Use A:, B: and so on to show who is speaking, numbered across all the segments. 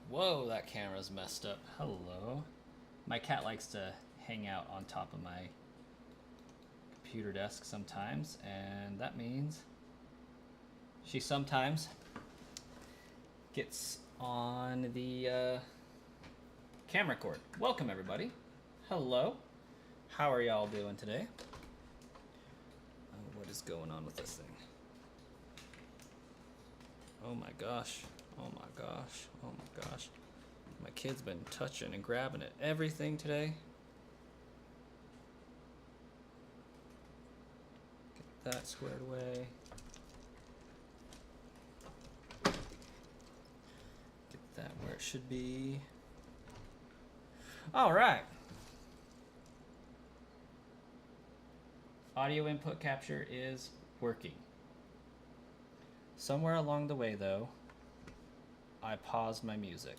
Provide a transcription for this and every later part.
A: Whoa, that camera's messed up. Hello. My cat likes to hang out on top of my computer desk sometimes, and that means she sometimes gets on the camera cord. Welcome, everybody. Hello. How are y'all doing today? Oh, what is going on with this thing? Oh my gosh. Oh my gosh. Oh my gosh. My kid's been touching and grabbing at everything today. Get that squared away. Get that where it should be. All right. Audio input capture is working. Somewhere along the way, though, I paused my music.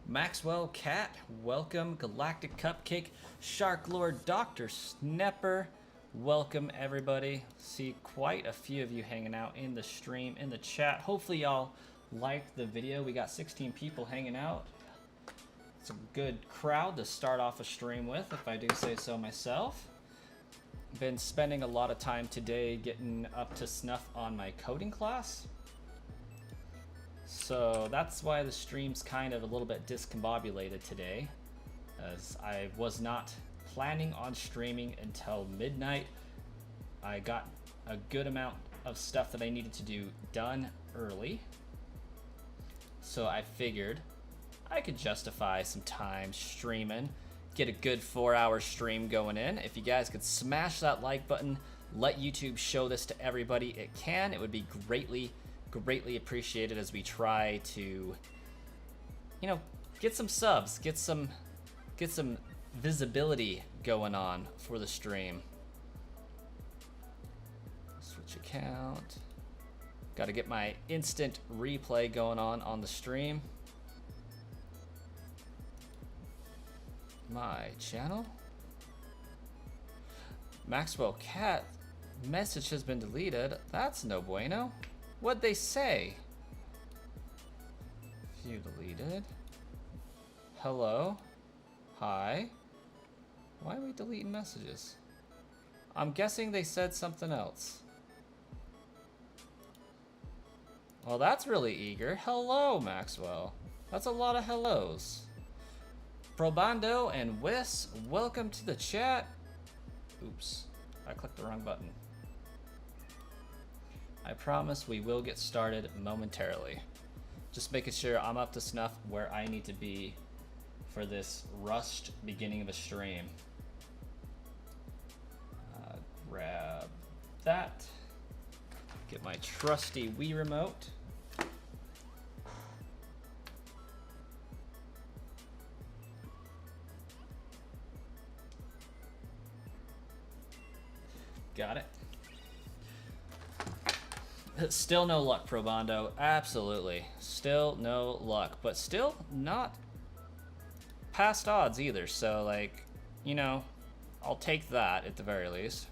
A: Maxwell Cat, welcome. Galactic Cupcake, Shark Lord, Dr. Snepper, welcome everybody. See quite a few of you hanging out in the stream, in the chat. Hopefully y'all liked the video. We got 16 people hanging out. It's a good crowd to start off a stream with, if I do say so myself. Been spending a lot of time today getting up to snuff on my coding class. So that's why the stream's kind of a little bit discombobulated today, as I was not planning on streaming until midnight. I got a good amount of stuff that I needed to do done early, so I figured I could justify some time streaming, get a good 4-hour stream going in. If you guys could smash that like button, let YouTube show this to everybody it can, it would be greatly appreciated as we try to, you know, get some subs, get some get some visibility going on for the stream. Switch account. Got to get my instant replay going on the stream. My channel. Maxwell Cat message has been deleted. That's no bueno. What'd they say? View deleted. Hello. Hi. Why are we deleting messages? I'm guessing they said something else. Well, that's really eager. Hello, Maxwell. That's a lot of hellos. Probando and Wiss, welcome to the chat. Oops, I clicked the wrong button. I promise we will get started momentarily. Just making sure I'm up to snuff where I need to be for this rushed beginning of a stream. Grab that. Get my trusty Wii remote. Got it. Still no luck, Probando. Absolutely. Still no luck. But still not past odds either. So, like, you know, I'll take that at the very least.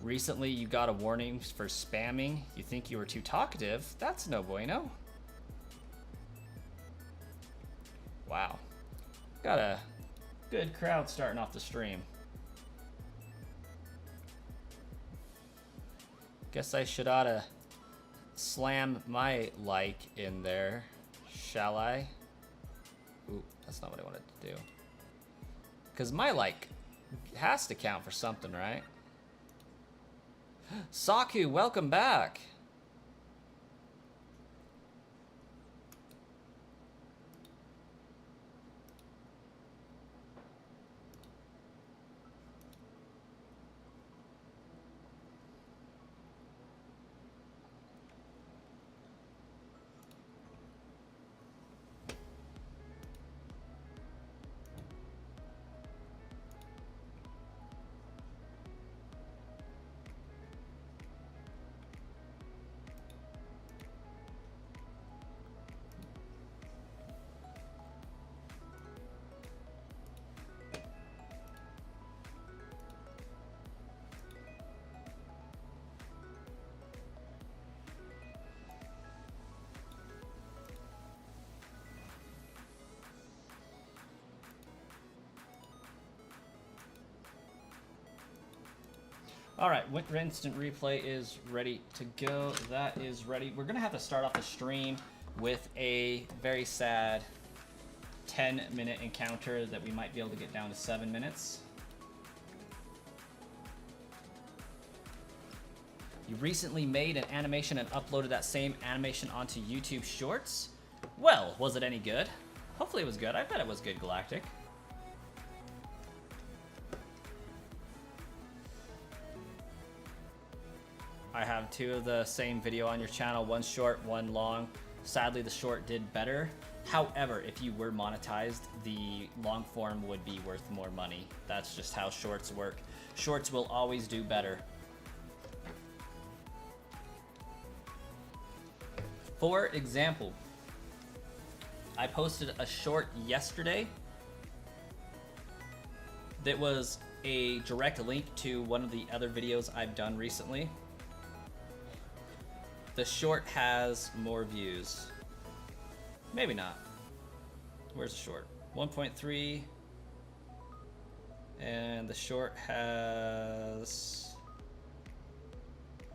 A: Recently, you got a warning for spamming. You think you were too talkative? That's no bueno. Wow. Got a good crowd starting off the stream. Guess I should oughta slam my like in there, shall I? Ooh, that's not what I wanted to do. Because my like has to count for something, right? Saku, welcome back. All right, Winter Instant Replay is ready to go. That is ready. We're gonna have to start off the stream with a very sad 10-minute encounter that we might be able to get down to 7 minutes. You recently made an animation and uploaded that same animation onto YouTube Shorts. Well, was it any good? Hopefully it was good. I bet it was good, Galactic. I have two of the same video on your channel, one short, one long. Sadly, the short did better. However, if you were monetized, the long form would be worth more money. That's just how shorts work. Shorts will always do better. For example, I posted a short yesterday that was a direct link to one of the other videos I've done recently. The short has more views. Maybe not. Where's the short? 1.3. And the short has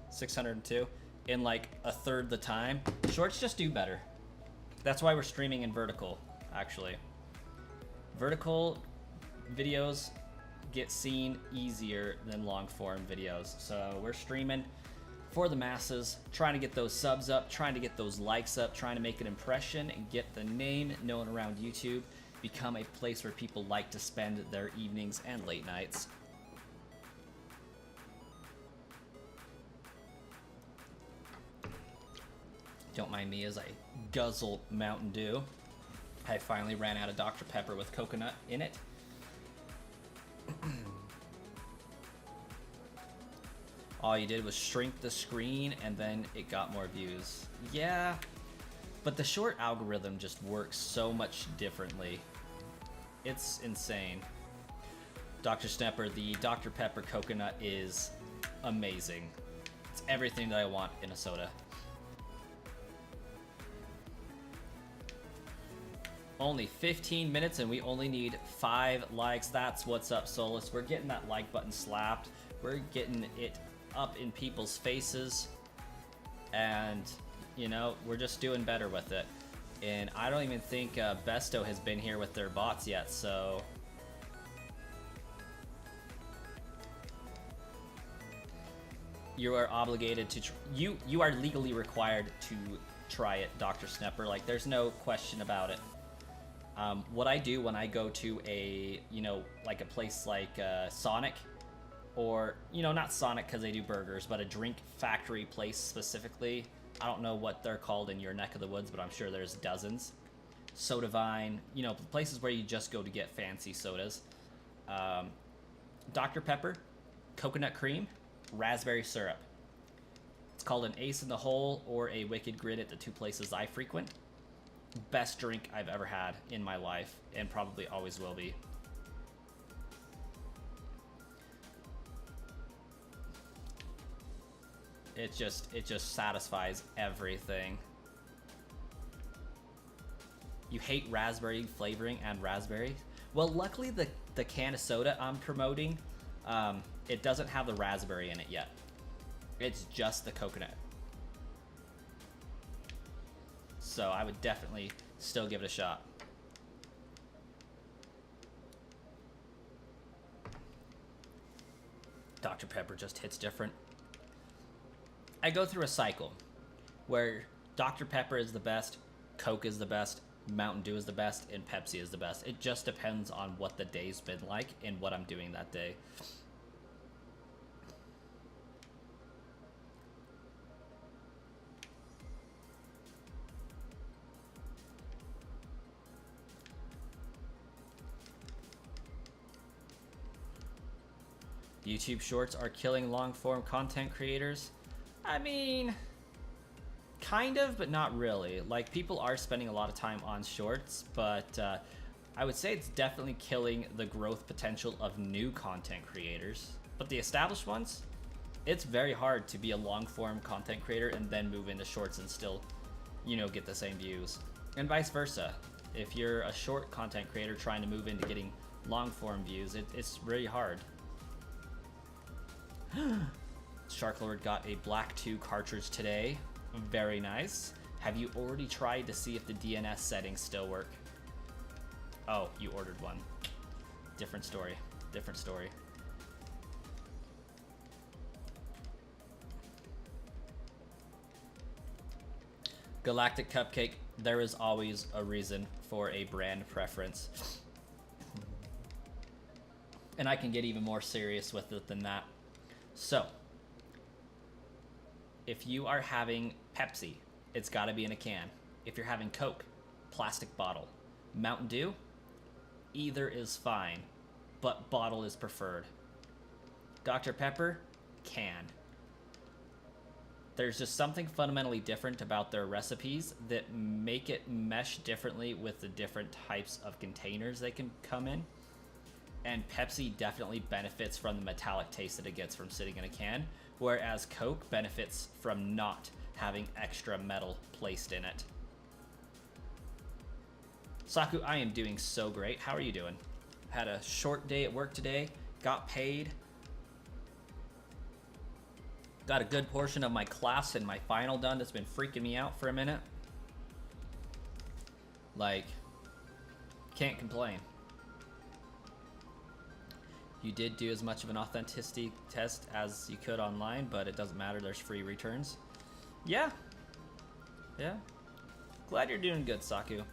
A: 602 in like a third the time. Shorts just do better. That's why we're streaming in vertical, actually. Vertical videos get seen easier than long form videos. So we're streaming for the masses, trying to get those subs up, trying to get those likes up, trying to make an impression and get the name known around YouTube, become a place where people like to spend their evenings and late nights. Don't mind me as I guzzle Mountain Dew. I finally ran out of Dr. Pepper with coconut in it. All you did was shrink the screen and then it got more views. Yeah, but the short algorithm just works so much differently. It's insane. Dr. Snepper, the Dr. Pepper coconut is amazing. It's everything that I want in a soda. Only 15 minutes and we only need 5 likes. That's what's up, Solus. We're getting that like button slapped. We're getting it up in people's faces. And, you know, we're just doing better with it. And I don't even think Besto has been here with their bots yet, so... You are obligated to... You are legally required to try it, Dr. Snepper. Like, there's no question about it. What I do when I go to a, you know, like a place like Sonic, or, you know, not Sonic because they do burgers, but a drink factory place specifically. I don't know what they're called in your neck of the woods, but I'm sure there's dozens. Soda Vine, you know, places where you just go to get fancy sodas. Dr. Pepper, coconut cream, raspberry syrup. It's called an ace in the hole or a wicked grid at the 2 places I frequent. Best drink I've ever had in my life, and probably always will be. It just satisfies everything. You hate raspberry flavoring and raspberry? Well, luckily the can of soda I'm promoting, it doesn't have the raspberry in it yet. It's just the coconut. So I would definitely still give it a shot. Dr. Pepper just hits different. I go through a cycle where Dr. Pepper is the best, Coke is the best, Mountain Dew is the best, and Pepsi is the best. It just depends on what the day's been like and what I'm doing that day. YouTube Shorts are killing long-form content creators. I mean, kind of, but not really. Like, people are spending a lot of time on Shorts, but I would say it's definitely killing the growth potential of new content creators. But the established ones, it's very hard to be a long-form content creator and then move into Shorts and still, you know, get the same views. And vice versa. If you're a short content creator trying to move into getting long-form views, it's really hard. Sharklord got a Black 2 cartridge today. Very nice. Have you already tried to see if the DNS settings still work? Oh, you ordered one. Different story. Different story. Galactic Cupcake, there is always a reason for a brand preference. And I can get even more serious with it than that. So, if you are having Pepsi, it's got to be in a can. If you're having Coke, plastic bottle. Mountain Dew, either is fine, but bottle is preferred. Dr. Pepper, can. There's just something fundamentally different about their recipes that make it mesh differently with the different types of containers they can come in. And Pepsi definitely benefits from the metallic taste that it gets from sitting in a can, whereas Coke benefits from not having extra metal placed in it. Saku, I am doing so great. How are you doing? Had a short day at work today, got paid, got a good portion of my class and my final done that's been freaking me out for a minute. Like, can't complain. You did do as much of an authenticity test as you could online, but it doesn't matter, there's free returns. Yeah. Yeah. Glad you're doing good, Saku.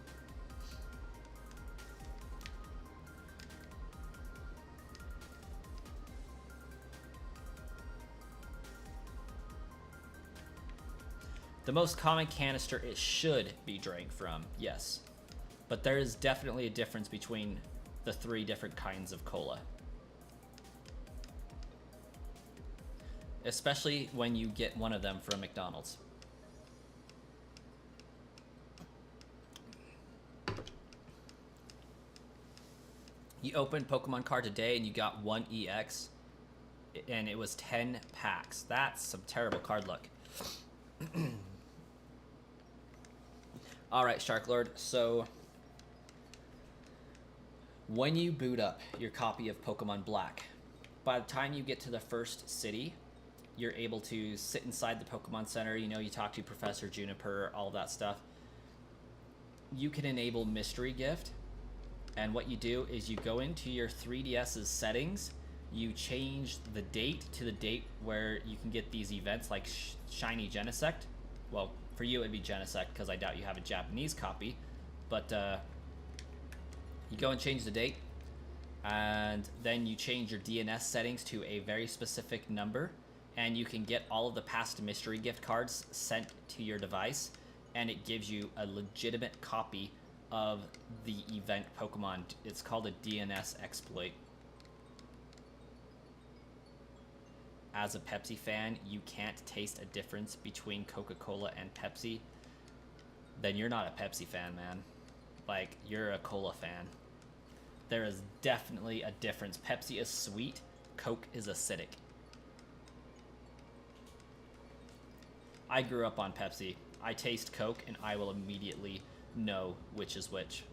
A: The most common canister it should be drank from, yes. But there is definitely a difference between the 3 different kinds of cola. Especially when you get one of them from McDonald's. You opened Pokemon card today and you got 1 EX. And it was 10 packs. That's some terrible card luck. Alright, Sharklord. So, when you boot up your copy of Pokemon Black, by the time you get to the first city, you're able to sit inside the Pokemon Center. You know, you talk to Professor Juniper, all that stuff. You can enable Mystery Gift. And what you do is you go into your 3DS's settings. You change the date to the date where you can get these events like Shiny Genesect. Well, for you it would be Genesect because I doubt you have a Japanese copy. But you go and change the date. And then you change your DNS settings to a very specific number. And you can get all of the past mystery gift cards sent to your device. And it gives you a legitimate copy of the event Pokemon. It's called a DNS exploit. As a Pepsi fan, you can't taste a difference between Coca-Cola and Pepsi, then you're not a Pepsi fan, man. Like, you're a cola fan. There is definitely a difference. Pepsi is sweet, Coke is acidic. I grew up on Pepsi. I taste Coke and I will immediately know which is which.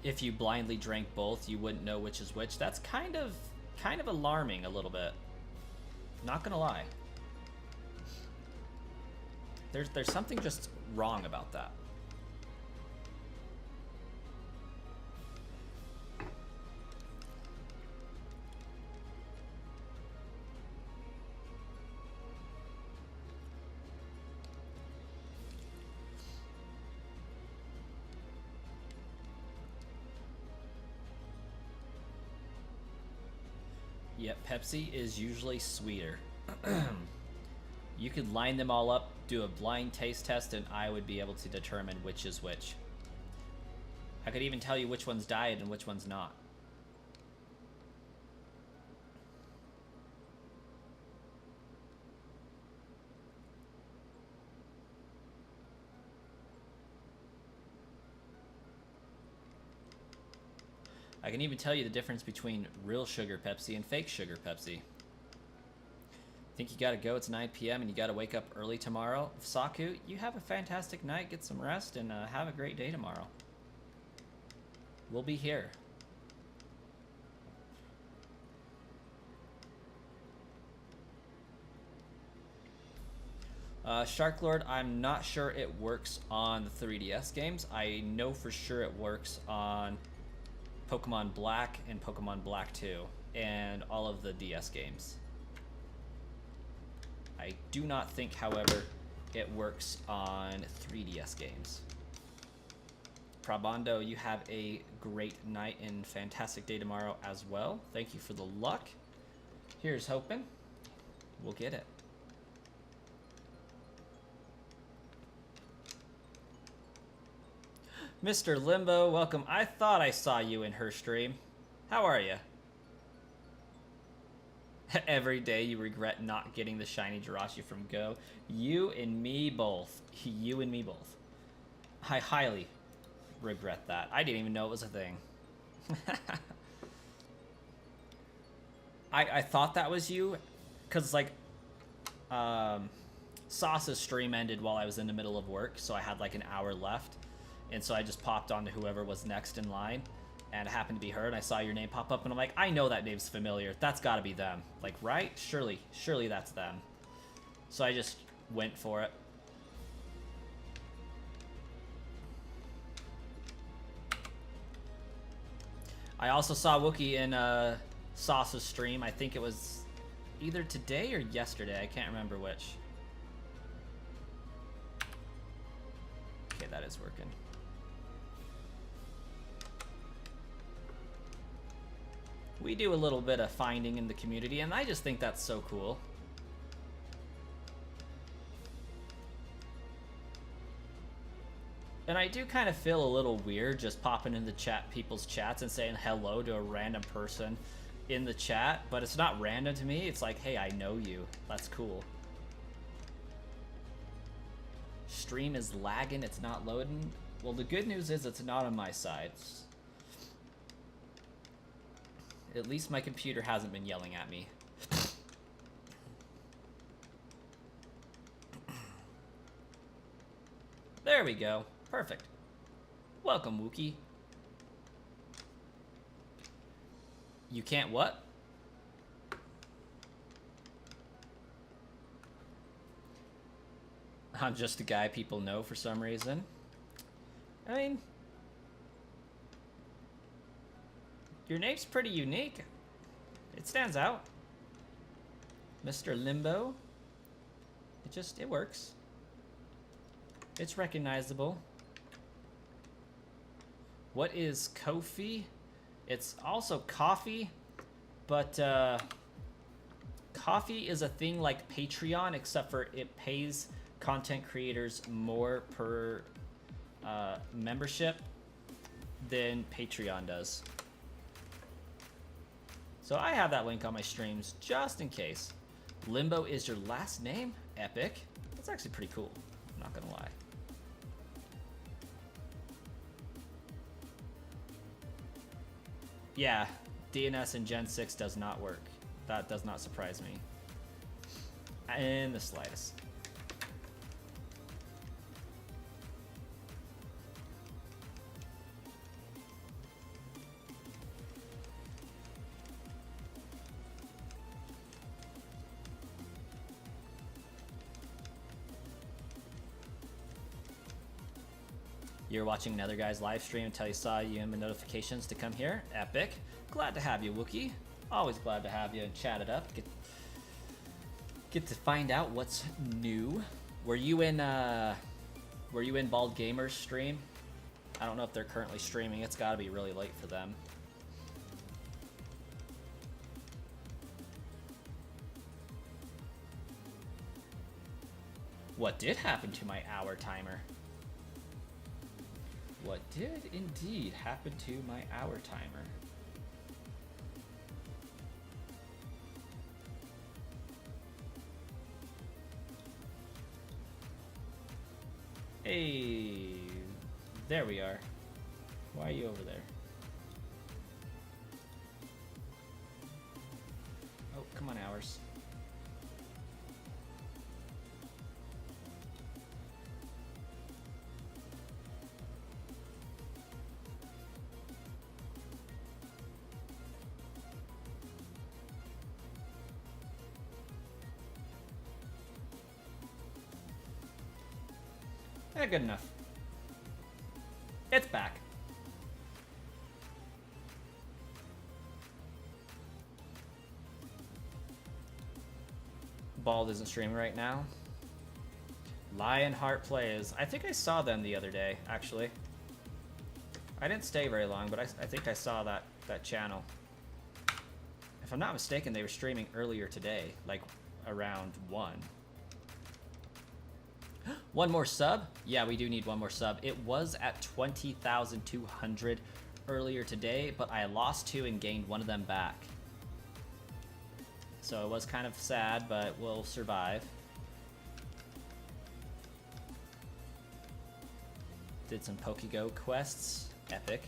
A: If you blindly drank both, you wouldn't know which is which. That's kind of alarming a little bit. Not gonna lie. There's something just wrong about that. Yep, Pepsi is usually sweeter. You could line them all up, do a blind taste test, and I would be able to determine which is which. I could even tell you which one's diet and which one's not. I can even tell you the difference between real sugar Pepsi and fake sugar Pepsi. Think you gotta go, it's 9 p.m. and you gotta wake up early tomorrow. Saku, you have a fantastic night, get some rest, and have a great day tomorrow. We'll be here. Sharklord, I'm not sure it works on the 3DS games. I know for sure it works on Pokemon Black and Pokemon Black 2 and all of the DS games. I do not think, however, it works on 3DS games. Probando, you have a great night and fantastic day tomorrow as well. Thank you for the luck. Here's hoping. We'll get it. Mr. Limbo, welcome. I thought I saw you in her stream. How are you? Every day you regret not getting the shiny Jirachi from Go. You and me both. You and me both. I highly regret that. I didn't even know it was a thing. I thought that was you, because like Sauce's stream ended while I was in the middle of work, so I had like an hour left, and so I just popped on to whoever was next in line, and it happened to be her, and I saw your name pop up, and I'm like, I know that name's familiar. That's got to be them. Like, right? Surely that's them. So I just went for it. I also saw Wookie in Sauce's stream. I think it was either today or yesterday. I can't remember which. that is working. We do a little bit of finding in the community, and I just think that's so cool. And I do kind of feel a little weird just popping in the chat, people's chats, and saying hello to a random person in the chat, but it's not random to me. It's like, hey, I know you. That's cool. Stream is lagging, it's not loading. Well, the good news is it's not on my side. At least my computer hasn't been yelling at me. There we go. Perfect. Welcome, Wookie. You can't what? I'm just a guy people know for some reason. I mean, your name's pretty unique. It stands out. Mr. Limbo. It works. It's recognizable. What is Ko-fi? It's also coffee, but coffee is a thing like Patreon, except for it pays content creators more per membership than Patreon does. So I have that link on my streams just in case. Limbo is your last name? Epic. That's actually pretty cool. I'm not gonna lie. Yeah, DNS in Gen 6 does not work. That does not surprise me in the slightest. You're watching another guy's live stream until you saw you in the notifications to come here. Epic. Glad to have you, Wookie. Always glad to have you and chat it up. Get to find out what's new. Were you in Bald Gamer's stream? I don't know if they're currently streaming. It's got to be really late for them. What did happen to my hour timer? What did indeed happen to my hour timer? Hey, there we are. Why are you over there? Oh, come on, hours. Good enough. It's back. Bald isn't streaming right now. Lionheart plays. I think I saw them the other day, actually. I didn't stay very long, but I think I saw that channel. If I'm not mistaken, they were streaming earlier today, like around 1. One more sub? Yeah, we do need one more sub. It was at 20,200 earlier today, but I lost 2 and gained 1 of them back. So it was kind of sad, but we'll survive. Did some Pokego quests. Epic.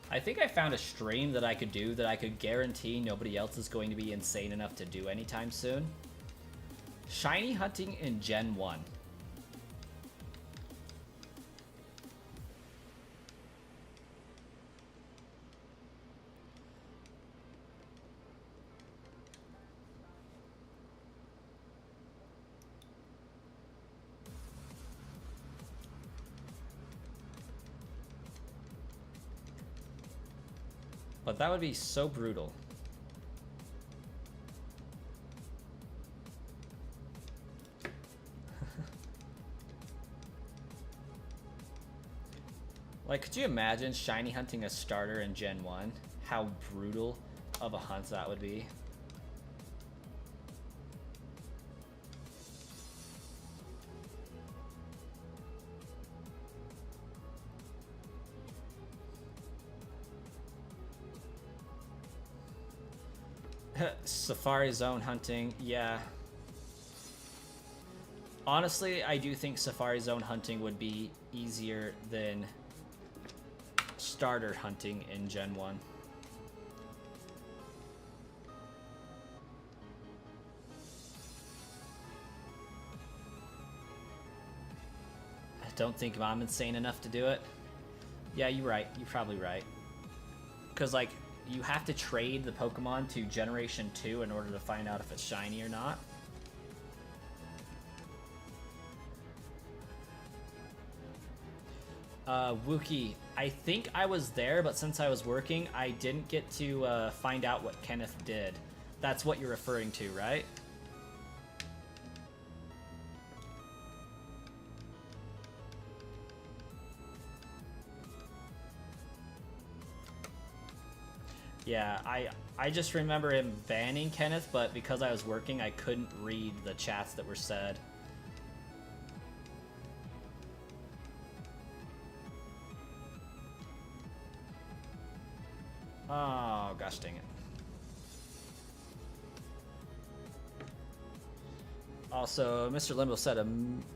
A: I think I found a stream that I could do that I could guarantee nobody else is going to be insane enough to do anytime soon. Shiny hunting in Gen 1. But that would be so brutal. Like, could you imagine shiny hunting a starter in Gen 1? How brutal of a hunt that would be. Safari Zone hunting, yeah. Honestly, I do think Safari Zone hunting would be easier than starter hunting in Gen 1. I don't think I'm insane enough to do it. Yeah, you're right. You're probably right. Because, like, you have to trade the Pokemon to Generation 2 in order to find out if it's shiny or not. Wookie, I think I was there, but since I was working, I didn't get to find out what Kenneth did. That's what you're referring to, right? Yeah, I just remember him banning Kenneth, but because I was working, I couldn't read the chats that were said. Oh, gosh dang it. Also, Mr. Limbo said,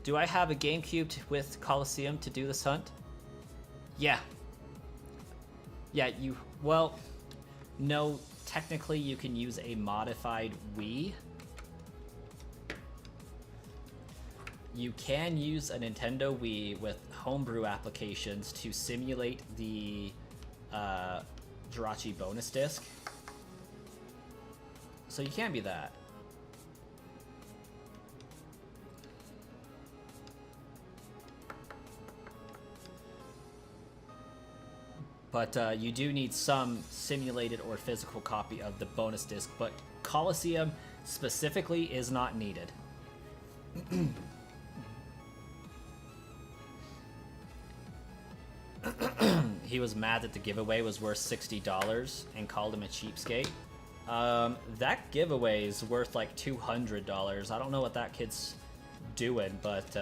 A: do I have a GameCube with Coliseum to do this hunt? Yeah. Yeah, well, no, technically you can use a modified Wii. You can use a Nintendo Wii with homebrew applications to simulate the Jirachi bonus disc. So you can be that. But you do need some simulated or physical copy of the bonus disc, but Coliseum specifically is not needed. He was mad that the giveaway was worth $60 and called him a cheapskate. That giveaway is worth like $200. I don't know what that kid's doing, but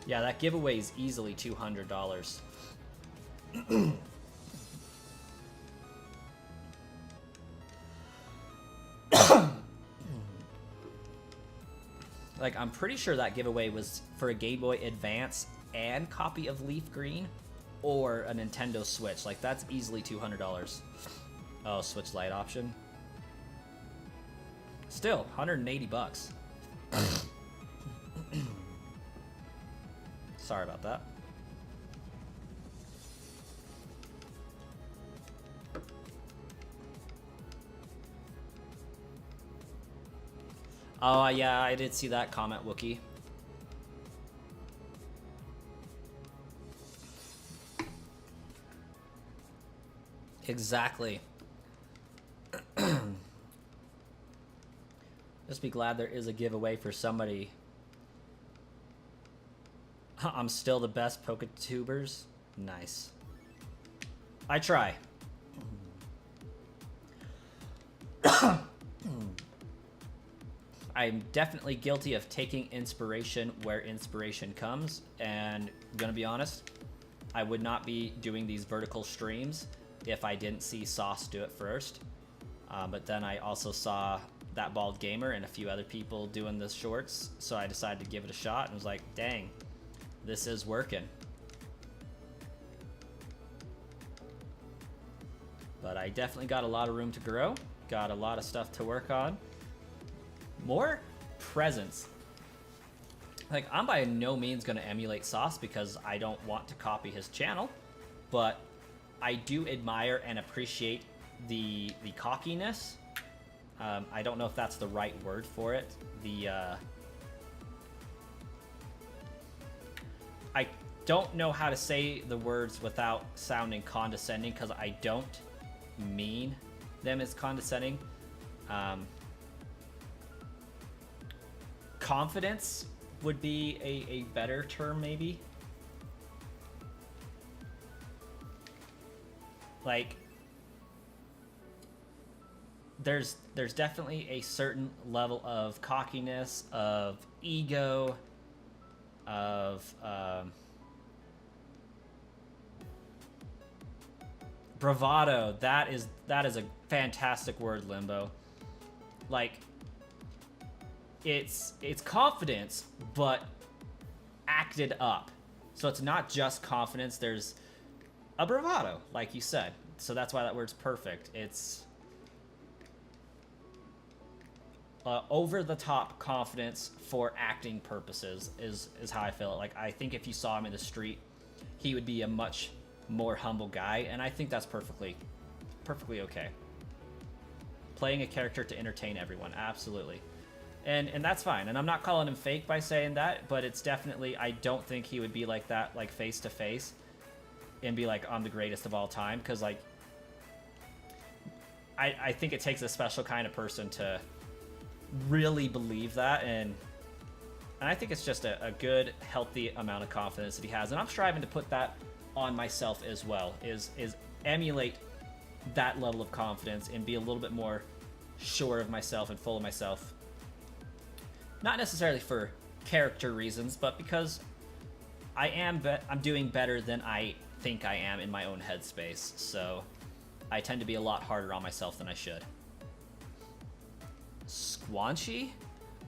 A: yeah, that giveaway is easily $200. Like, I'm pretty sure that giveaway was for a Game Boy Advance and copy of Leaf Green, or a Nintendo Switch. Like, that's easily $200. Oh, Switch Lite option. Still, 180 bucks. Sorry about that. Oh, yeah, I did see that comment, Wookie. Exactly. Just be glad there is a giveaway for somebody. I'm still the best Poketubers. Nice. I try. I'm definitely guilty of taking inspiration where inspiration comes, and I'm gonna be honest, I would not be doing these vertical streams if I didn't see Sauce do it first. But then I also saw That Bald Gamer and a few other people doing the shorts, so I decided to give it a shot and was like, dang, this is working. But I definitely got a lot of room to grow, got a lot of stuff to work on. More presence. Like, I'm by no means going to emulate Sauce because I don't want to copy his channel, but I do admire and appreciate the cockiness. I don't know if that's the right word for it. I don't know how to say the words without sounding condescending, because I don't. mean them as condescending. Confidence would be a better term, maybe. Like, there's definitely a certain level of cockiness, of ego, of bravado. That is a fantastic word, Limbo. Like, it's confidence, but acted up. So it's not just confidence. There's a bravado, like you said. So that's why that word's perfect. It's over-the-top confidence for acting purposes is how I feel. Like, I think if you saw him in the street, he would be a much more humble guy, and I think that's perfectly okay. Playing a character to entertain everyone, absolutely. And that's fine. And I'm not calling him fake by saying that, but it's definitely, I don't think he would be like that, like, face-to-face, and be like, I'm the greatest of all time, because, like, I think it takes a special kind of person to really believe that, and I think it's just a good, healthy amount of confidence that he has, and I'm striving to put that on myself as well, is emulate that level of confidence and be a little bit more sure of myself and full of myself. Not necessarily for character reasons, but because I'm doing better than I think I am in my own headspace, so I tend to be a lot harder on myself than I should. Squanchy?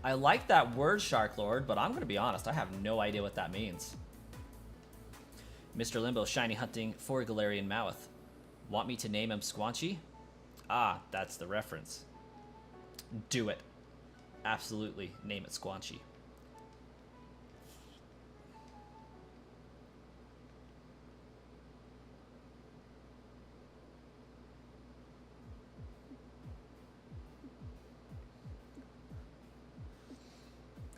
A: I like that word, Shark Lord, but I'm going to be honest, I have no idea what that means. Mr. Limbo, shiny hunting for Galarian Mouth. Want me to name him Squanchy? Ah, that's the reference. Do it. Absolutely, name it Squanchy.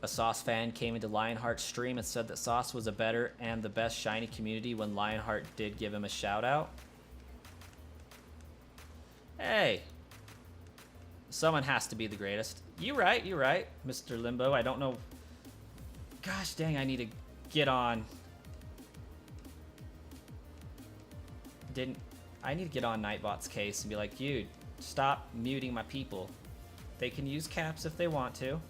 A: A Sauce fan came into Lionheart's stream and said that Sauce was a better and the best shiny community when Lionheart did give him a shout out. Hey, someone has to be the greatest. You're right, Mr. Limbo. I don't know. Gosh dang, I need to get on. I need to get on Nightbot's case and be like, dude, stop muting my people. They can use caps if they want to.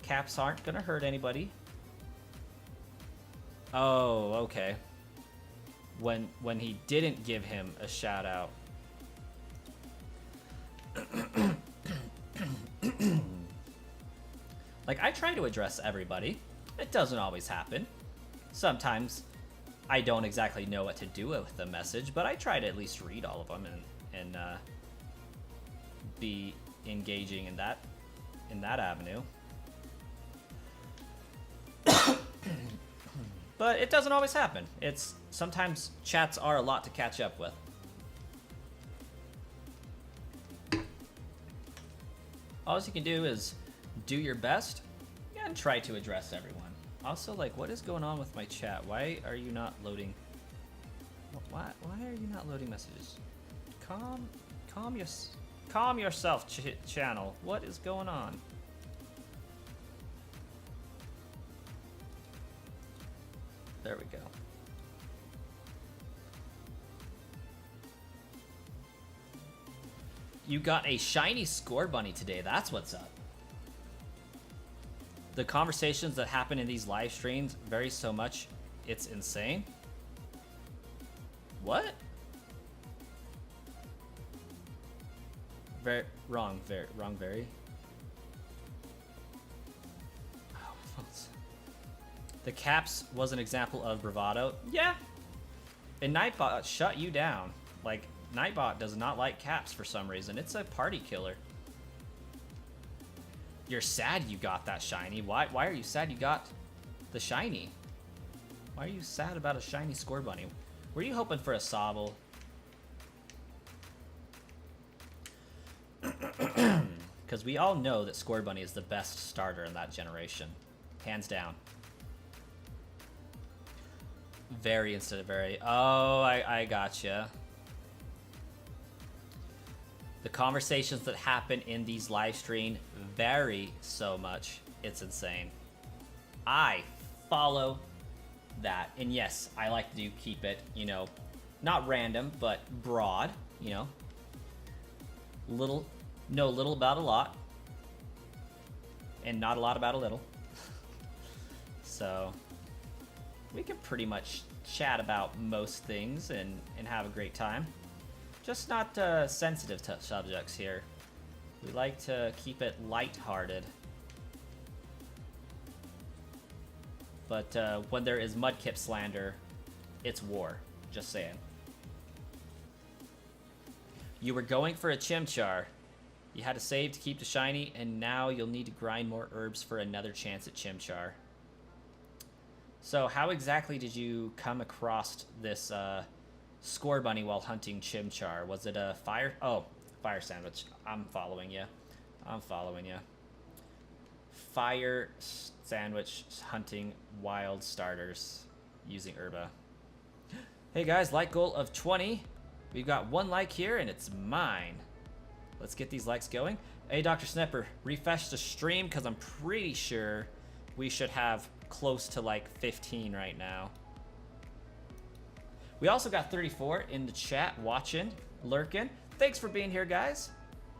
A: Caps aren't gonna hurt anybody. Oh, okay. When he didn't give him a shout out. Like, I try to address everybody. It doesn't always happen. Sometimes I don't exactly know what to do with the message, but I try to at least read all of them and be engaging in that avenue. But it doesn't always happen. Sometimes chats are a lot to catch up with. All you can do is do your best and try to address everyone. Also, like, what is going on with my chat? Why are you not loading? Why are you not loading messages? Calm yourself, channel. What is going on? There we go. You got a shiny Score Bunny today. That's what's up. The conversations that happen in these live streams vary so much, it's insane. What? Wrong, very. The caps was an example of bravado. Yeah. And Nightbot shut you down. Like, Nightbot does not like caps for some reason. It's a party killer. You're sad you got that shiny. Why are you sad you got the shiny? Why are you sad about a shiny Score Bunny? Were you hoping for a Sobble? Because we all know that Score Bunny is the best starter in that generation. Hands down. Very instead of very. Oh, I gotcha. The conversations that happen in these live streams vary so much. It's insane. I follow that. And yes, I like to keep it, you know, not random, but broad, you know. Know little about a lot. And not a lot about a little. So we can pretty much chat about most things and have a great time. Just not sensitive subjects here. We like to keep it lighthearted. But when there is Mudkip slander, it's war. Just saying. You were going for a Chimchar. You had to save to keep the shiny, and now you'll need to grind more herbs for another chance at Chimchar. So how exactly did you come across this Score Bunny while hunting Chimchar? Was it a fire? Oh, fire sandwich. I'm following you. I'm following you. Fire sandwich hunting wild starters using Herba. Hey guys, like goal of 20. We've got 1 like here and it's mine. Let's get these likes going. Hey Dr. Snipper, refresh the stream because I'm pretty sure we should have close to like 15 right now. We also got 34 in the chat watching, lurking. Thanks for being here, guys.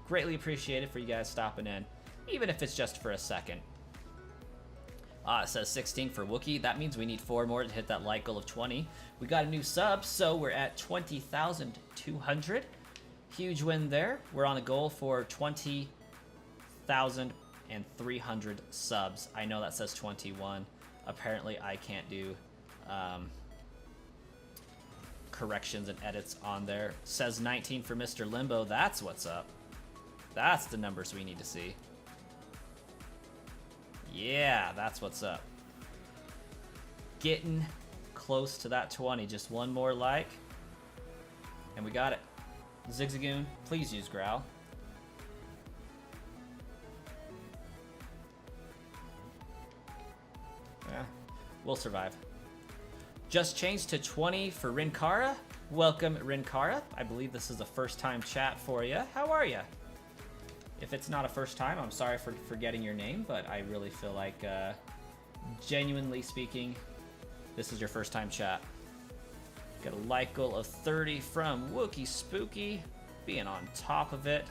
A: Greatly appreciated for you guys stopping in, even if it's just for a second. It says 16 for Wookie. That means we need 4 more to hit that like goal of 20. We got a new sub, so we're at 20,200. Huge win there. We're on a goal for 20,300 subs. I know that says 21. Apparently, I can't do corrections and edits on there. Says 19 for Mr. Limbo. That's what's up. That's the numbers we need to see. Yeah, that's what's up. Getting close to that 20. Just 1 more like. And we got it. Zigzagoon, please use Growl. Yeah, we'll survive. Just changed to 20 for Rinkara. Welcome, Rinkara. I believe this is a first time chat for you. How are you? If it's not a first time, I'm sorry for forgetting your name, but I really feel like, genuinely speaking, this is your first time chat. Got a like goal of 30 from Wookie Spooky, being on top of it.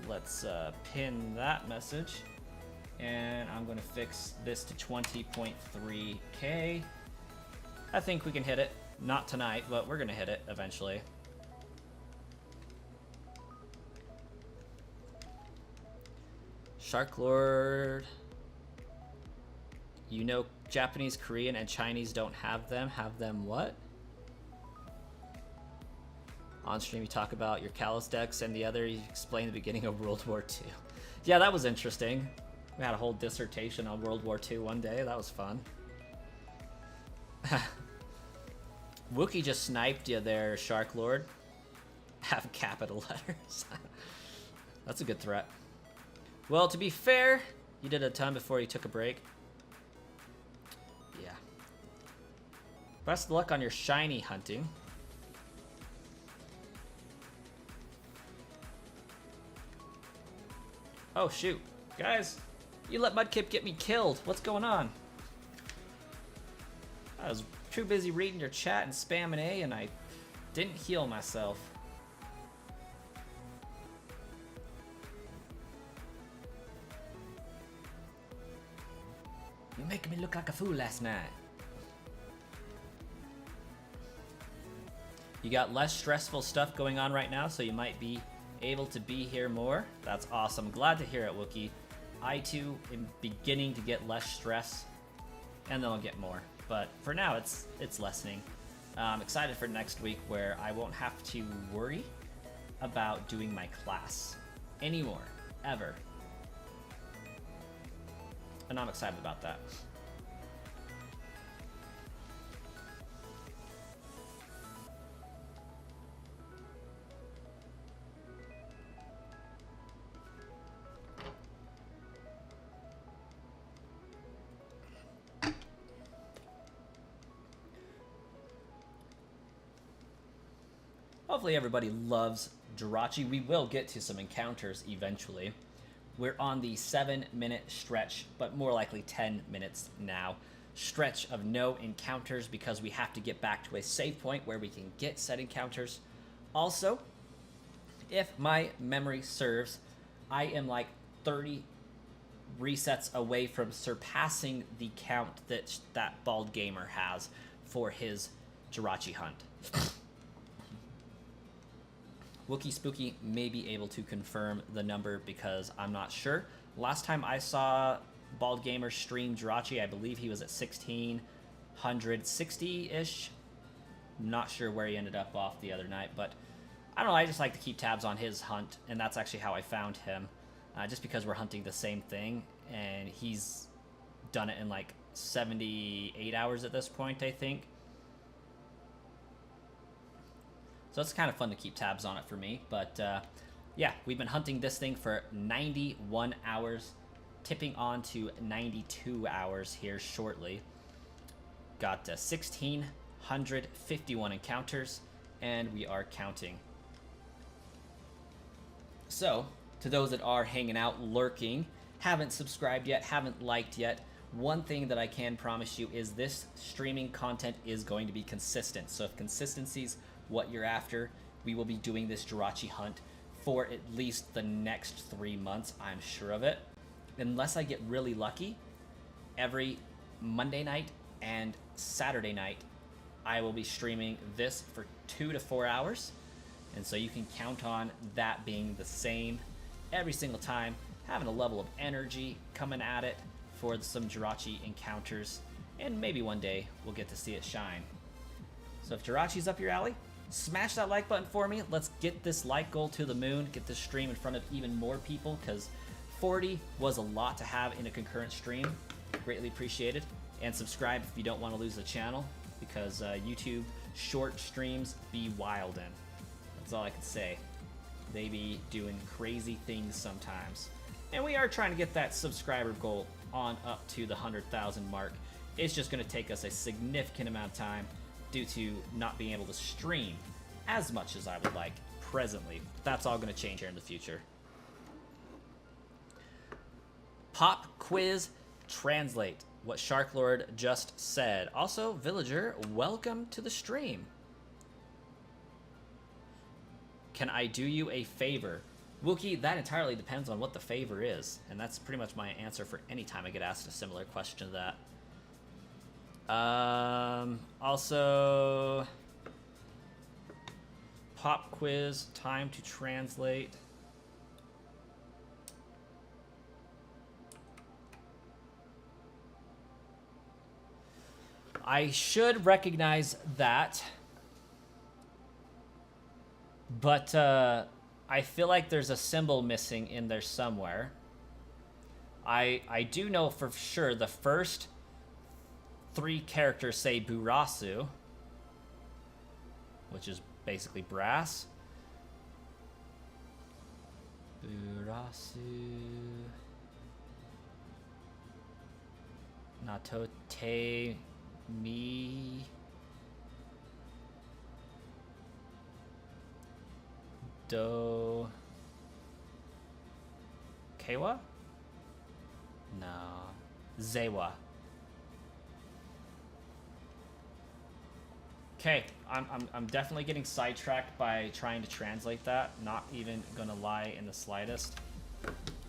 A: Let's pin that message. And I'm gonna fix this to 20.3K. I think we can hit it. Not tonight, but we're gonna hit it eventually. Shark Lord. You know Japanese, Korean, and Chinese don't have them. Have them what? On stream you talk about your Callus decks, and the other you explain the beginning of World War II. Yeah, that was interesting. We had a whole dissertation on World War II one day. That was fun. Wookie just sniped you there, Shark Lord. Have capital letters. That's a good threat. Well, to be fair, you did a ton before you took a break. Yeah. Best of luck on your shiny hunting. Oh, shoot. Guys, you let Mudkip get me killed. What's going on? I was too busy reading your chat and spamming A, and I didn't heal myself. You're making me look like a fool last night. You got less stressful stuff going on right now, so you might be able to be here more. That's awesome. Glad to hear it, Wookie. I too am beginning to get less stress, and then I'll get more. But for now, it's lessening. I'm excited for next week where I won't have to worry about doing my class anymore, ever. And I'm excited about that. Hopefully everybody loves Jirachi. We will get to some encounters eventually. We're on the 7-minute stretch, but more likely 10 minutes now. Stretch of no encounters because we have to get back to a save point where we can get said encounters. Also, if my memory serves, I am like 30 resets away from surpassing the count that Bald Gamer has for his Jirachi hunt. Wookie Spooky may be able to confirm the number because I'm not sure. Last time I saw Bald Gamer stream Jirachi, I believe he was at 1660-ish. Not sure where he ended up off the other night, but I don't know, I just like to keep tabs on his hunt, and that's actually how I found him. Just because we're hunting the same thing, and he's done it in like 78 hours at this point, I think. So it's kind of fun to keep tabs on it for me. But yeah, we've been hunting this thing for 91 hours, tipping on to 92 hours here shortly. Got 1,651 encounters, and we are counting. So, to those that are hanging out, lurking, haven't subscribed yet, haven't liked yet, one thing that I can promise you is this streaming content is going to be consistent. So if consistency's what you're after, we will be doing this Jirachi hunt for at least the next 3 months, I'm sure of it. Unless I get really lucky, every Monday night and Saturday night, I will be streaming this for 2 to 4 hours. And so you can count on that being the same every single time, having a level of energy coming at it for some Jirachi encounters, and maybe one day we'll get to see it shine. So if Jirachi's up your alley, smash that like button for me. Let's get this like goal to the moon, get this stream in front of even more people, because 40 was a lot to have in a concurrent stream. Greatly appreciated. And subscribe if you don't want to lose the channel, because YouTube short streams be wildin'. That's all I can say. They be doing crazy things sometimes. And we are trying to get that subscriber goal on up to the 100,000 mark. It's just going to take us a significant amount of time due to not being able to stream as much as I would like presently. That's all going to change here in the future. Pop quiz translate what Sharklord just said. Also, Villager, welcome to the stream. Can I do you a favor? Wookie, that entirely depends on what the favor is. And that's pretty much my answer for any time I get asked a similar question to that. Also, pop quiz, time to translate. I should recognize that, but I feel like there's a symbol missing in there somewhere. I do know for sure the first 3 characters say Burasu, which is basically brass. Burasu. Natote mi. Do. Kewa? No. Zewa. Okay, I'm definitely getting sidetracked by trying to translate that. Not even gonna lie in the slightest.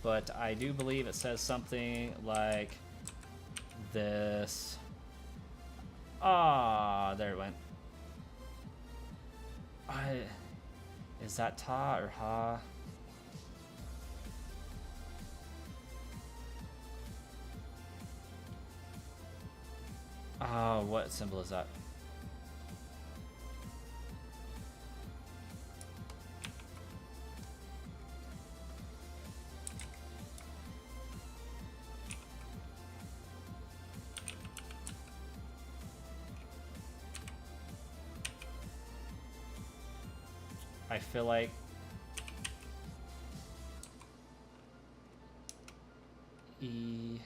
A: But I do believe it says something like this. Ah, there it went. Is that ta or ha? Oh, what symbol is that? I feel like E.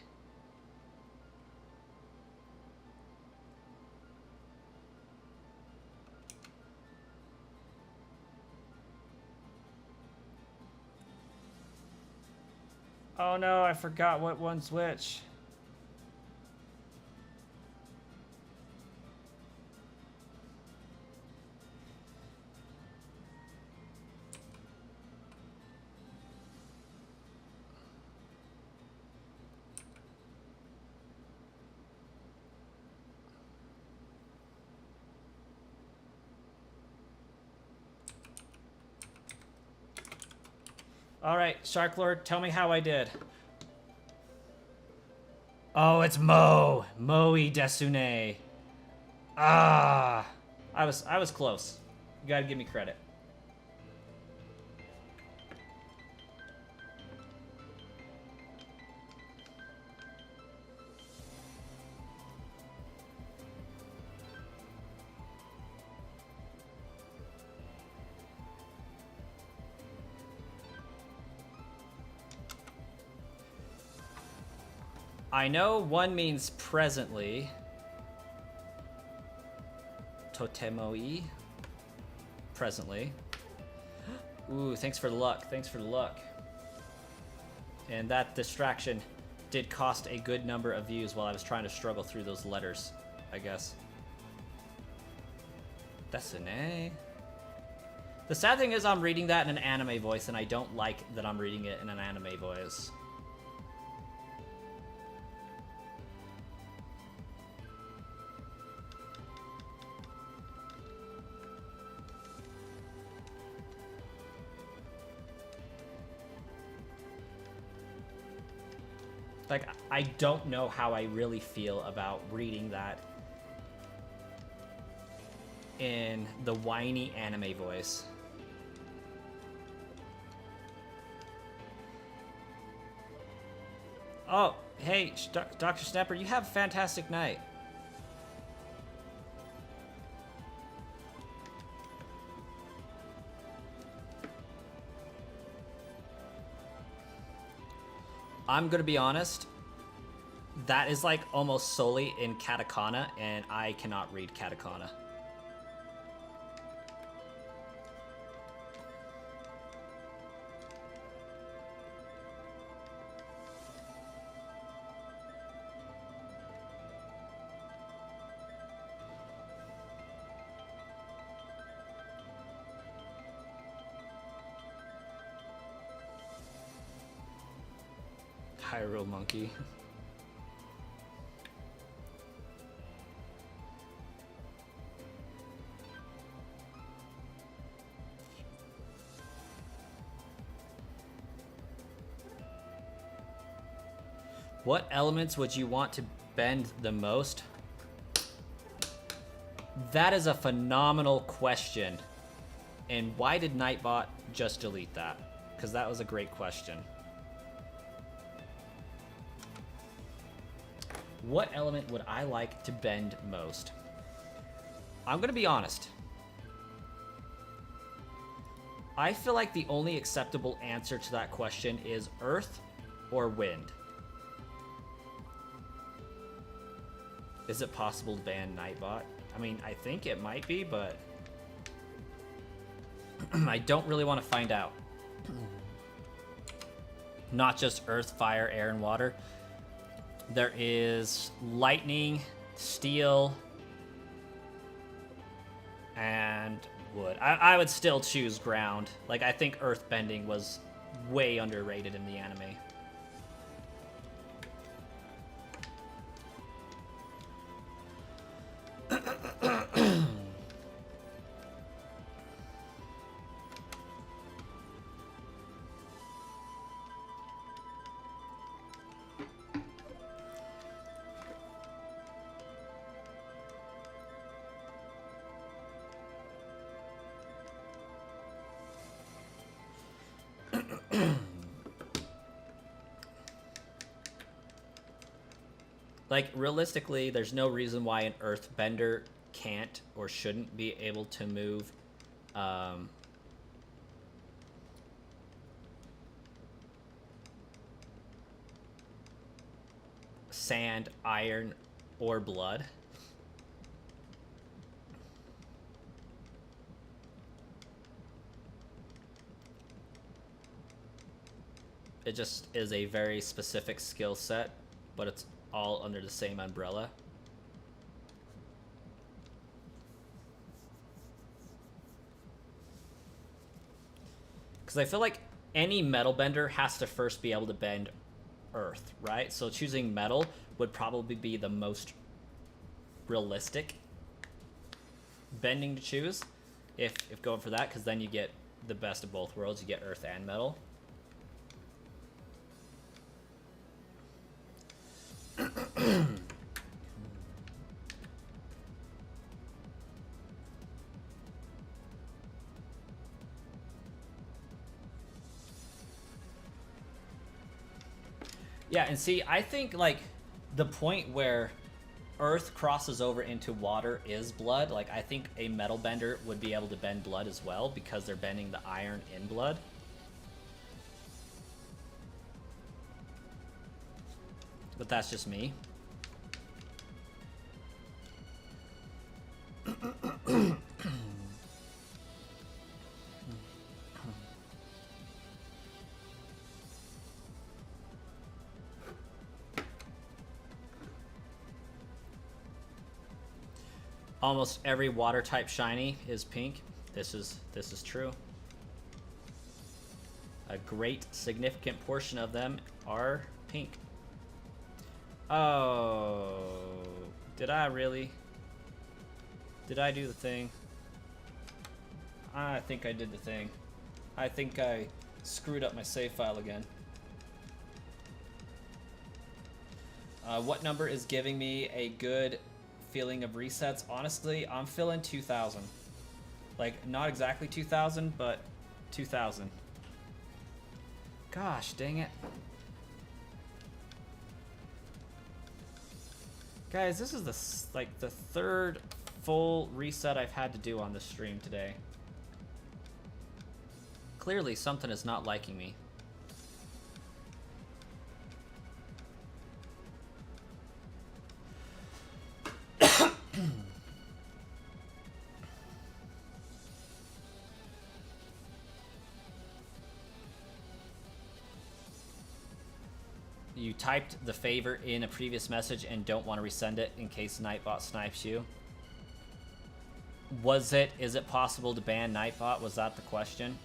A: Oh no, I forgot what one's which. Alright, Shark Lord, tell me how I did. Oh, it's Moe. Moe Desune. Ah. I was close. You gotta give me credit. I know one means presently. Totemoi. Presently. Ooh, thanks for the luck. Thanks for the luck. And that distraction did cost a good number of views while I was trying to struggle through those letters, I guess. Desune. The sad thing is I'm reading that in an anime voice, and I don't like that I'm reading it in an anime voice. Like, I don't know how I really feel about reading that in the whiny anime voice. Oh, hey, Dr. Snapper, you have a fantastic night. I'm gonna be honest, that is like almost solely in katakana, and I cannot read katakana. Hyrule Monkey. What elements would you want to bend the most? That is a phenomenal question. And why did Nightbot just delete that? Because that was a great question. What element would I like to bend most? I'm gonna be honest. I feel like the only acceptable answer to that question is earth or wind. Is it possible to ban Nightbot? I mean, I think it might be, but I don't really want to find out. Not just earth, fire, air, and water. There is lightning, steel, and wood. I would still choose ground. Like, I think earthbending was way underrated in the anime. Like, realistically, there's no reason why an earthbender can't or shouldn't be able to move sand, iron, or blood. It just is a very specific skill set, but it's all under the same umbrella. Because I feel like any metal bender has to first be able to bend earth, right? So choosing metal would probably be the most realistic bending to choose if going for that, because then you get the best of both worlds. You get earth and metal. Yeah, and see, I think like the point where earth crosses over into water is blood. Like, I think a metal bender would be able to bend blood as well because they're bending the iron in blood. But that's just me. Almost every water type shiny is pink. This is true. A great significant portion of them are pink. Oh, did I really? Did I do the thing? I think I did the thing. I think I screwed up my save file again. What number is giving me a good feeling of resets? Honestly, I'm feeling 2000. Like, not exactly 2000, but 2000. Gosh, dang it. Guys, this is the third full reset I've had to do on this stream today. Clearly, something is not liking me. You typed the favor in a previous message and don't want to resend it in case Nightbot snipes you. Is it possible to ban Nightbot? Was that the question?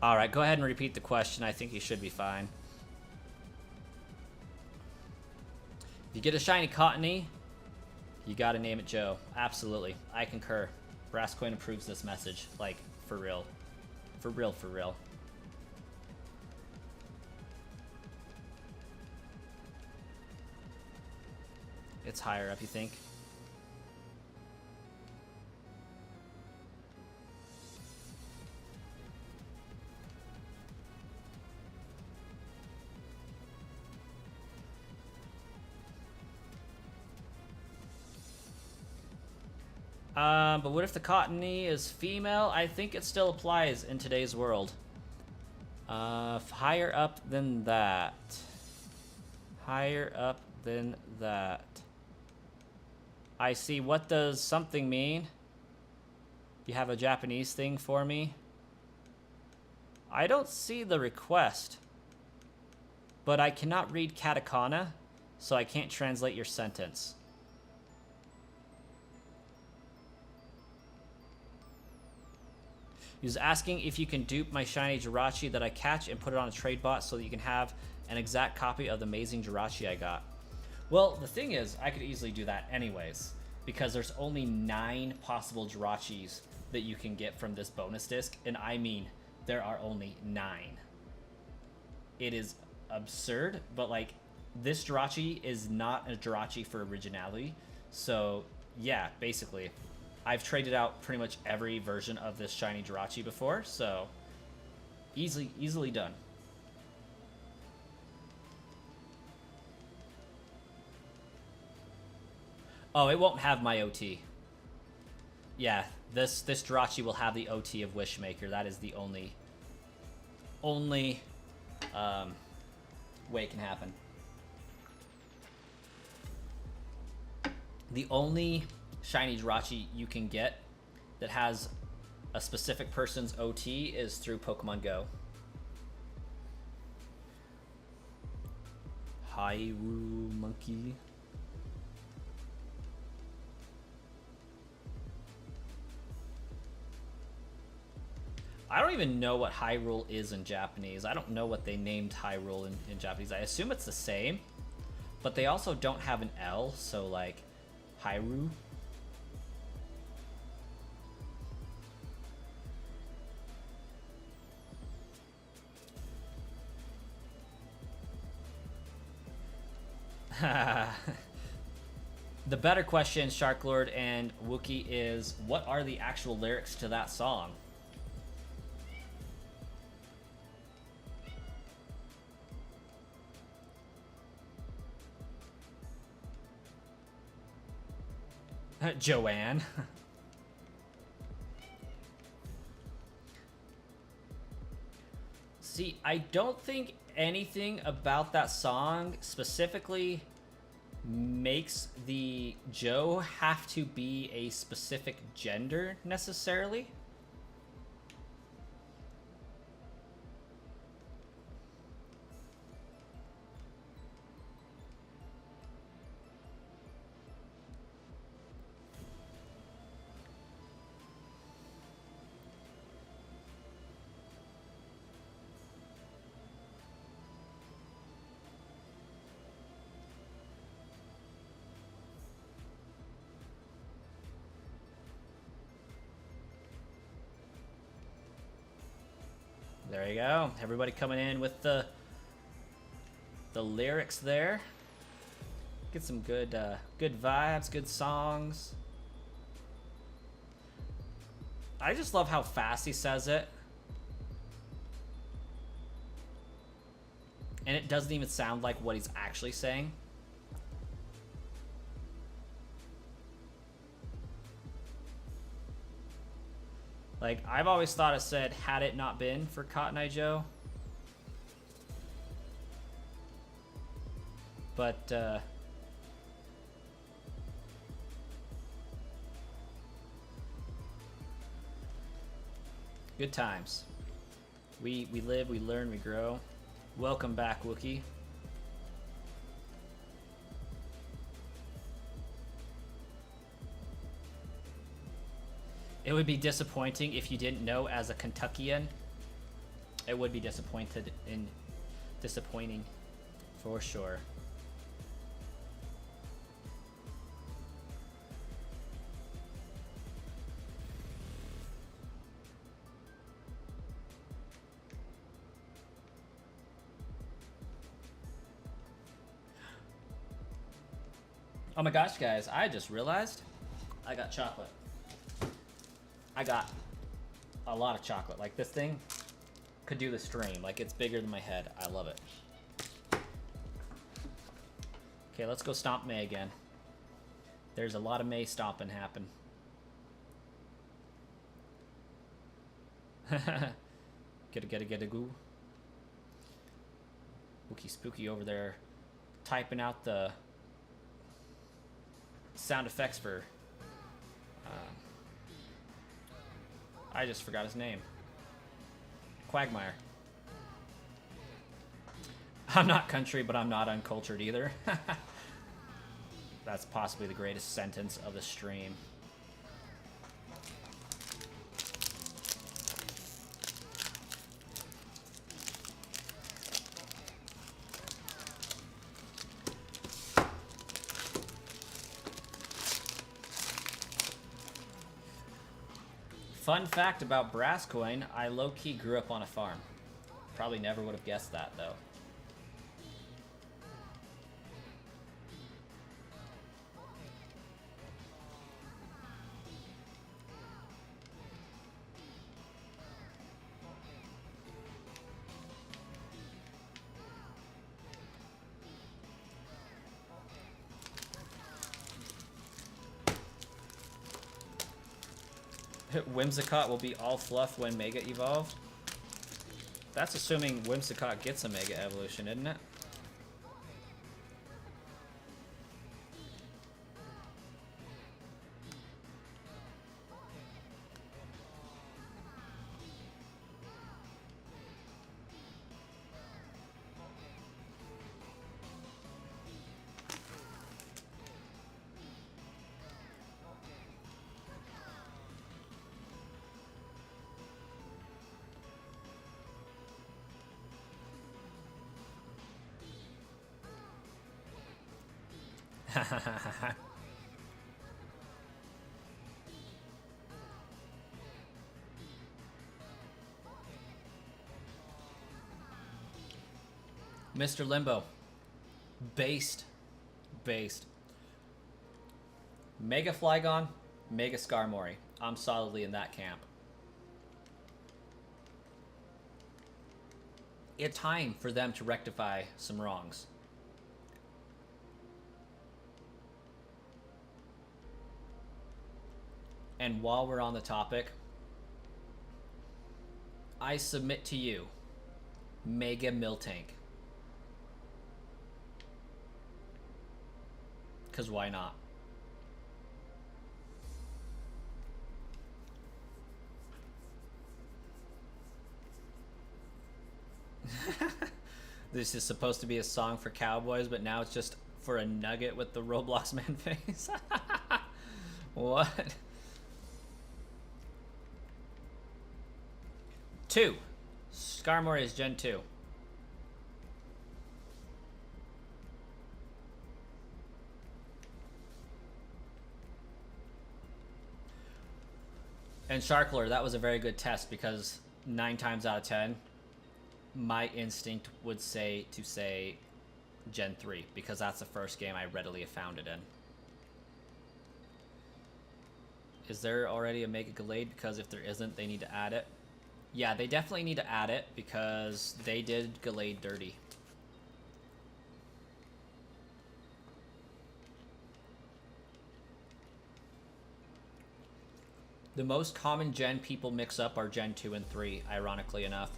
A: Alright, go ahead and repeat the question. I think you should be fine. If you get a shiny Cottony, you gotta name it Joe. Absolutely. I concur. Brasscoin approves this message. Like, for real. For real, for real. It's higher up, you think? But what if the Cottony is female? I think it still applies in today's world. Higher up than that. Higher up than that. I see. What does something mean? You have a Japanese thing for me? I don't see the request. But I cannot read katakana, so I can't translate your sentence. He was asking if you can dupe my shiny Jirachi that I catch and put it on a trade bot so that you can have an exact copy of the amazing Jirachi I got. Well, the thing is, I could easily do that anyways, because there's only 9 possible Jirachis that you can get from this bonus disc, and I mean, there are only 9. It is absurd, but like, this Jirachi is not a Jirachi for originality, so yeah, basically. I've traded out pretty much every version of this shiny Jirachi before, so easily done. Oh, it won't have my OT. Yeah, this Jirachi will have the OT of Wishmaker. That is the only way it can happen. The only shiny Jirachi you can get that has a specific person's OT is through Pokemon Go. Hyrule monkey. I don't even know what Hyrule is in Japanese. I don't know what they named Hyrule in Japanese. I assume it's the same, but they also don't have an L, so like Hyrule. The better question, Sharklord and Wookie, is what are the actual lyrics to that song? Joanne. See, I don't think anything about that song specifically makes the Joe have to be a specific gender necessarily. There you go. Everybody coming in with the lyrics there. Get some good good vibes, good songs. I just love how fast he says it. And it doesn't even sound like what he's actually saying. Like, I've always thought it said, had it not been for Cotton Eye Joe. But, good times. We live, we learn, we grow. Welcome back, Wookie. It would be disappointing if you didn't know as a Kentuckian. It would be disappointing for sure. Oh my gosh, guys, I just realized I got chocolate. I got a lot of chocolate. Like, this thing could do the stream. Like, it's bigger than my head. I love it. Okay, let's go stomp May again. There's a lot of May stomping happen. Get a goo. Wookie Spooky over there typing out the sound effects for I just forgot his name. Quagmire. I'm not country, but I'm not uncultured either. That's possibly the greatest sentence of the stream. Fun fact about Brass Coin, I low-key grew up on a farm. Probably never would have guessed that, though. Whimsicott will be all fluff when Mega evolved. That's assuming Whimsicott gets a Mega evolution, isn't it? Mr. Limbo. Based. Mega Flygon, Mega Skarmory. I'm solidly in that camp. It's time for them to rectify some wrongs. And while we're on the topic, I submit to you Mega Miltank. Because why not? This is supposed to be a song for cowboys, but now it's just for a nugget with the Roblox man face. What? 2. Skarmory is Gen 2. And Sharkler, that was a very good test because 9 times out of 10, my instinct would say to say Gen 3 because that's the first game I readily found it in. Is there already a Mega Gallade? Because if there isn't, they need to add it. Yeah, they definitely need to add it because they did Gallade dirty. The most common gen people mix up are Gen 2 and 3, ironically enough.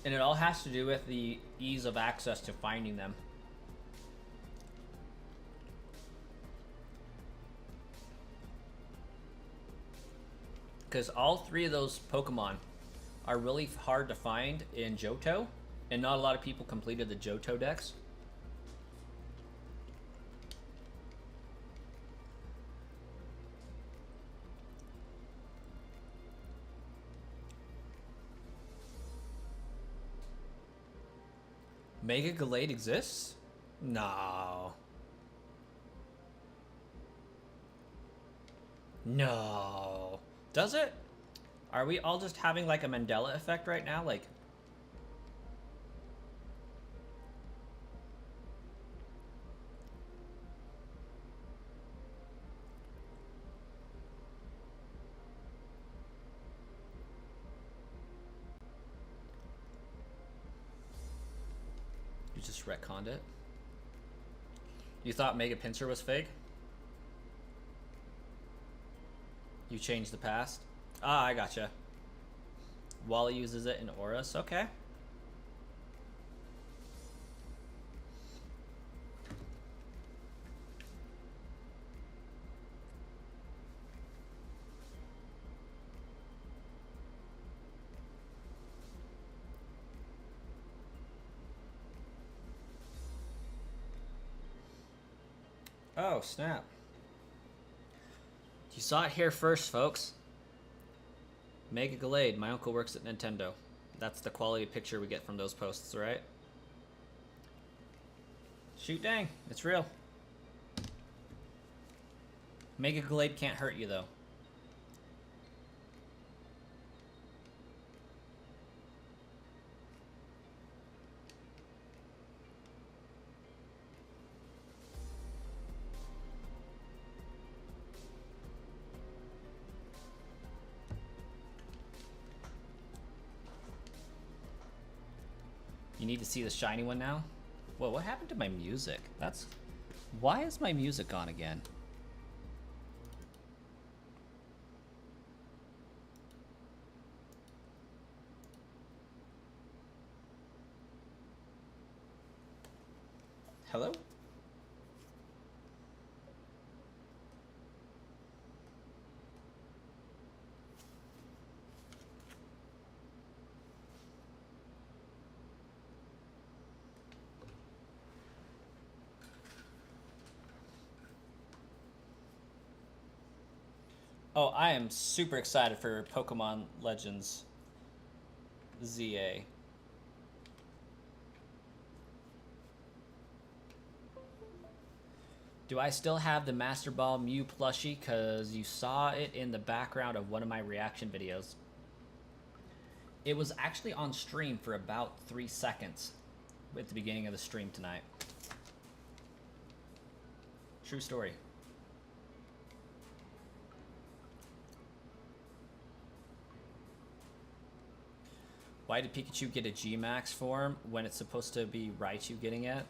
A: And it all has to do with the ease of access to finding them. Because all 3 of those Pokemon are really hard to find in Johto, and not a lot of people completed the Johto decks. Mega Gallade exists? No. No. Does it? Are we all just having like a Mandela effect right now? Like... You just retconned it? You thought Mega Pinsir was fake? You changed the past? Ah, I gotcha. Wally uses it in Auras, okay. Oh, snap. You saw it here first, folks. Mega Gallade, my uncle works at Nintendo. That's the quality picture we get from those posts, right? Shoot dang, it's real. Mega Gallade can't hurt you though. You need to see the shiny one now? Whoa, what happened to my music? That's... Why is my music gone again? Hello? Oh, I am super excited for Pokemon Legends ZA. Do I still have the Master Ball Mew plushie? Because you saw it in the background of one of my reaction videos. It was actually on stream for about 3 seconds at the beginning of the stream tonight. True story. Why did Pikachu get a G-Max form when it's supposed to be Raichu getting it?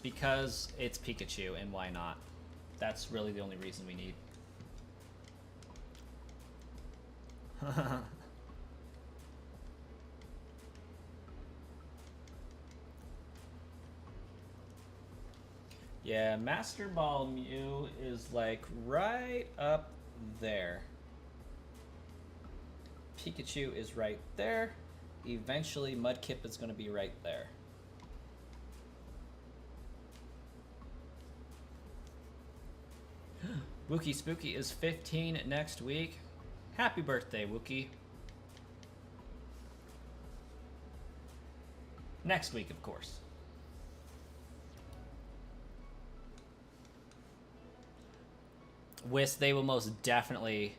A: Because it's Pikachu, and why not? That's really the only reason we need. Yeah, Master Ball Mew is like right up there. Pikachu is right there. Eventually, Mudkip is going to be right there. Wookie Spooky is 15 next week. Happy birthday, Wookie. Next week, of course. Whisk, they will most definitely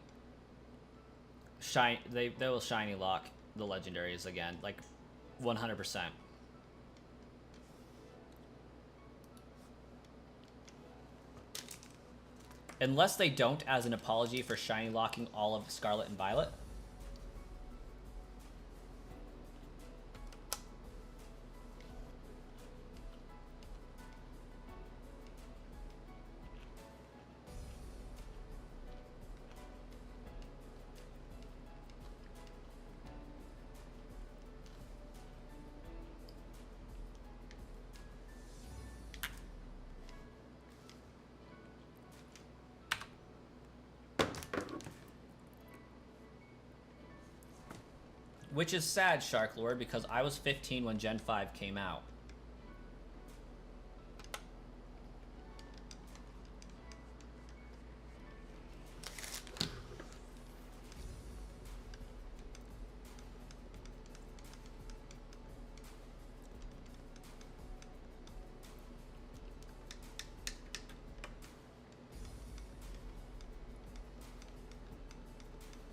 A: they will shiny lock the legendaries again, like 100%. Unless they don't, as an apology for shiny locking all of Scarlet and Violet. Which is sad, Shark Lord, because I was 15 when Gen 5 came out.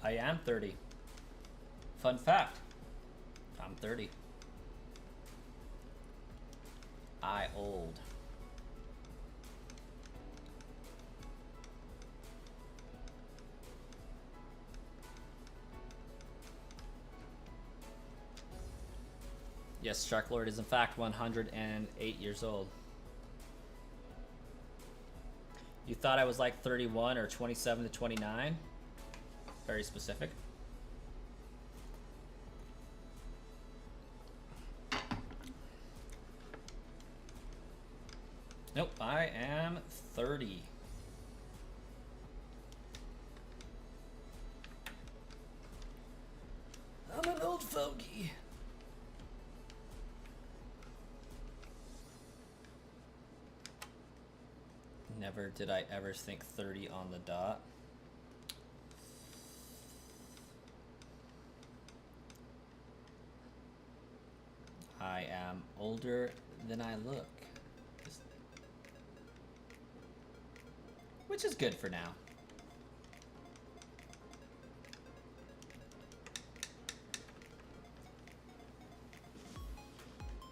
A: I am 30. Fun fact, I'm 30. I old. Yes, Shark Lord is in fact 108 years old. You thought I was like 31 or 27 to 29? Very specific. Nope, I am 30. I'm an old fogey. Never did I ever think 30 on the dot. I am older than I look. Which is good for now.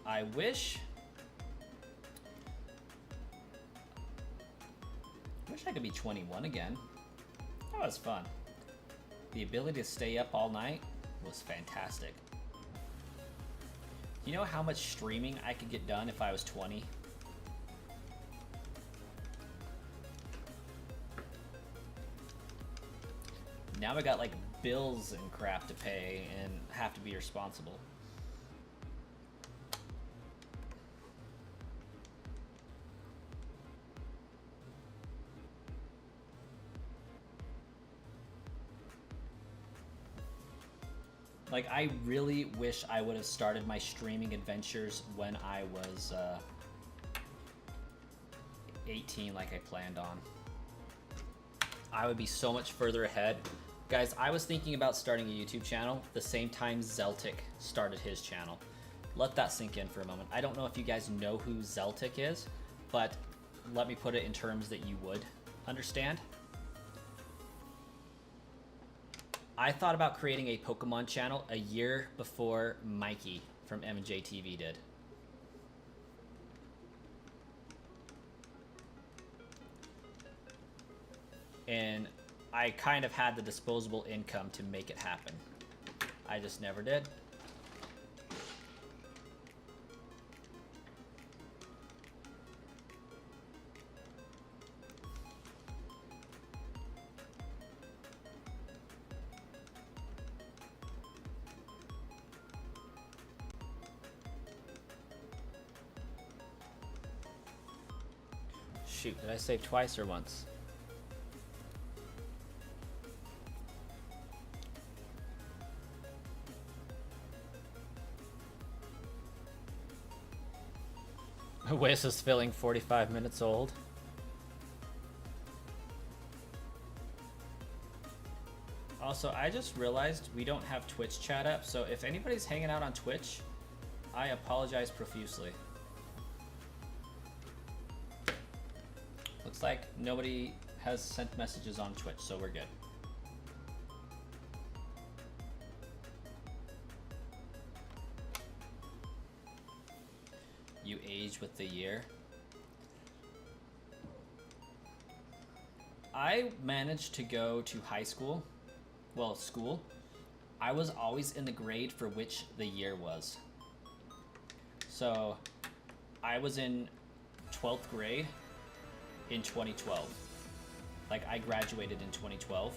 A: I wish I could be 21 again. That was fun. The ability to stay up all night was fantastic. You know how much streaming I could get done if I was 20? Now I got like bills and crap to pay and have to be responsible. Like, I really wish I would have started my streaming adventures when I was 18 like I planned on. I would be so much further ahead. Guys, I was thinking about starting a YouTube channel the same time Zeltic started his channel. Let that sink in for a moment. I don't know if you guys know who Zeltic is, but let me put it in terms that you would understand. I thought about creating a Pokemon channel a year before Mikey from M&J TV did. And I kind of had the disposable income to make it happen. I just never did. Shoot, did I save twice or once? Wiss is feeling 45 minutes old. Also, I just realized we don't have Twitch chat up, so if anybody's hanging out on Twitch, I apologize profusely. Looks like nobody has sent messages on Twitch, so we're good. You age with the year. I managed to go to high school, well, school. I was always in the grade for which the year was. So I was in 12th grade in 2012. Like, I graduated in 2012.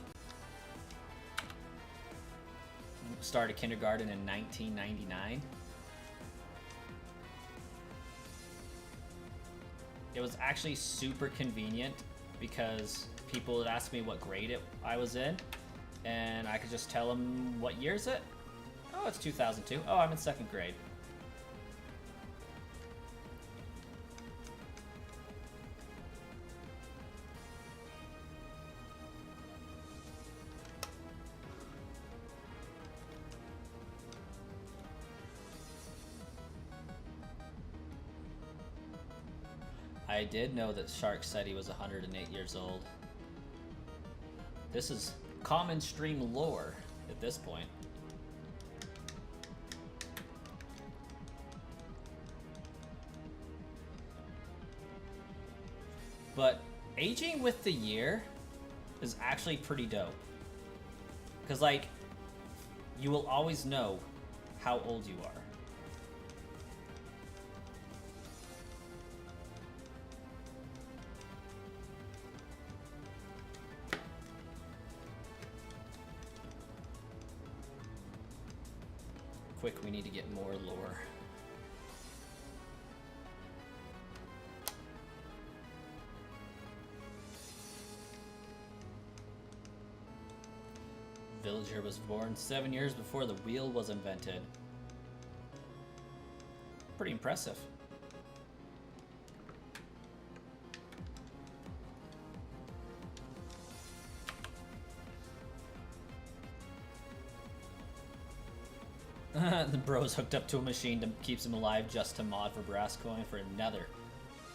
A: Started kindergarten in 1999. It was actually super convenient because people would ask me what grade I was in, and I could just tell them what year is it? Oh, it's 2002. Oh, I'm in 2nd grade. I did know that Shark said he was 108 years old. This is common stream lore at this point. But aging with the year is actually pretty dope. Because, like, you will always know how old you are. Quick, we need to get more lore. Villager was born 7 years before the wheel was invented. Pretty impressive. The bro's hooked up to a machine that keeps him alive just to mod for brass coin for another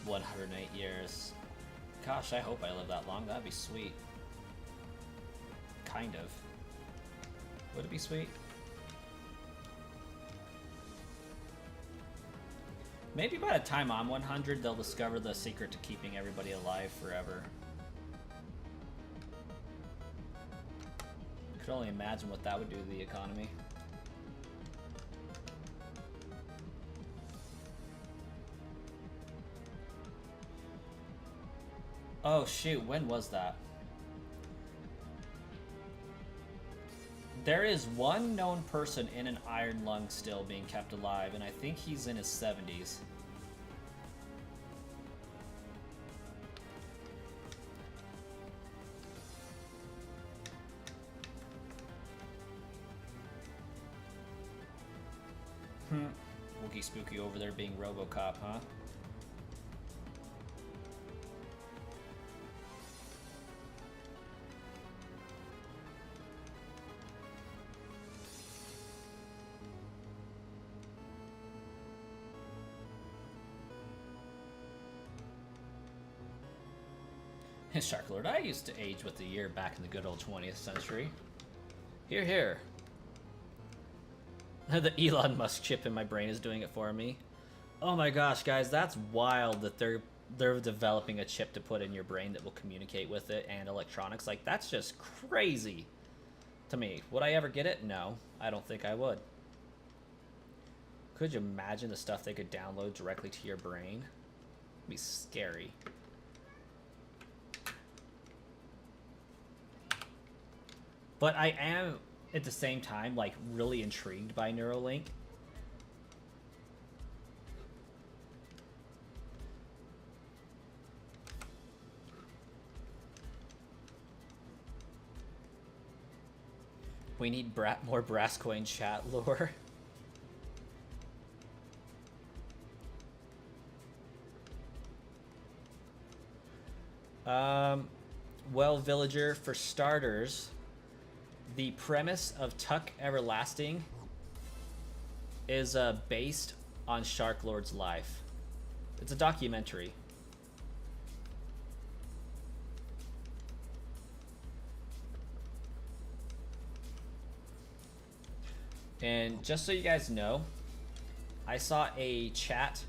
A: 108 years. Gosh, I hope I live that long. That'd be sweet. Kind of. Would it be sweet? Maybe by the time I'm 100, they'll discover the secret to keeping everybody alive forever. Could only imagine what that would do to the economy. Oh shoot, when was that? There is one known person in an iron lung still being kept alive, and I think he's in his 70s. Wookie Spooky over there being RoboCop, huh? Shark Lord, I used to age with the year back in the good old 20th century. Here, here. The Elon Musk chip in my brain is doing it for me. Oh my gosh, guys, that's wild that they're developing a chip to put in your brain that will communicate with it and electronics. Like, that's just crazy to me. Would I ever get it? No, I don't think I would. Could you imagine the stuff they could download directly to your brain? It'd be scary. But I am, at the same time, like, really intrigued by Neuralink. We need more brass coin chat lore. Well, Villager, for starters, the premise of Tuck Everlasting is based on Shark Lord's life. It's a documentary. And just so you guys know, I saw a chat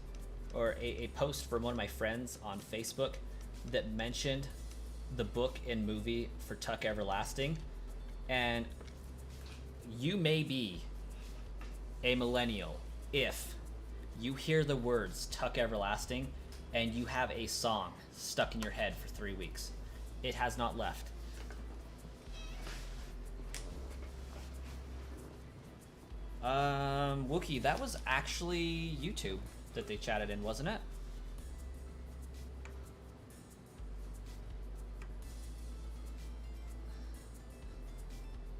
A: or a post from one of my friends on Facebook that mentioned the book and movie for Tuck Everlasting. And you may be a millennial if you hear the words Tuck Everlasting and you have a song stuck in your head for 3 weeks. It has not left. Wookie, that was actually YouTube that they chatted in, wasn't it?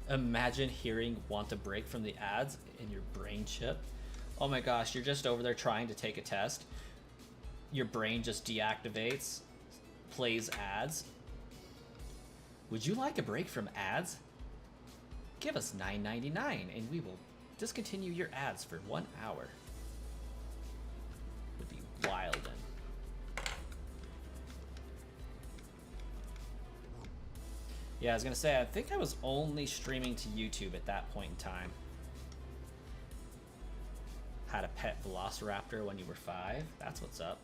A: Imagine hearing "Want a Break" from the ads in your brain chip. Oh my gosh, you're just over there trying to take a test. Your brain just deactivates, plays ads. Would you like a break from ads? Give us $9.99 and we will discontinue your ads for 1 hour. Would be wild then. Yeah, I was gonna say, I think I was only streaming to YouTube at that point in time. Had a pet velociraptor when you were 5? That's what's up.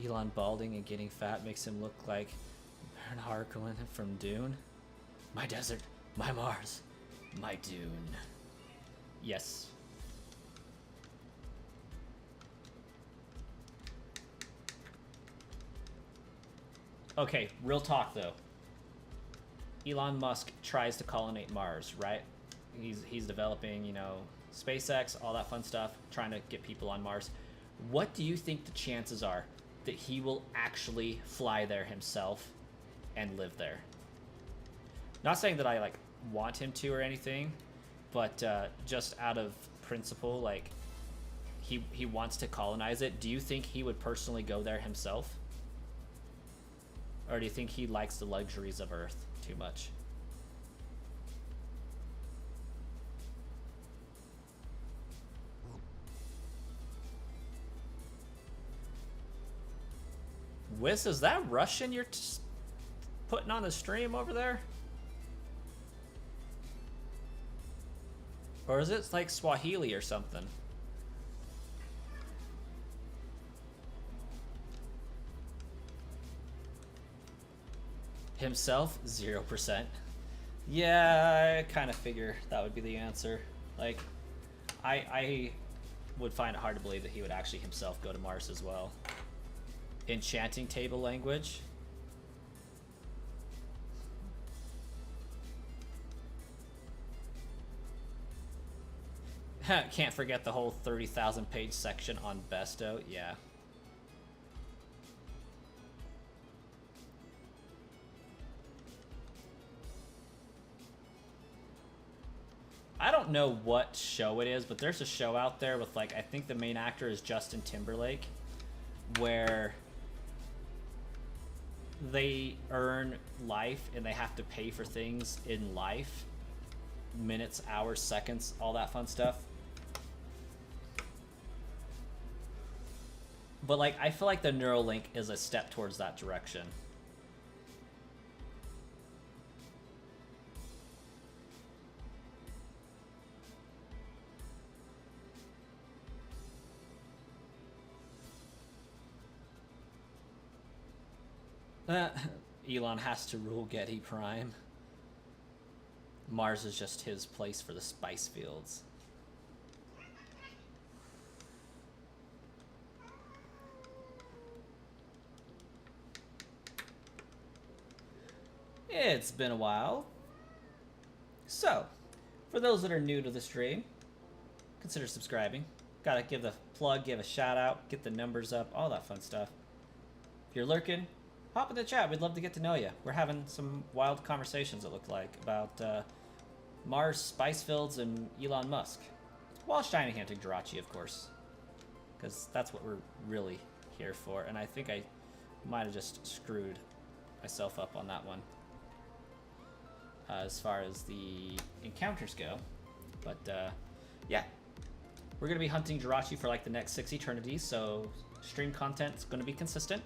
A: Elon balding and getting fat makes him look like Baron Harkonnen from Dune. My desert, my Mars, my Dune. Yes. Okay, real talk though. Elon Musk tries to colonize Mars, right? He's developing, you know, SpaceX, all that fun stuff, trying to get people on Mars. What do you think the chances are that he will actually fly there himself and live there? Not saying that I like want him to or anything, but just out of principle, like he wants to colonize it. Do you think he would personally go there himself? Or do you think he likes the luxuries of Earth too much? Wiz, is that Russian you're putting on the stream over there? Or is it like Swahili or something? Himself, 0%. Yeah, I kind of figure that would be the answer. Like, I would find it hard to believe that he would actually himself go to Mars as well. Enchanting table language. Can't forget the whole 30,000 page section on Besto. Yeah. I don't know what show it is, but there's a show out there with, like, I think the main actor is Justin Timberlake, where they earn life and they have to pay for things in life. Minutes, hours, seconds, all that fun stuff. But like, I feel like the Neuralink is a step towards that direction. Elon has to rule Getty Prime. Mars is just his place for the spice fields. It's been a while. So, for those that are new to the stream, consider subscribing. Gotta give the plug, give a shout out, get the numbers up, all that fun stuff. If you're lurking, hop in the chat. We'd love to get to know you. We're having some wild conversations, it looked like, about Mars, spice fields, and Elon Musk. While shiny hunting Jirachi, of course. Because that's what we're really here for. And I think I might have just screwed myself up on that one. As far as the encounters go. But, yeah. We're going to be hunting Jirachi for like the next 6 eternities, so stream content's going to be consistent.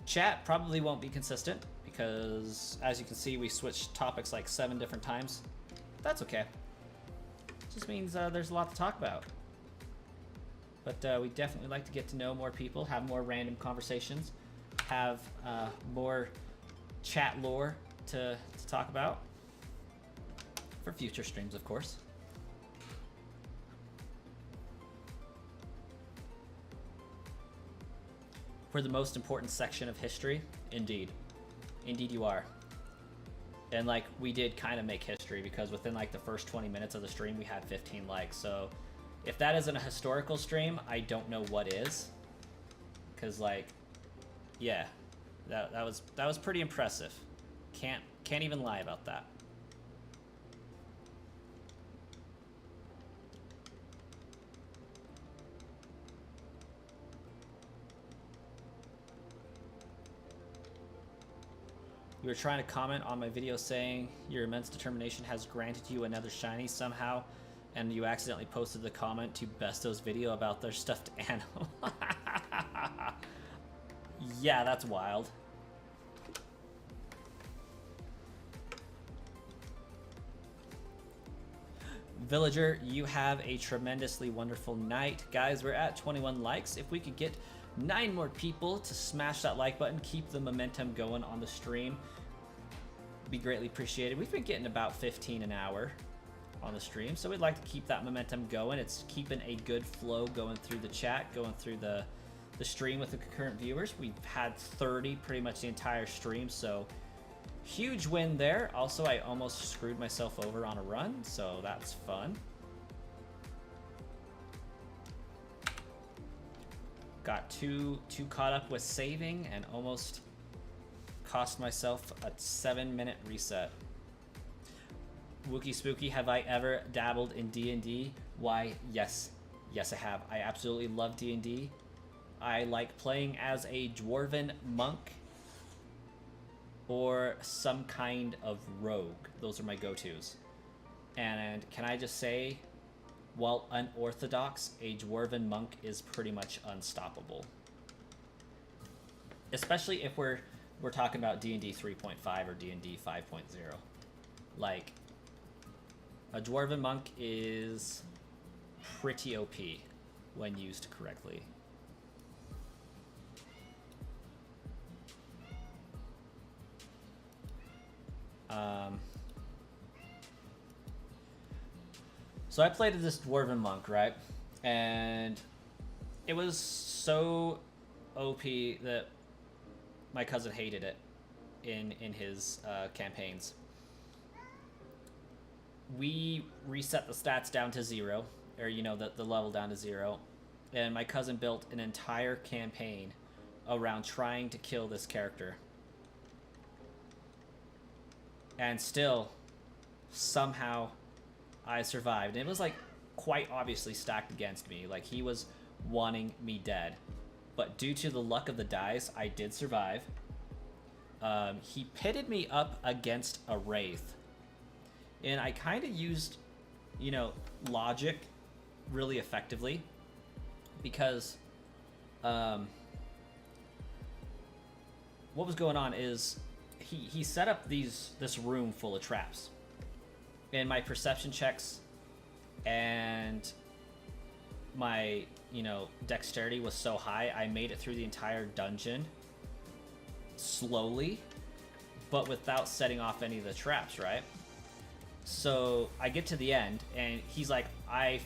A: Chat probably won't be consistent, because as you can see, we switched topics like 7 different times. That's okay. Just means there's a lot to talk about. But we definitely like to get to know more people, have more random conversations, have more chat lore to talk about. For future streams, of course. For the most important section of history, indeed. Indeed you are. And like, we did kind of make history, because within like the first 20 minutes of the stream, we had 15 likes. So if that isn't a historical stream, I don't know what is. Because like, yeah, that was pretty impressive. Can't even lie about that. You were trying to comment on my video saying your immense determination has granted you another shiny somehow, and you accidentally posted the comment to Besto's video about their stuffed animal. Yeah, that's wild. Villager, you have a tremendously wonderful night. Guys, we're at 21 likes. If we could get 9 more people to smash that like button, keep the momentum going on the stream, be greatly appreciated. We've been getting about 15 an hour on the stream, so we'd like to keep that momentum going. It's keeping a good flow going through the chat, going through the stream with the concurrent viewers. We've had 30 pretty much the entire stream, so huge win there. Also, I almost screwed myself over on a run, so that's fun. Got too caught up with saving and almost cost myself a 7-minute reset. Wookie Spooky, have I ever dabbled in D&D? Why, yes. Yes, I have. I absolutely love D&D. I like playing as a dwarven monk or some kind of rogue. Those are my go-tos. And can I just say, while unorthodox, a dwarven monk is pretty much unstoppable. Especially if we're talking about D&D 3.5 or D&D 5.0. Like, a dwarven monk is pretty OP when used correctly. So I played as this dwarven monk, right? And it was so OP that my cousin hated it in his campaigns. We reset the stats down to 0, or you know, the level down to 0, and my cousin built an entire campaign around trying to kill this character. And still, somehow, I survived. And it was like quite obviously stacked against me. Like, he was wanting me dead. But due to the luck of the dice, I did survive. He pitted me up against a wraith. And I kind of used, you know, logic really effectively. Because Um, what was going on is he set up this room full of traps, and my perception checks and my dexterity was so high, I made it through the entire dungeon slowly, but without setting off any of the traps, right? So I get to the end, and he's like, I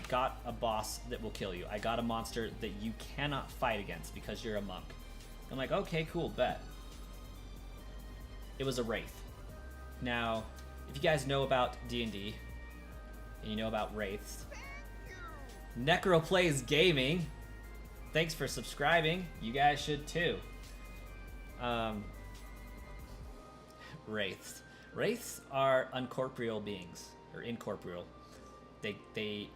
A: got a boss that will kill you. I got a monster that you cannot fight against because you're a monk. I'm like, okay, cool, bet. It was a wraith. Now, if you guys know about D&D, and you know about wraiths, Necro Plays Gaming, thanks for subscribing. You guys should too. Wraiths. Wraiths are uncorporeal beings, or incorporeal. They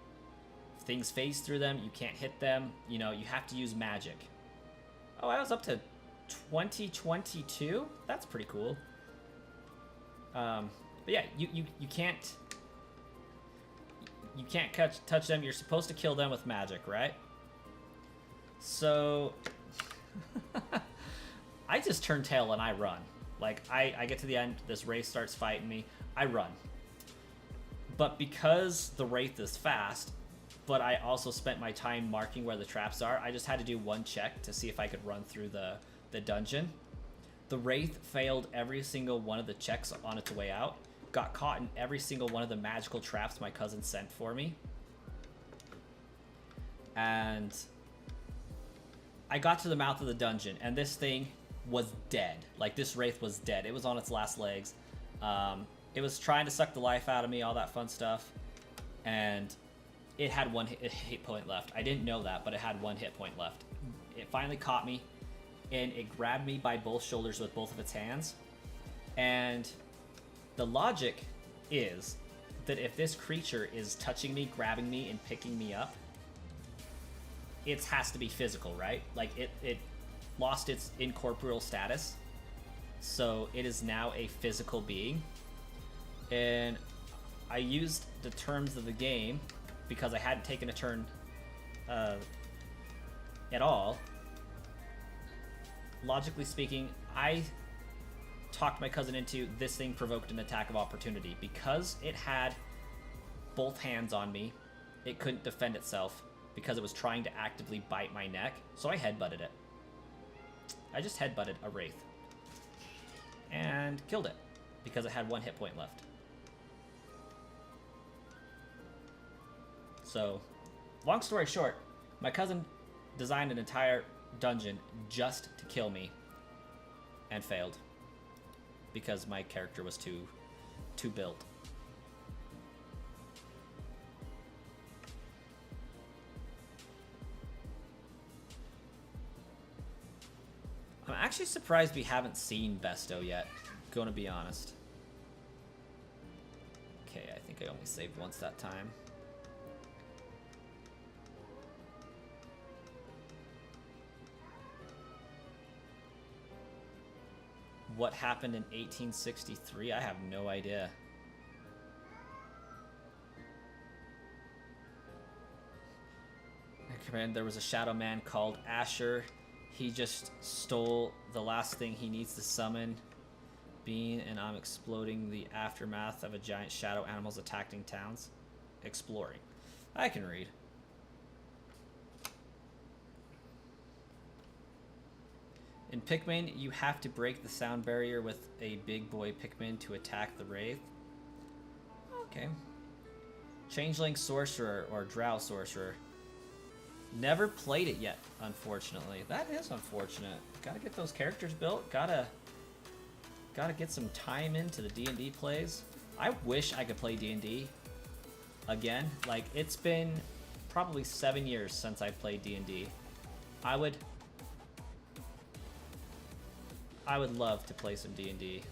A: things phase through them. You can't hit them. You have to use magic. Oh, I was up to 2022. That's pretty cool. But yeah, you can't touch them. You're supposed to kill them with magic, right? So I just turn tail and I run. Like, I get to the end, this wraith starts fighting me, I run. But because the wraith is fast, but I also spent my time marking where the traps are, I just had to do one check to see if I could run through the dungeon. The wraith failed every single one of the checks on its way out, got caught in every single one of the magical traps my cousin sent for me. And I got to the mouth of the dungeon, and this thing was dead. Like, this wraith was dead. It was on its last legs. It was trying to suck the life out of me, all that fun stuff. And it had one hit point left. I didn't know that, but it had one hit point left. It finally caught me, and it grabbed me by both shoulders with both of its hands. And the logic is that if this creature is touching me, grabbing me, and picking me up, it has to be physical, right? Like, it lost its incorporeal status, so it is now a physical being. And I used the terms of the game because I hadn't taken a turn at all. Logically speaking, I talked my cousin into this thing provoked an attack of opportunity. Because it had both hands on me, it couldn't defend itself because it was trying to actively bite my neck, so I headbutted it. I just headbutted a wraith and killed it because it had one hit point left. So, long story short, my cousin designed an entire dungeon just to kill me and failed because my character was too built. I'm actually surprised we haven't seen Besto yet, gonna be honest. Okay, I think I only saved once that time. What happened in 1863? I have no idea. There was a shadow man called Asher. He just stole the last thing he needs to summon. Bean, and I'm exploding the aftermath of a giant shadow animals attacking towns. Exploring. I can read. In Pikmin, you have to break the sound barrier with a big boy Pikmin to attack the Wraith. Okay. Changeling Sorcerer or Drow Sorcerer. Never played it yet, unfortunately. That is unfortunate. Gotta get those characters built. Gotta get some time into the D&D plays. I wish I could play D&D again. Like, it's been probably 7 years since I played D&D. I would love to play some D&D.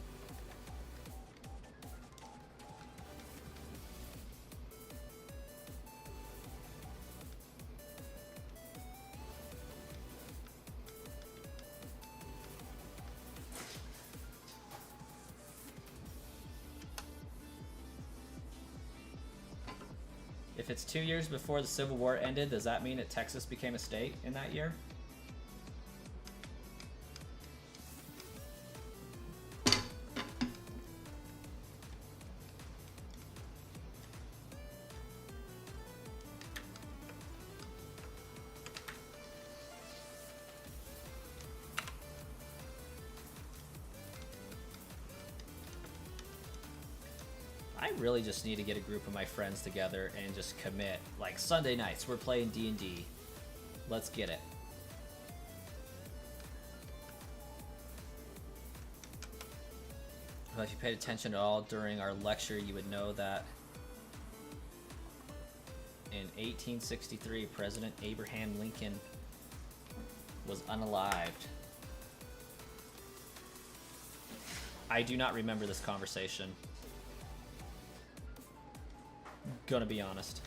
A: If it's 2 years before the Civil War ended, does that mean that Texas became a state in that year? I really just need to get a group of my friends together and just commit. Like, Sunday nights, we're playing D&D. Let's get it. Well, if you paid attention at all during our lecture, you would know that in 1863, President Abraham Lincoln was unalived. I do not remember this conversation. Gonna be honest.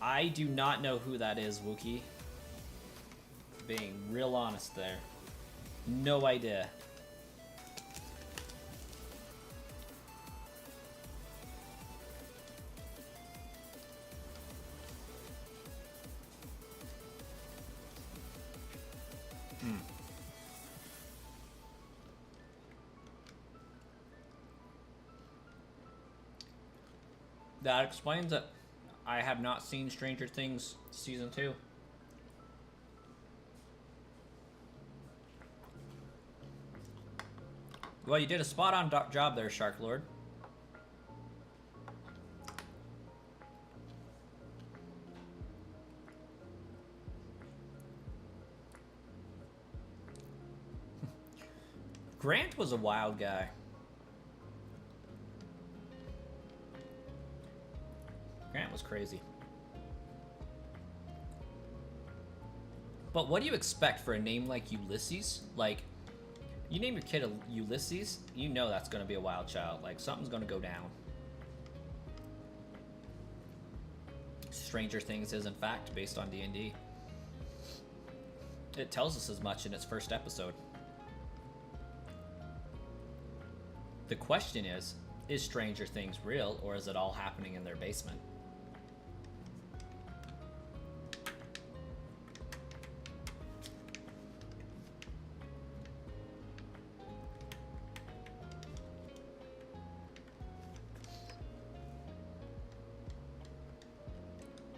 A: I do not know who that is, Wookie. Being real honest there. No idea. That explains it. I have not seen Stranger Things Season 2. Well, you did a spot-on job there, Shark Lord. Grant was a wild guy. Grant was crazy. But what do you expect for a name like Ulysses? Like, you name your kid Ulysses, you know that's going to be a wild child. Like, something's going to go down. Stranger Things is, in fact, based on D&D. It tells us as much in its first episode. The question is Stranger Things real, or is it all happening in their basement?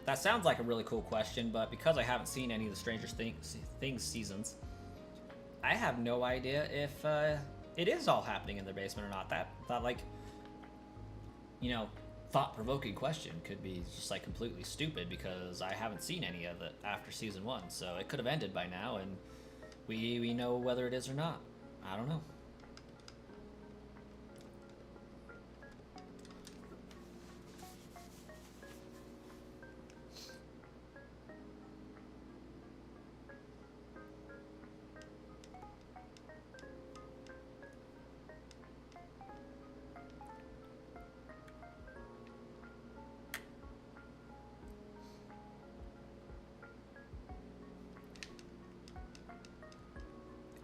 A: That sounds like a really cool question, but because I haven't seen any of the Stranger Things seasons, I have no idea if it is all happening in their basement or not. That like, you know, thought-provoking question could be just like completely stupid because I haven't seen any of it after season 1, so it could have ended by now, and we know whether it is or not. I don't know.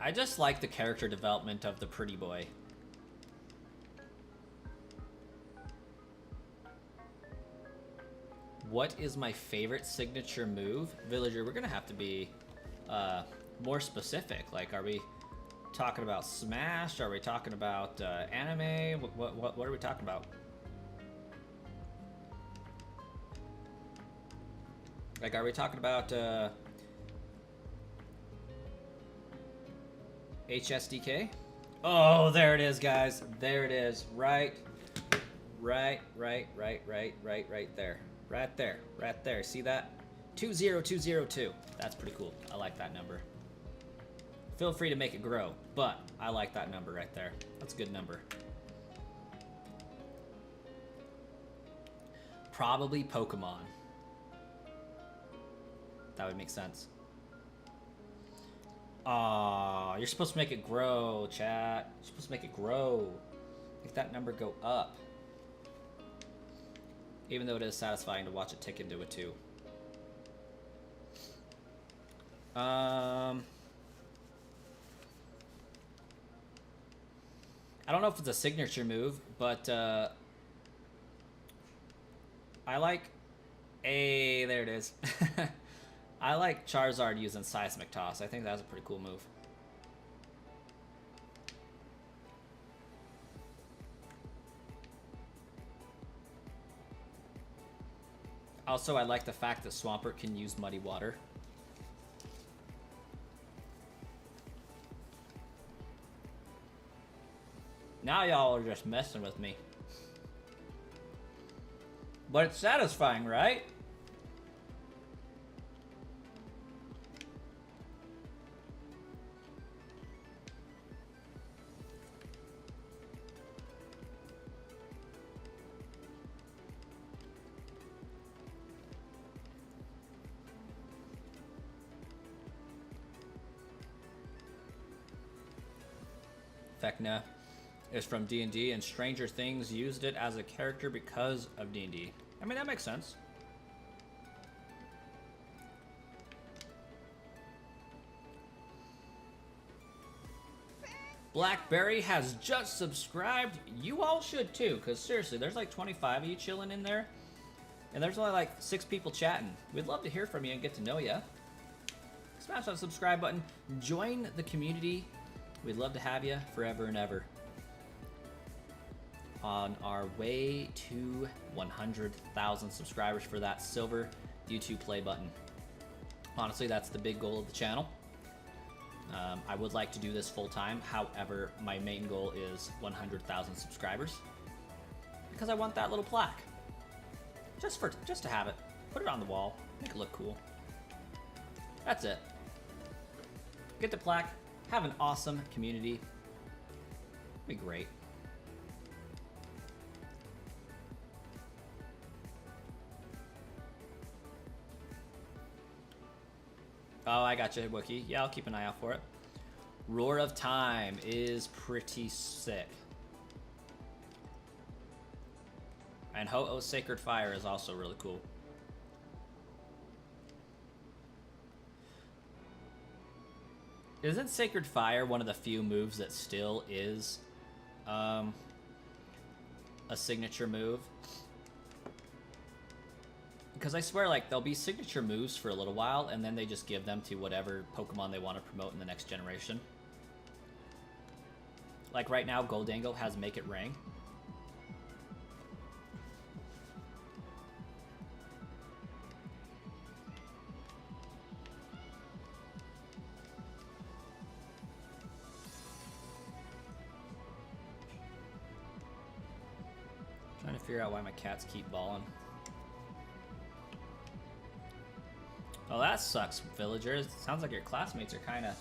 A: I just like the character development of the pretty boy. What is my favorite signature move? Villager, we're gonna have to be more specific. Like, are we talking about Smash? Are we talking about anime? What are we talking about? Like, are we talking about HSDK? Oh, there it is, guys. There it is. Right there. Right there. See that? 20202. That's pretty cool. I like that number. Feel free to make it grow, but I like that number right there. That's a good number. Probably Pokemon. That would make sense. Aw, you're supposed to make it grow, chat. You're supposed to make it grow. Make that number go up. Even though it is satisfying to watch it tick into a 2. I don't know if it's a signature move, but I like there it is. I like Charizard using Seismic Toss. I think that's a pretty cool move. Also, I like the fact that Swampert can use Muddy Water. Now y'all are just messing with me. But it's satisfying, right? Vecna is from D&D, and Stranger Things used it as a character because of D&D. I mean, that makes sense. Blackberry has just subscribed. You all should too, because seriously, there's like 25 of you chilling in there, and there's only like 6 people chatting. We'd love to hear from you and get to know you. Smash that subscribe button. Join the community. We'd love to have you forever and ever. On our way to 100,000 subscribers for that silver YouTube play button. Honestly, that's the big goal of the channel. I would like to do this full time. However, my main goal is 100,000 subscribers because I want that little plaque. Just to have it. Put it on the wall. Make it look cool. That's it. Get the plaque. Have an awesome community. Be great. Oh, I got you, Wookie. Yeah, I'll keep an eye out for it. Roar of Time is pretty sick. And Ho-Oh Sacred Fire is also really cool. Isn't Sacred Fire one of the few moves that still is a signature move? Because I swear, like, there'll be signature moves for a little while, and then they just give them to whatever Pokemon they want to promote in the next generation. Like right now, Goldangle has Make It Rain. Trying to figure out why my cats keep balling. Oh, that sucks, villagers. Sounds like your classmates are kind of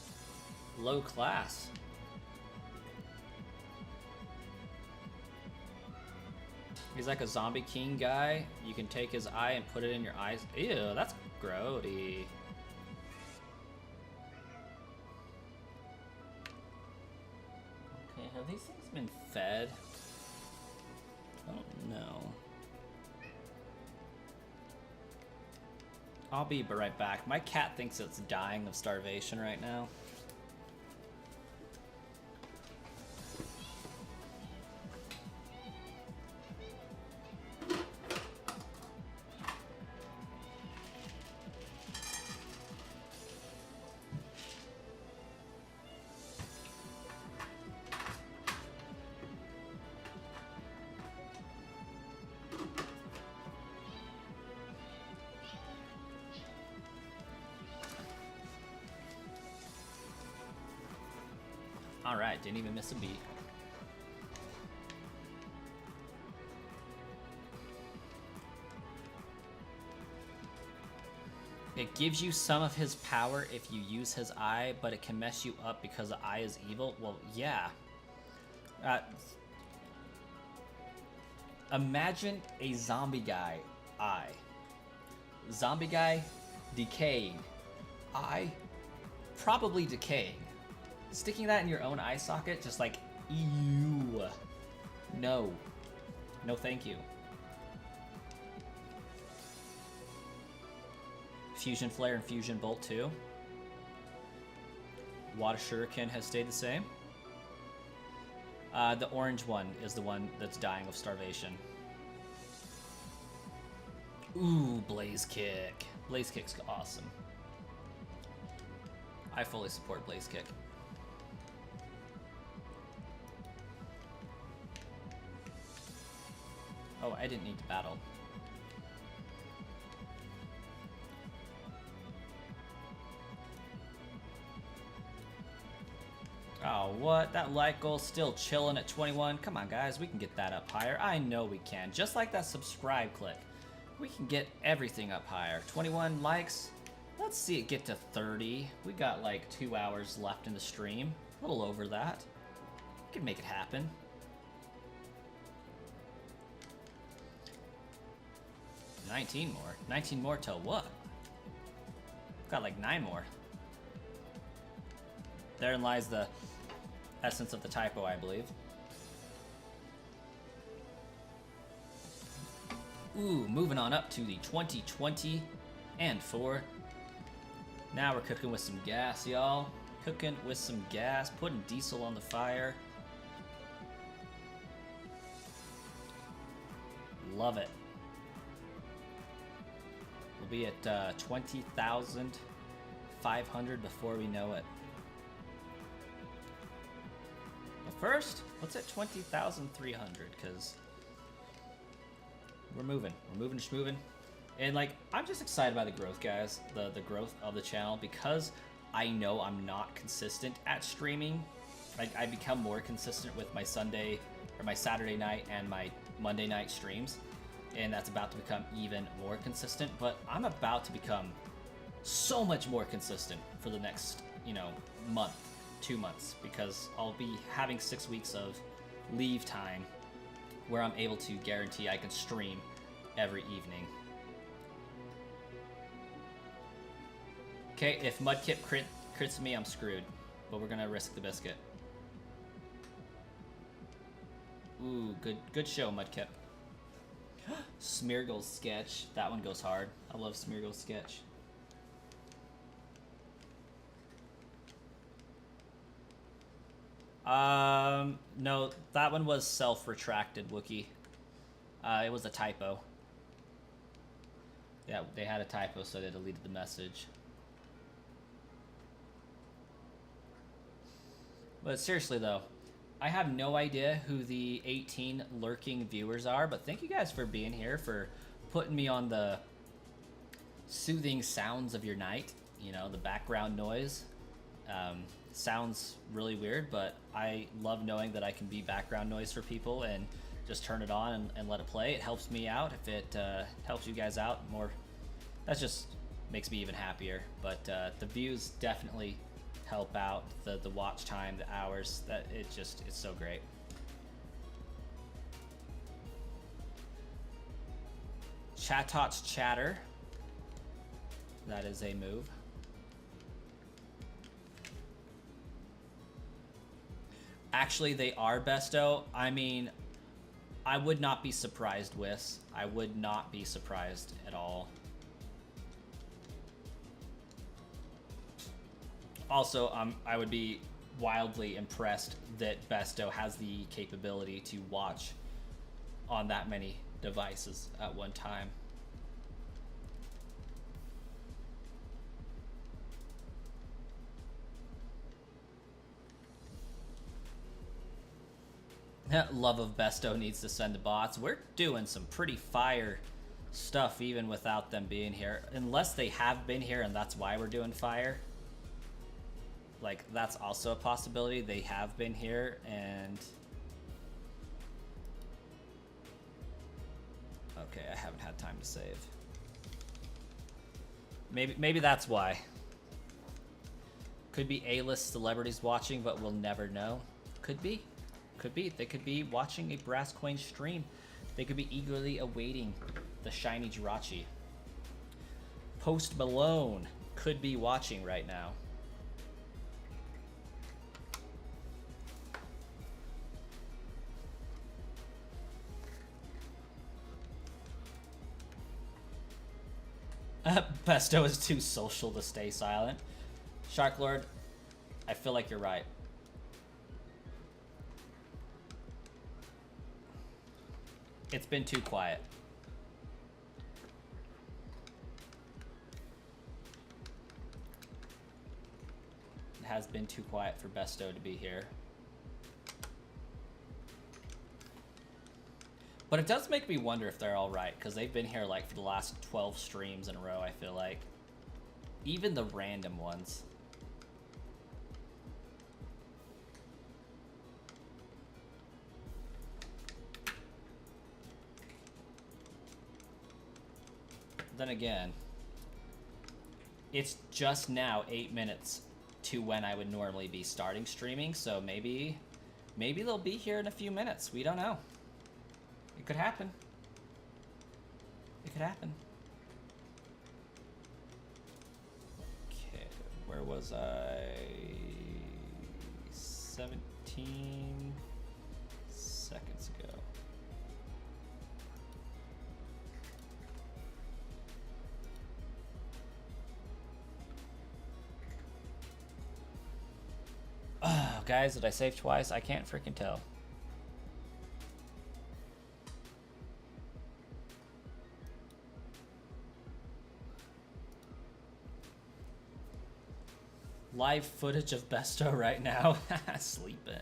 A: low class. He's like a zombie king guy. You can take his eye and put it in your eyes. Ew, that's grody. Okay, have these things been fed? I don't know. I'll be right back. My cat thinks it's dying of starvation right now. Alright, didn't even miss a beat. It gives you some of his power if you use his eye, but it can mess you up because the eye is evil. Well, yeah. Imagine a zombie guy eye. Zombie guy decaying. Eye probably decaying. Sticking that in your own eye socket, just like, ew. No. No thank you. Fusion Flare and Fusion Bolt too. Water Shuriken has stayed the same. The orange one is the one that's dying of starvation. Ooh, Blaze Kick. Blaze Kick's awesome. I fully support Blaze Kick. Oh, I didn't need to battle. Oh, what? That like goal's still chilling at 21. Come on, guys. We can get that up higher. I know we can. Just like that subscribe click. We can get everything up higher. 21 likes. Let's see it get to 30. We got like 2 hours left in the stream. A little over that. We can make it happen. $19 more. 19 more till what? Got like 9 more. Therein lies the essence of the typo, I believe. Ooh, moving on up to the 2020 and 4. Now we're cooking with some gas, y'all. Cooking with some gas, putting diesel on the fire. Love it. We'll be at 20,500 before we know it. But first, let's hit 20,300 because we're moving and schmoving. And like, I'm just excited by the growth, guys. The growth of the channel, because I know I'm not consistent at streaming. Like, I become more consistent with my Sunday or my Saturday night and my Monday night streams. And that's about to become even more consistent. But I'm about to become so much more consistent for the next, month, 2 months, because I'll be having 6 weeks of leave time where I'm able to guarantee I can stream every evening. Okay, if Mudkip crits me, I'm screwed. But we're gonna risk the biscuit. Ooh, good show, Mudkip. Smeargle's sketch. That one goes hard. I love Smeargle's sketch. No, that one was self-retracted, Wookie. It was a typo. Yeah, they had a typo, so they deleted the message. But seriously, though, I have no idea who the 18 lurking viewers are, but thank you guys for being here, for putting me on the soothing sounds of your night. The background noise. Sounds really weird, but I love knowing that I can be background noise for people and just turn it on and let it play. It helps me out. If it helps you guys out more, that just makes me even happier. But the views definitely help out, the watch time, the hours. That it's so great. Chatot's chatter. That is a move. Actually, they are besto. I mean, I would not be surprised, Wiss. I would not be surprised at all. Also, I would be wildly impressed that Besto has the capability to watch on that many devices at one time. Love of Besto needs to send the bots. We're doing some pretty fire stuff even without them being here. Unless they have been here and that's why we're doing fire. Like, that's also a possibility. They have been here and... Okay, I haven't had time to save. Maybe that's why. Could be A-list celebrities watching, but we'll never know. Could be. Could be. They could be watching a Brass Coin stream. They could be eagerly awaiting the shiny Jirachi. Post Malone could be watching right now. Pesto is too social to stay silent. Shark Lord, I feel like you're right. It's been too quiet. It has been too quiet for Besto to be here. But it does make me wonder if they're all right, because they've been here like for the last 12 streams in a row, I feel like. Even the random ones. Then again, it's just now 8 minutes to when I would normally be starting streaming, so maybe they'll be here in a few minutes. We don't know. It could happen. It could happen. Okay, where was I? 17 seconds ago. Oh, guys, did I save twice? I can't freaking tell. Live footage of Besto right now. Sleeping.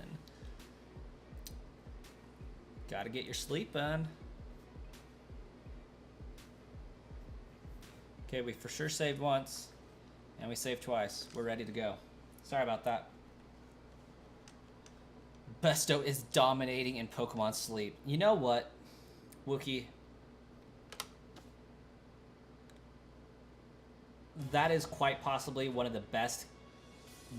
A: Gotta get your sleep in. Okay, we for sure saved once. And we saved twice. We're ready to go. Sorry about that. Besto is dominating in Pokemon Sleep. You know what, Wookie? That is quite possibly one of the best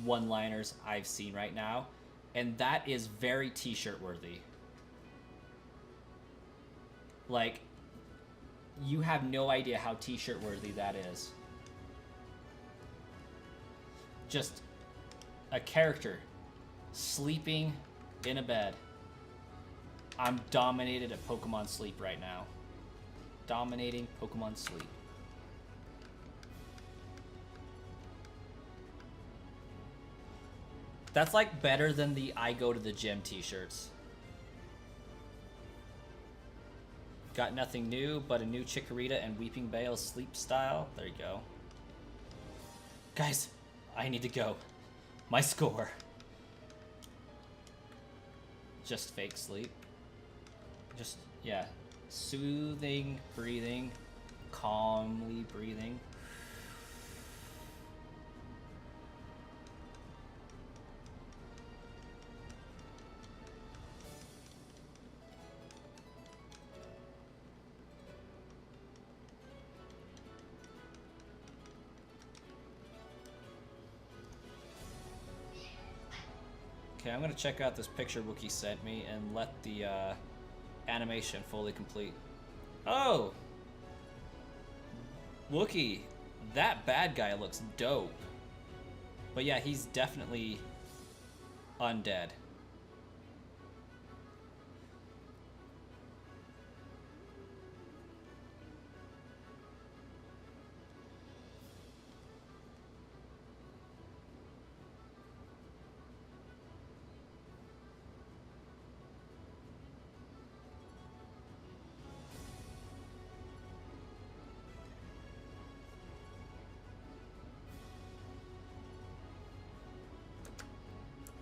A: one-liners I've seen right now, and that is very t-shirt worthy. Like, you have no idea how t-shirt worthy that is. Just a character sleeping in a bed. I'm dominated at Pokemon Sleep right now. Dominating Pokemon Sleep. That's like better than the I go to the gym t-shirts. Got nothing new but a new Chikorita and Weeping Bale sleep style. There you go. Guys, I need to go. My score. Just fake sleep. Just, yeah. Soothing breathing. Calmly breathing. Okay, I'm gonna check out this picture Wookie sent me and let the animation fully complete. Oh! Wookie, that bad guy looks dope. But yeah, he's definitely undead.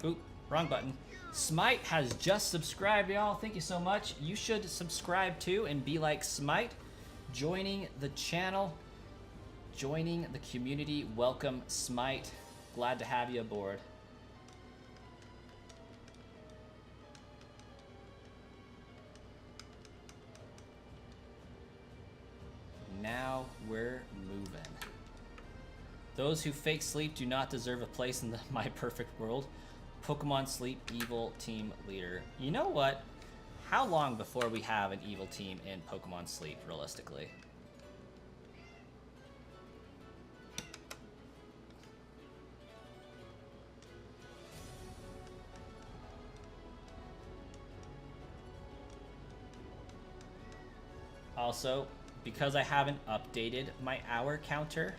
A: Oop, wrong button. Smite has just subscribed, y'all. Thank you so much. You should subscribe too and be like Smite. Joining the channel, joining the community. Welcome, Smite. Glad to have you aboard. Now we're moving. Those who fake sleep do not deserve a place in my perfect world. Pokemon Sleep Evil Team Leader. You know what? How long before we have an evil team in Pokemon Sleep, realistically? Also, because I haven't updated my hour counter,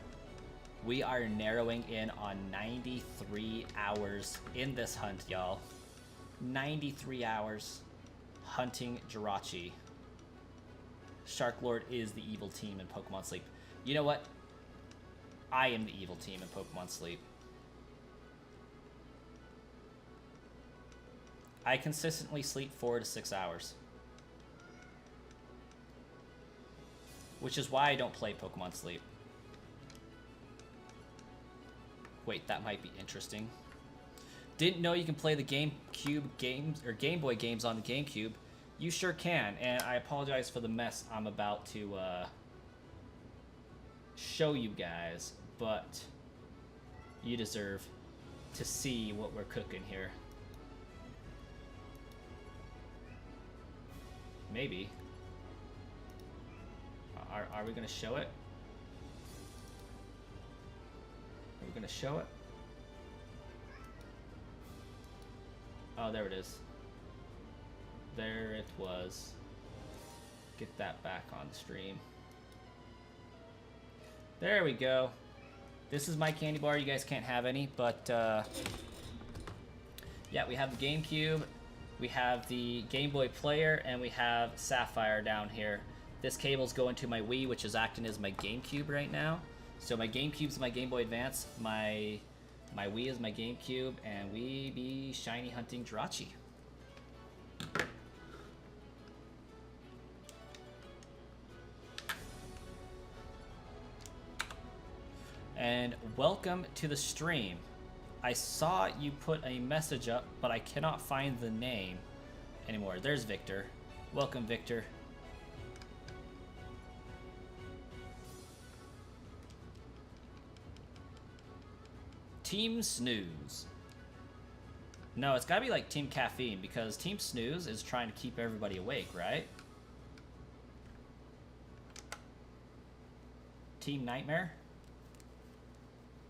A: we are narrowing in on 93 hours in this hunt, y'all. 93 hours hunting Jirachi. Shark Lord is the evil team in Pokemon Sleep. You know what? I am the evil team in Pokemon Sleep. I consistently sleep 4 to 6 hours. Which is why I don't play Pokemon Sleep. Wait, that might be interesting. Didn't know you can play the GameCube games, or Game Boy games on the GameCube. You sure can, and I apologize for the mess I'm about to show you guys, but you deserve to see what we're cooking here. Maybe. Are we gonna show it? Are we gonna show it? Oh, there it is. There it was. Get that back on the stream. There we go. This is my candy bar. You guys can't have any, but yeah, we have the GameCube, we have the Game Boy player, and we have Sapphire down here. This cable's going to my Wii, which is acting as my GameCube right now. So my GameCube's my Game Boy Advance, my Wii is my GameCube, and we be shiny hunting Jirachi. And welcome to the stream. I saw you put a message up, but I cannot find the name anymore. There's Victor. Welcome, Victor. Team Snooze. No, it's gotta be like Team Caffeine, because Team Snooze is trying to keep everybody awake, right? Team Nightmare?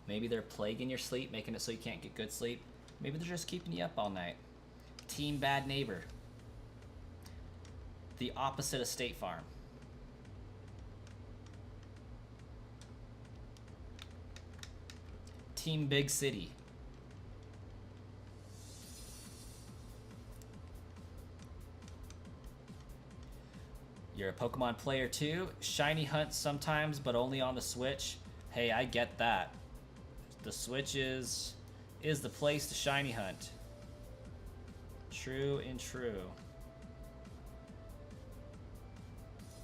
A: Maybe they're plaguing your sleep, making it so you can't get good sleep. Maybe they're just keeping you up all night. Team Bad Neighbor. The opposite of State Farm. Team Big City. You're a Pokemon player too. Shiny hunt sometimes, but only on the Switch. Hey, I get that. The Switch is the place to shiny hunt. True and true.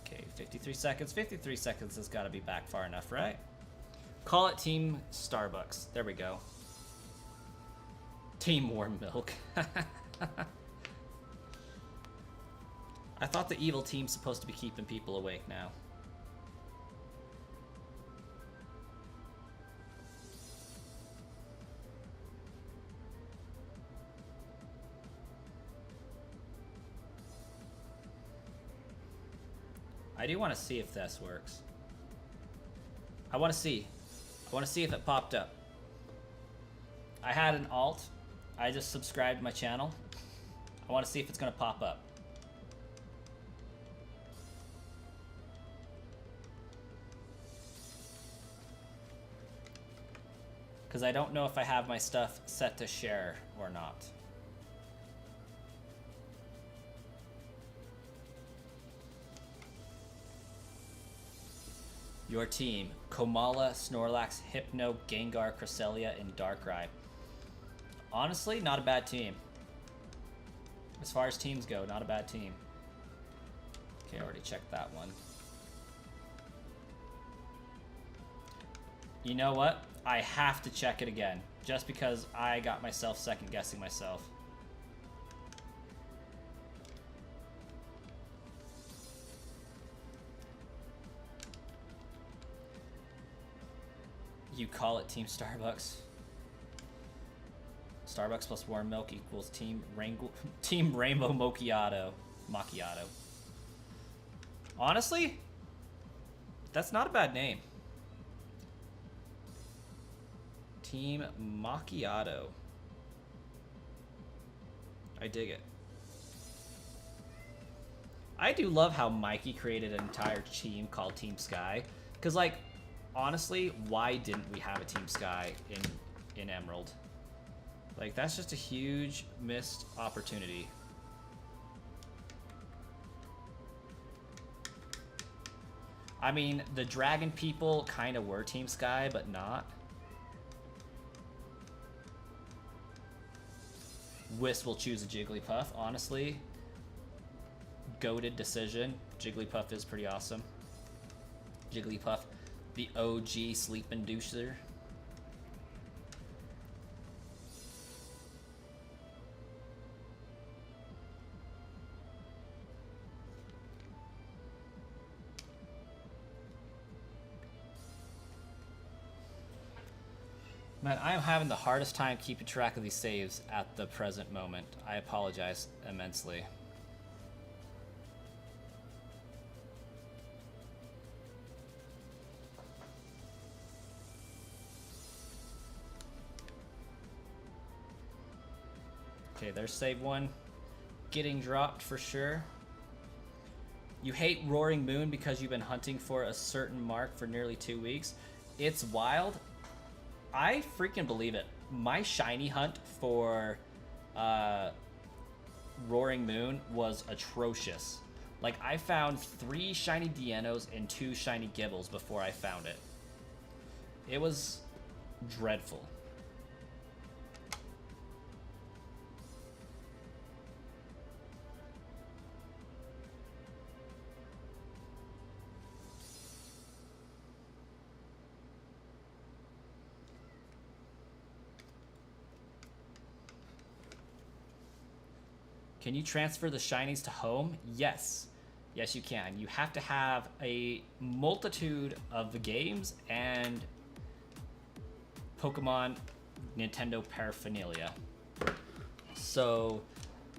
A: Okay, 53 seconds. 53 seconds has got to be back far enough, right? Call it Team Starbucks. There we go. Team Warm Milk. I thought the evil team's supposed to be keeping people awake now. I do want to see if this works. I want to see if it popped up. I had an alt. I just subscribed to my channel. I want to see if it's going to pop up. Because I don't know if I have my stuff set to share or not. Your team: Komala, Snorlax, Hypno, Gengar, Cresselia, and Darkrai. Honestly, not a bad team. As far as teams go, not a bad team. Okay, I already checked that one. You know what? I have to check it again, just because I got myself second guessing myself. You call it Team Starbucks. Starbucks plus warm milk equals Team Rainbow Macchiato. Honestly, that's not a bad name. Team Macchiato. I dig it. I do love how Mikey created an entire team called Team Sky. Because, like, honestly, why didn't we have a Team Sky in Emerald? Like, that's just a huge missed opportunity. I mean, the dragon people kind of were Team Sky, but not. Wisp will choose a Jigglypuff, honestly. Goated decision. Jigglypuff is pretty awesome. Jigglypuff, the OG sleep inducer. Man, I am having the hardest time keeping track of these saves at the present moment. I apologize immensely. Okay, there's save one. Getting dropped for sure. You hate Roaring Moon because you've been hunting for a certain mark for nearly 2 weeks. It's wild. I freaking believe it. My shiny hunt for Roaring Moon was atrocious. Like, I found 3 shiny Dienos and 2 shiny Gibbles before I found it. It was dreadful. Can you transfer the shinies to home? Yes. Yes, you can. You have to have a multitude of the games and Pokemon Nintendo paraphernalia. So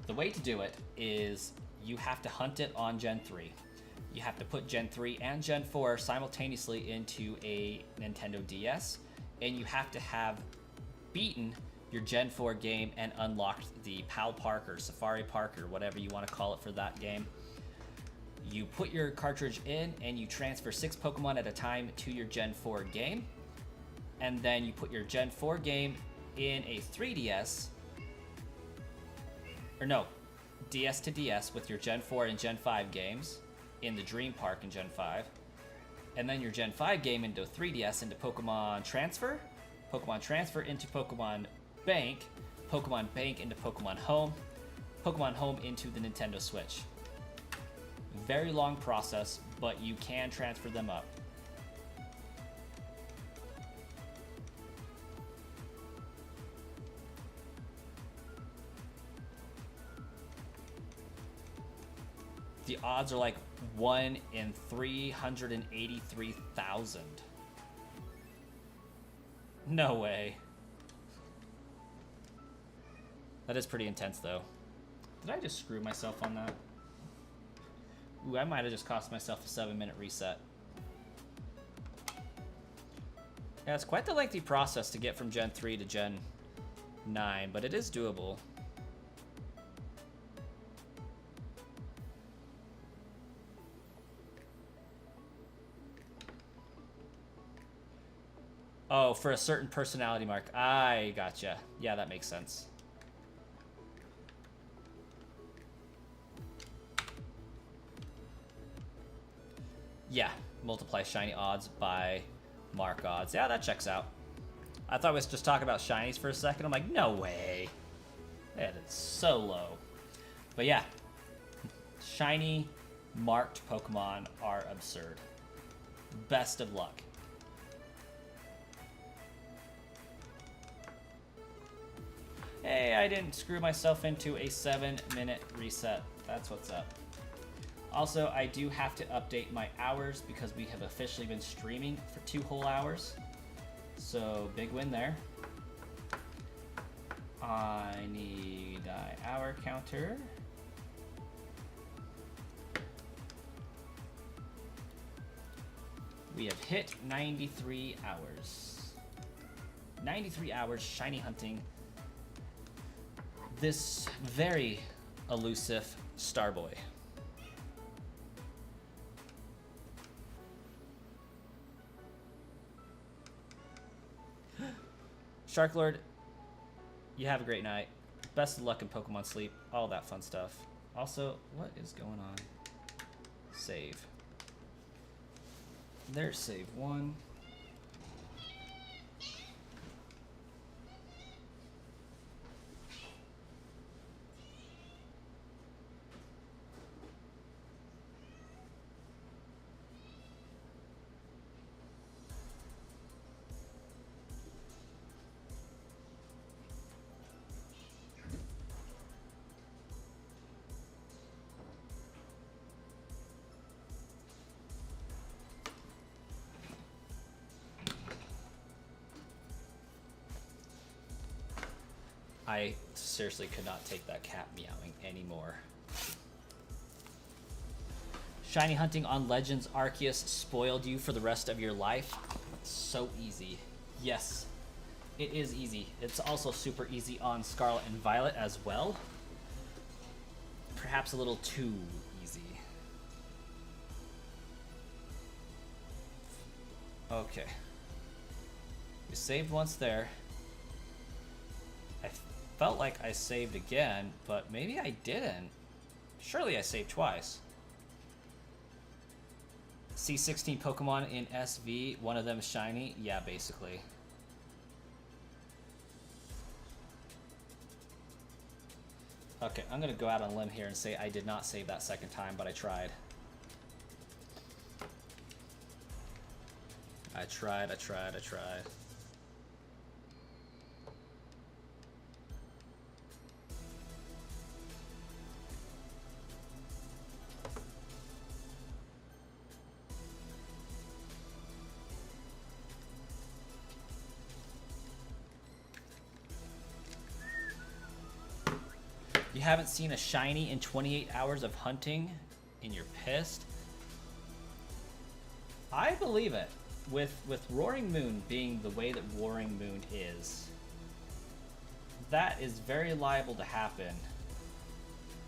A: the way to do it is you have to hunt it on Gen 3. You have to put Gen 3 and Gen 4 simultaneously into a Nintendo DS, and you have to have beaten your Gen 4 game and unlocked the Pal Park or Safari Park or whatever you want to call it for that game. You put your cartridge in and you transfer 6 Pokemon at a time to your Gen 4 game, and then you put your Gen 4 game in a 3DS, or no, DS to DS with your Gen 4 and Gen 5 games in the Dream Park in Gen 5, and then your Gen 5 game into 3DS into Pokemon Transfer into Pokemon Bank into Pokemon Home into the Nintendo Switch. Very long process, but you can transfer them up. The odds are like 1 in 383,000. No way. That is pretty intense, though. Did I just screw myself on that? Ooh, I might have just cost myself a 7-minute reset. Yeah, it's quite the lengthy process to get from Gen 3 to Gen 9, but it is doable. Oh, for a certain personality mark. I gotcha. Yeah, that makes sense. Yeah, multiply shiny odds by mark odds. Yeah, that checks out. I thought we was just talking about shinies for a second. I'm like, no way. That is so low. But yeah, shiny marked Pokemon are absurd. Best of luck. Hey, I didn't screw myself into a 7-minute reset. That's what's up. Also, I do have to update my hours because we have officially been streaming for 2 whole hours. So, big win there. I need an hour counter. We have hit 93 hours. 93 hours shiny hunting this very elusive Starboy. Sharklord, you have a great night. Best of luck in Pokemon Sleep. All that fun stuff. Also, what is going on? Save. There's save 1. I seriously could not take that cat meowing anymore. Shiny hunting on Legends Arceus spoiled you for the rest of your life? It's so easy. Yes, it is easy. It's also super easy on Scarlet and Violet as well. Perhaps a little too easy. Okay. We saved once there. I felt like I saved again, but maybe I didn't. Surely I saved twice. See 16 Pokemon in SV, one of them is shiny? Yeah, basically. Okay, I'm gonna go out on a limb here and say I did not save that second time, but I tried. I tried. You haven't seen a shiny in 28 hours of hunting and you're pissed? I believe it. With Roaring Moon being the way that Roaring Moon is, that is very liable to happen.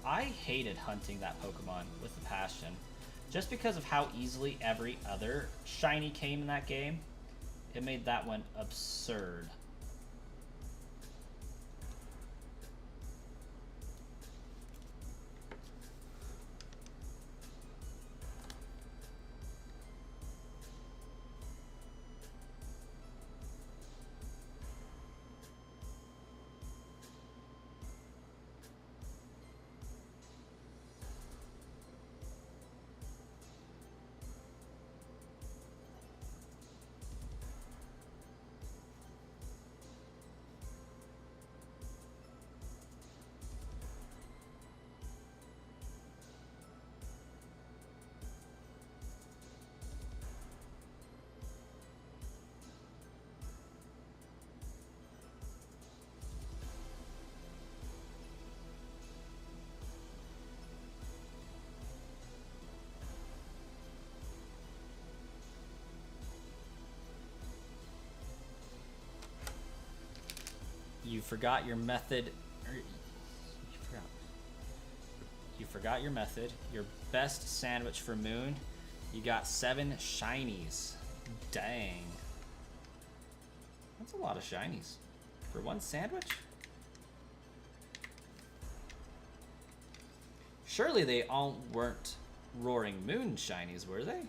A: I hated hunting that Pokemon with a passion. Just because of how easily every other shiny came in that game, it made that one absurd. You forgot your method. You forgot your method. Your best sandwich for Moon. You got 7 shinies. Dang. That's a lot of shinies. For one sandwich? Surely they all weren't Roaring Moon shinies, were they?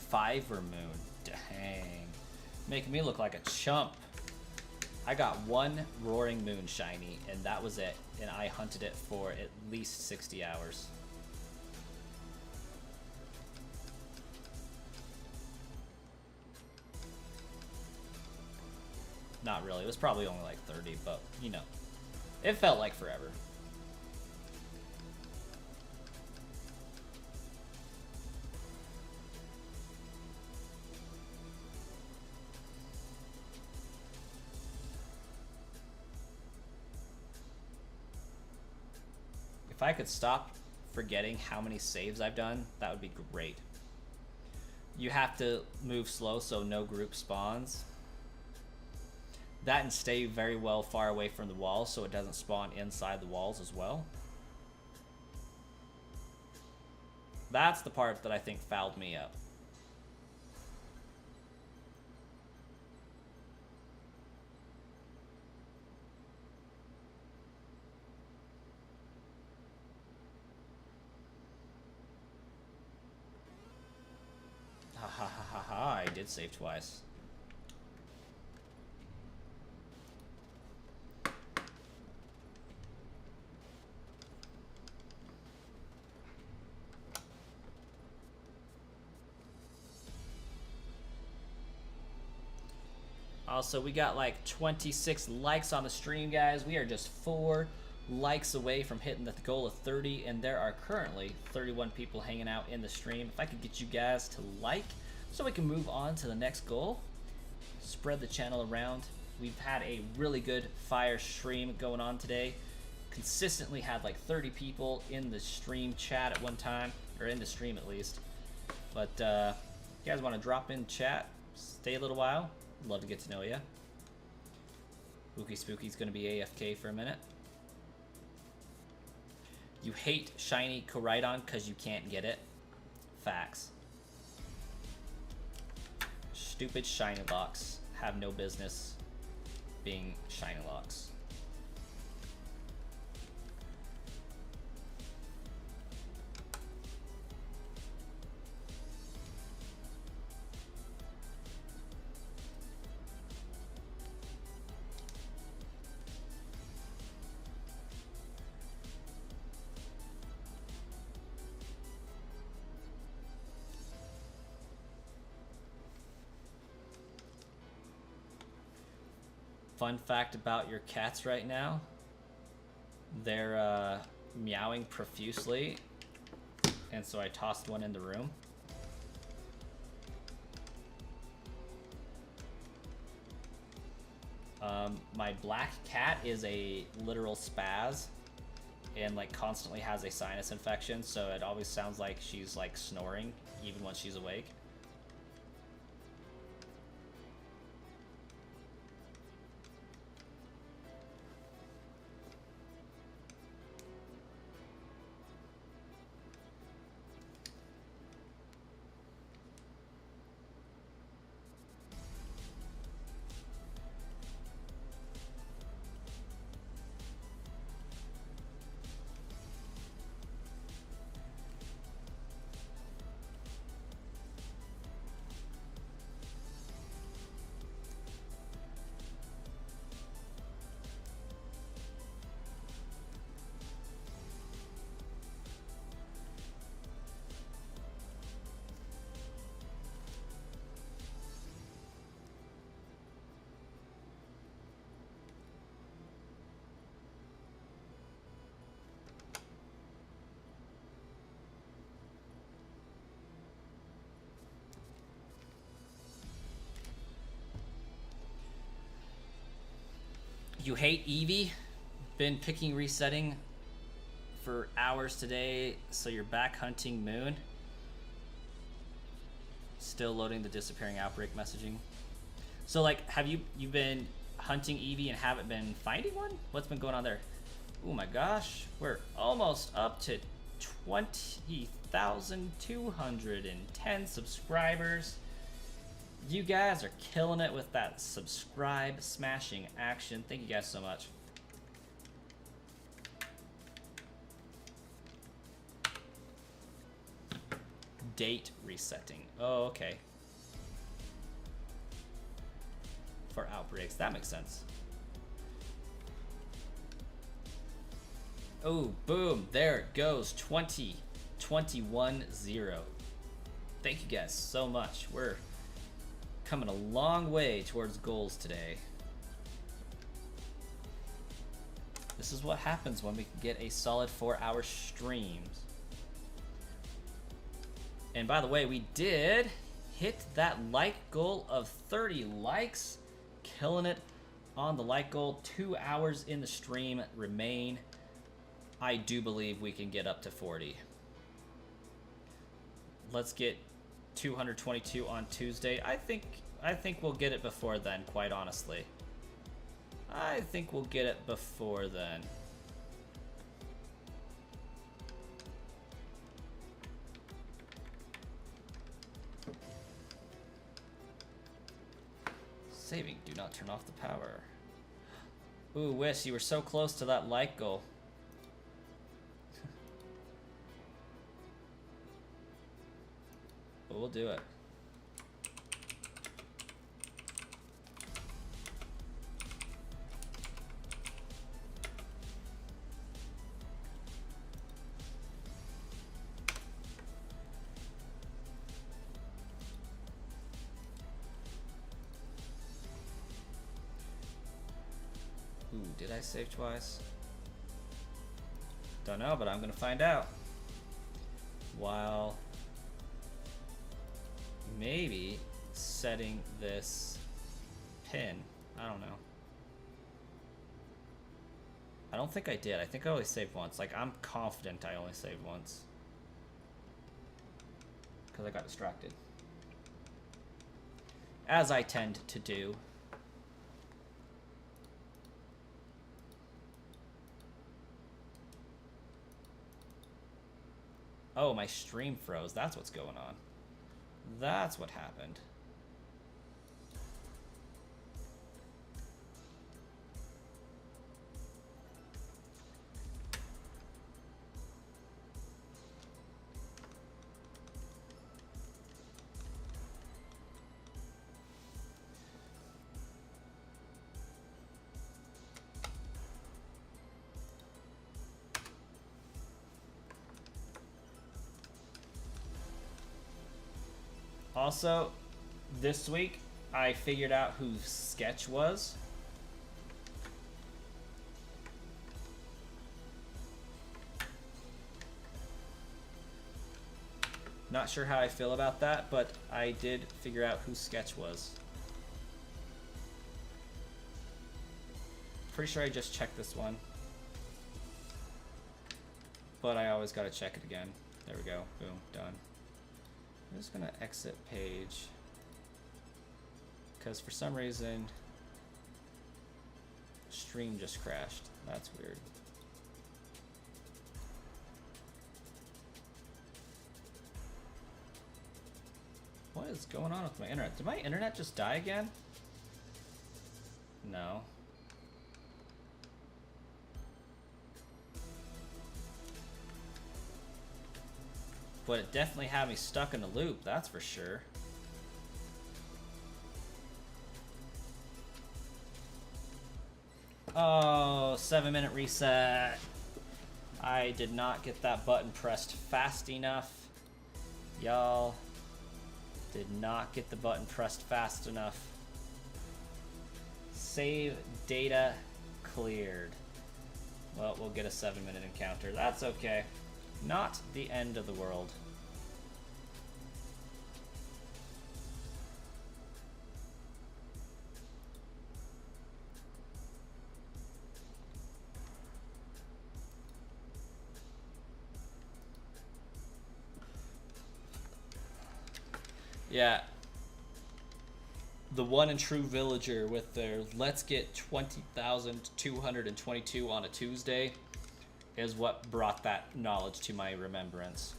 A: Fiver Moon. Dang. Making me look like a chump. I got 1 Roaring Moon shiny, and that was it. And I hunted it for at least 60 hours. Not really. It was probably only like 30, but, you know. It felt like forever. If I could stop forgetting how many saves I've done, that would be great. You have to move slow so no group spawns. That and stay very well far away from the walls so it doesn't spawn inside the walls as well. That's the part that I think fouled me up. Ha ha ha ha ha, I did save twice. Also, we got like 26 likes on the stream, guys. We are just 4 likes away from hitting the goal of 30, and there are currently 31 people hanging out in the stream. If I could get you guys to like so we can move on to the next goal, spread the channel around. We've had a really good fire stream going on today. Consistently had like 30 people in the stream chat at one time, or in the stream at least. But you guys want to drop in chat, stay a little while, love to get to know you. Spooky Spooky's gonna be AFK for a minute. You hate shiny Koraidon because you can't get it. Facts. Stupid shiny locks have no business being shiny locks. Fun fact about your cats right now, they're meowing profusely, and so I tossed one in the room. My black cat is a literal spaz and like constantly has a sinus infection, so it always sounds like she's like snoring even when she's awake. You hate Eevee? Been picking resetting for hours today, so you're back hunting Moon. Still loading the disappearing outbreak messaging. So like, have you been hunting Eevee and haven't been finding one? What's been going on there? Oh my gosh, we're almost up to 20,210 subscribers. You guys are killing it with that subscribe smashing action. Thank you guys so much. Date resetting. Oh, okay. For outbreaks. That makes sense. Oh, boom. There it goes. 20-21-0. Thank you guys so much. We're coming a long way towards goals today. This is what happens when we can get a solid 4-hour streams. And by the way, we did hit that like goal of 30 likes. Killing it on the like goal. 2 hours in the stream remain. I do believe we can get up to 40. Let's get 222 on Tuesday. I think we'll get it before then, quite honestly. I think we'll get it before then. saving. Do not turn off the power. Ooh, Wish, you were so close to that like goal. But we'll do it. Ooh, did I save twice? Don't know, but I'm gonna find out. While maybe setting this pin. I don't know. I don't think I did. I think I only saved once. Like, I'm confident I only saved once. Because I got distracted. As I tend to do. Oh, my stream froze. That's what's going on. That's what happened. Also, this week, I figured out who Sketch was. Not sure how I feel about that, but I did figure out who Sketch was. Pretty sure I just checked this one. But I always gotta check it again. There we go. Boom. Done. I'm just gonna exit page because for some reason stream just crashed. That's weird. What is going on with my internet? Did my internet just die again? No. But it definitely had me stuck in a loop, that's for sure. Oh, 7-minute reset. I did not get that button pressed fast enough. Y'all did not get the button pressed fast enough. Save data cleared. Well, we'll get a 7-minute encounter. That's okay. Not the end of the world. Yeah. The one and true villager with their let's get 20,222 on a Tuesday is what brought that knowledge to my remembrance.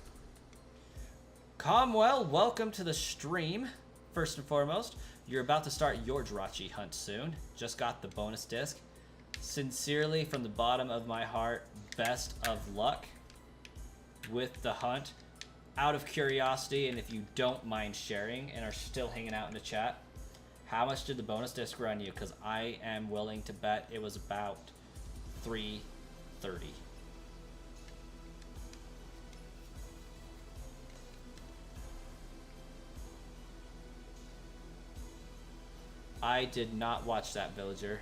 A: Comwell, welcome to the stream. First and foremost, you're about to start your Jirachi hunt soon. Just got the bonus disc. Sincerely, from the bottom of my heart, best of luck with the hunt. Out of curiosity, and if you don't mind sharing and are still hanging out in the chat, how much did the bonus disc run you? Because I am willing to bet it was about $330. I did not watch that, villager.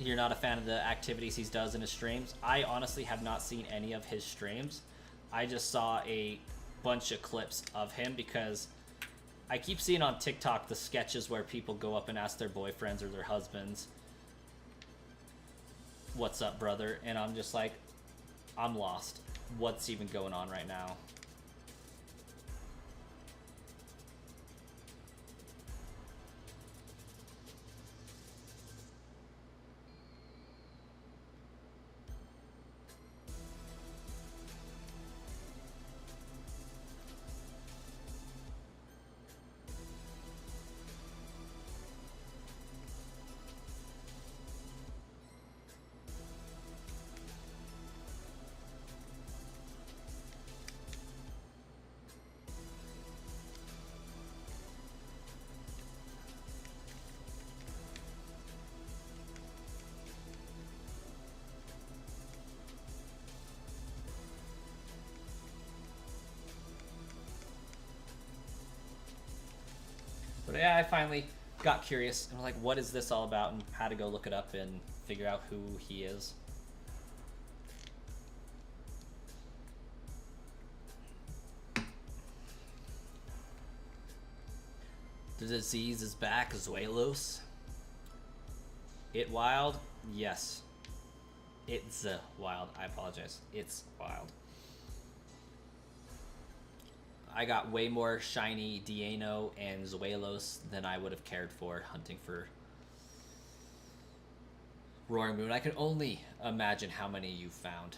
A: You're not a fan of the activities he does in his streams? I honestly have not seen any of his streams. I just saw a bunch of clips of him because I keep seeing on TikTok the sketches where people go up and ask their boyfriends or their husbands, "What's up, brother?" And I'm just like, I'm lost. What's even going on right now? yeah, I finally got curious and was like, what is this all about? And had to go look it up and figure out who he is. The disease is back, Zuelos. It wild? Yes. It's wild. I apologize. It's wild. I got way more shiny Dieno and Zuelos than I would have cared for hunting for Roaring Moon. I can only imagine how many you found.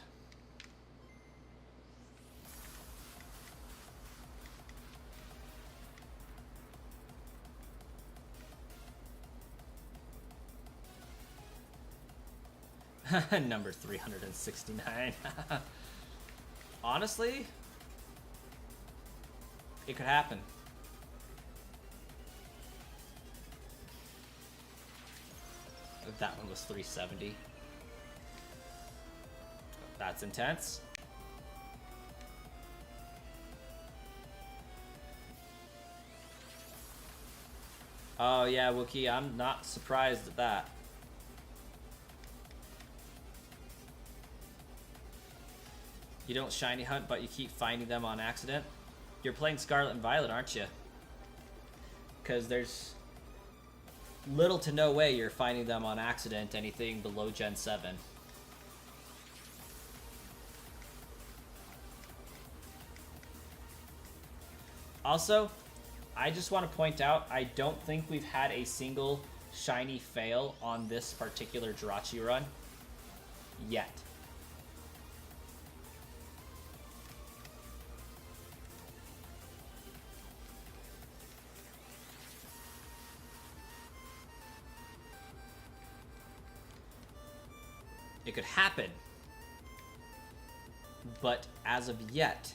A: Number 369. Honestly, it could happen. That one was 370. That's intense. Oh yeah, Wookie, I'm not surprised at that. You don't shiny hunt, but you keep finding them on accident? You're playing Scarlet and Violet, aren't you? Because there's little to no way you're finding them on accident anything below Gen 7. Also, I just want to point out, I don't think we've had a single shiny fail on this particular Jirachi run yet. It could happen, but as of yet,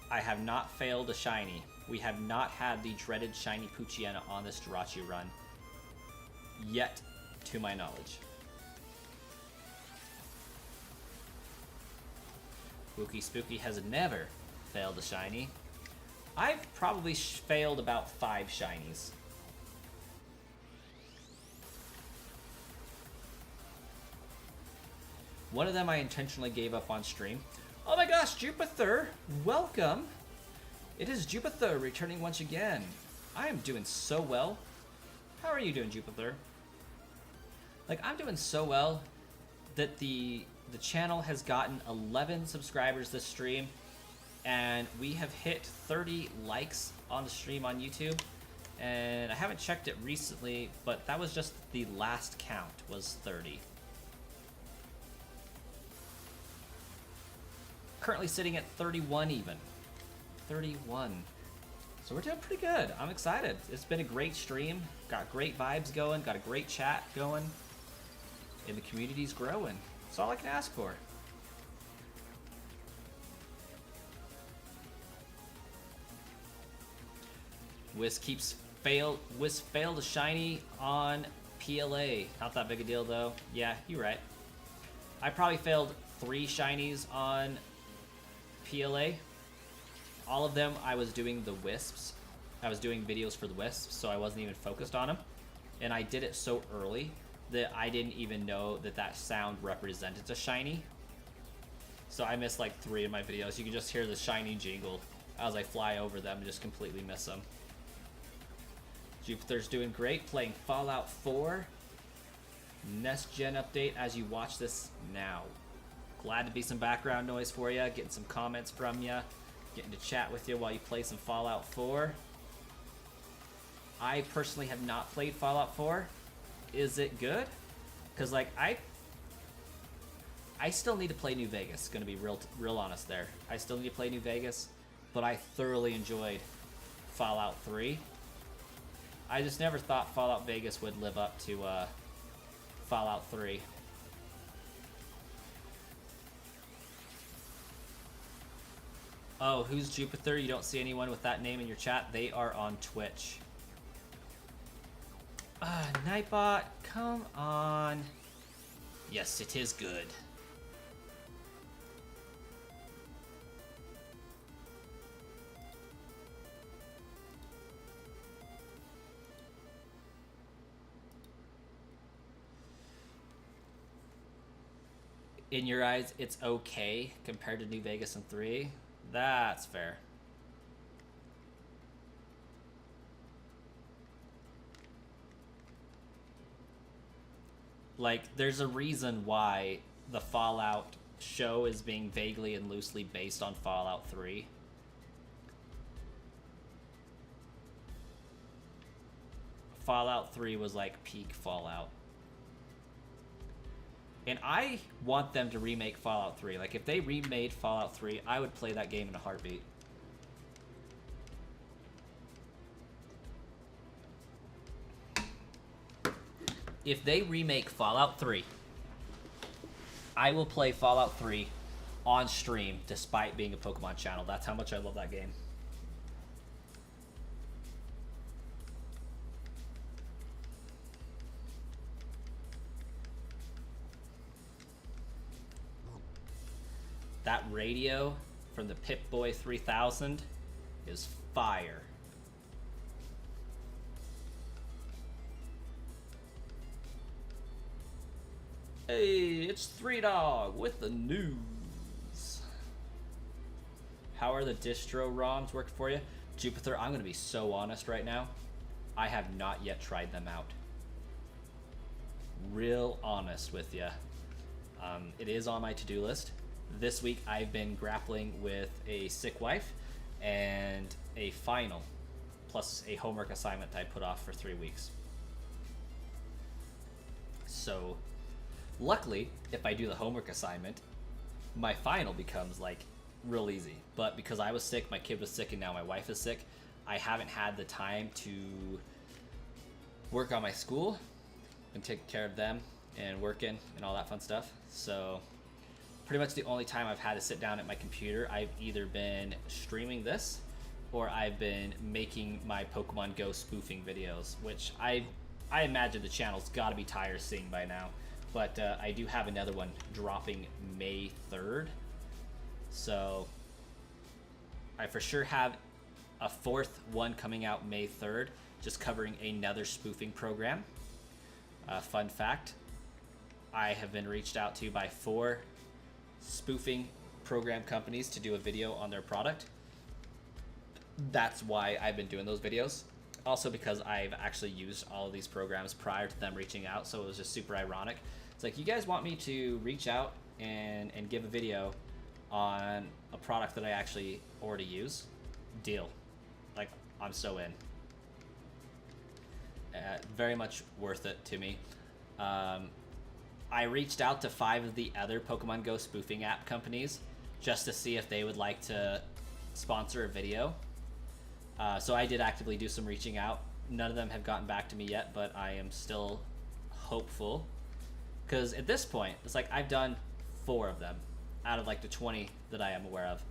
A: I have not failed a shiny. We have not had the dreaded shiny Poochyena on this Jirachi run yet, to my knowledge. Wookie Spooky has never failed a shiny. I've probably failed about 5 shinies. One of them I intentionally gave up on stream. Oh my gosh, Jupiter, welcome. It is Jupiter returning once again. I am doing so well. How are you doing, Jupiter? Like, I'm doing so well that the channel has gotten 11 subscribers this stream, and we have hit 30 likes on the stream on YouTube. And I haven't checked it recently, but that was just the last count was 30. Currently sitting at 31 even. 31. So we're doing pretty good. I'm excited. It's been a great stream. Got great vibes going. Got a great chat going. And the community's growing. That's all I can ask for. Wiz failed a shiny on PLA. Not that big a deal though. Yeah, you're right. I probably failed 3 shinies on PLA. All of them I was doing the wisps. I was doing videos for the wisps, so I wasn't even focused on them. And I did it so early that I didn't even know that that sound represented a shiny. So I missed like 3 of my videos. You can just hear the shiny jingle as I fly over them and just completely miss them. Jupiter's doing great, playing Fallout 4. Next gen update as you watch this now. Glad to be some background noise for you, getting some comments from you, getting to chat with you while you play some Fallout 4. I personally have not played Fallout 4. Is it good? Because like I still need to play New Vegas. Gonna be real honest there. I still need to play New Vegas, but I thoroughly enjoyed Fallout 3. I just never thought Fallout Vegas would live up to Fallout 3. Oh, who's Jupiter? You don't see anyone with that name in your chat. They are on Twitch. Nightbot, come on. Yes, it is good. in your eyes, it's okay compared to New Vegas and 3. That's fair. Like, there's a reason why the Fallout show is being vaguely and loosely based on Fallout 3. Fallout 3 was like peak Fallout. And I want them to remake Fallout 3. Like, if they remade Fallout 3, I would play that game in a heartbeat. If they remake Fallout 3, I will play Fallout 3 on stream despite being a Pokemon channel. That's how much I love that game. That radio from the Pip-Boy 3000 is fire. Hey, it's 3Dog with the news. How are the distro ROMs working for you? Jupiter, I'm going to be so honest right now. I have not yet tried them out. Real honest with you. It is on my to-do list. This week I've been grappling with a sick wife and a final, plus a homework assignment that I put off for 3 weeks. So, luckily, if I do the homework assignment, my final becomes like real easy. But because I was sick, my kid was sick, and now my wife is sick, I haven't had the time to work on my school and take care of them and working and all that fun stuff. So pretty much the only time I've had to sit down at my computer, I've either been streaming this or I've been making my Pokemon Go spoofing videos, which I imagine the channel's got to be tired of seeing by now. But I do have another one dropping May 3rd. So I for sure have a fourth one coming out May 3rd, just covering another spoofing program. Fun fact, I have been reached out to by 4 spoofing program companies to do a video on their product. That's why I've been doing those videos. Also because I've actually used all of these programs prior to them reaching out, so it was just super ironic. It's like, you guys want me to reach out and give a video on a product that I actually already use? Deal. Like, I'm so in. Very much worth it to me. I reached out to 5 of the other Pokemon Go spoofing app companies just to see if they would like to sponsor a video. So I did actively do some reaching out. None of them have gotten back to me yet, but I am still hopeful. Because at this point, it's like I've done 4 of them out of like the 20 that I am aware of.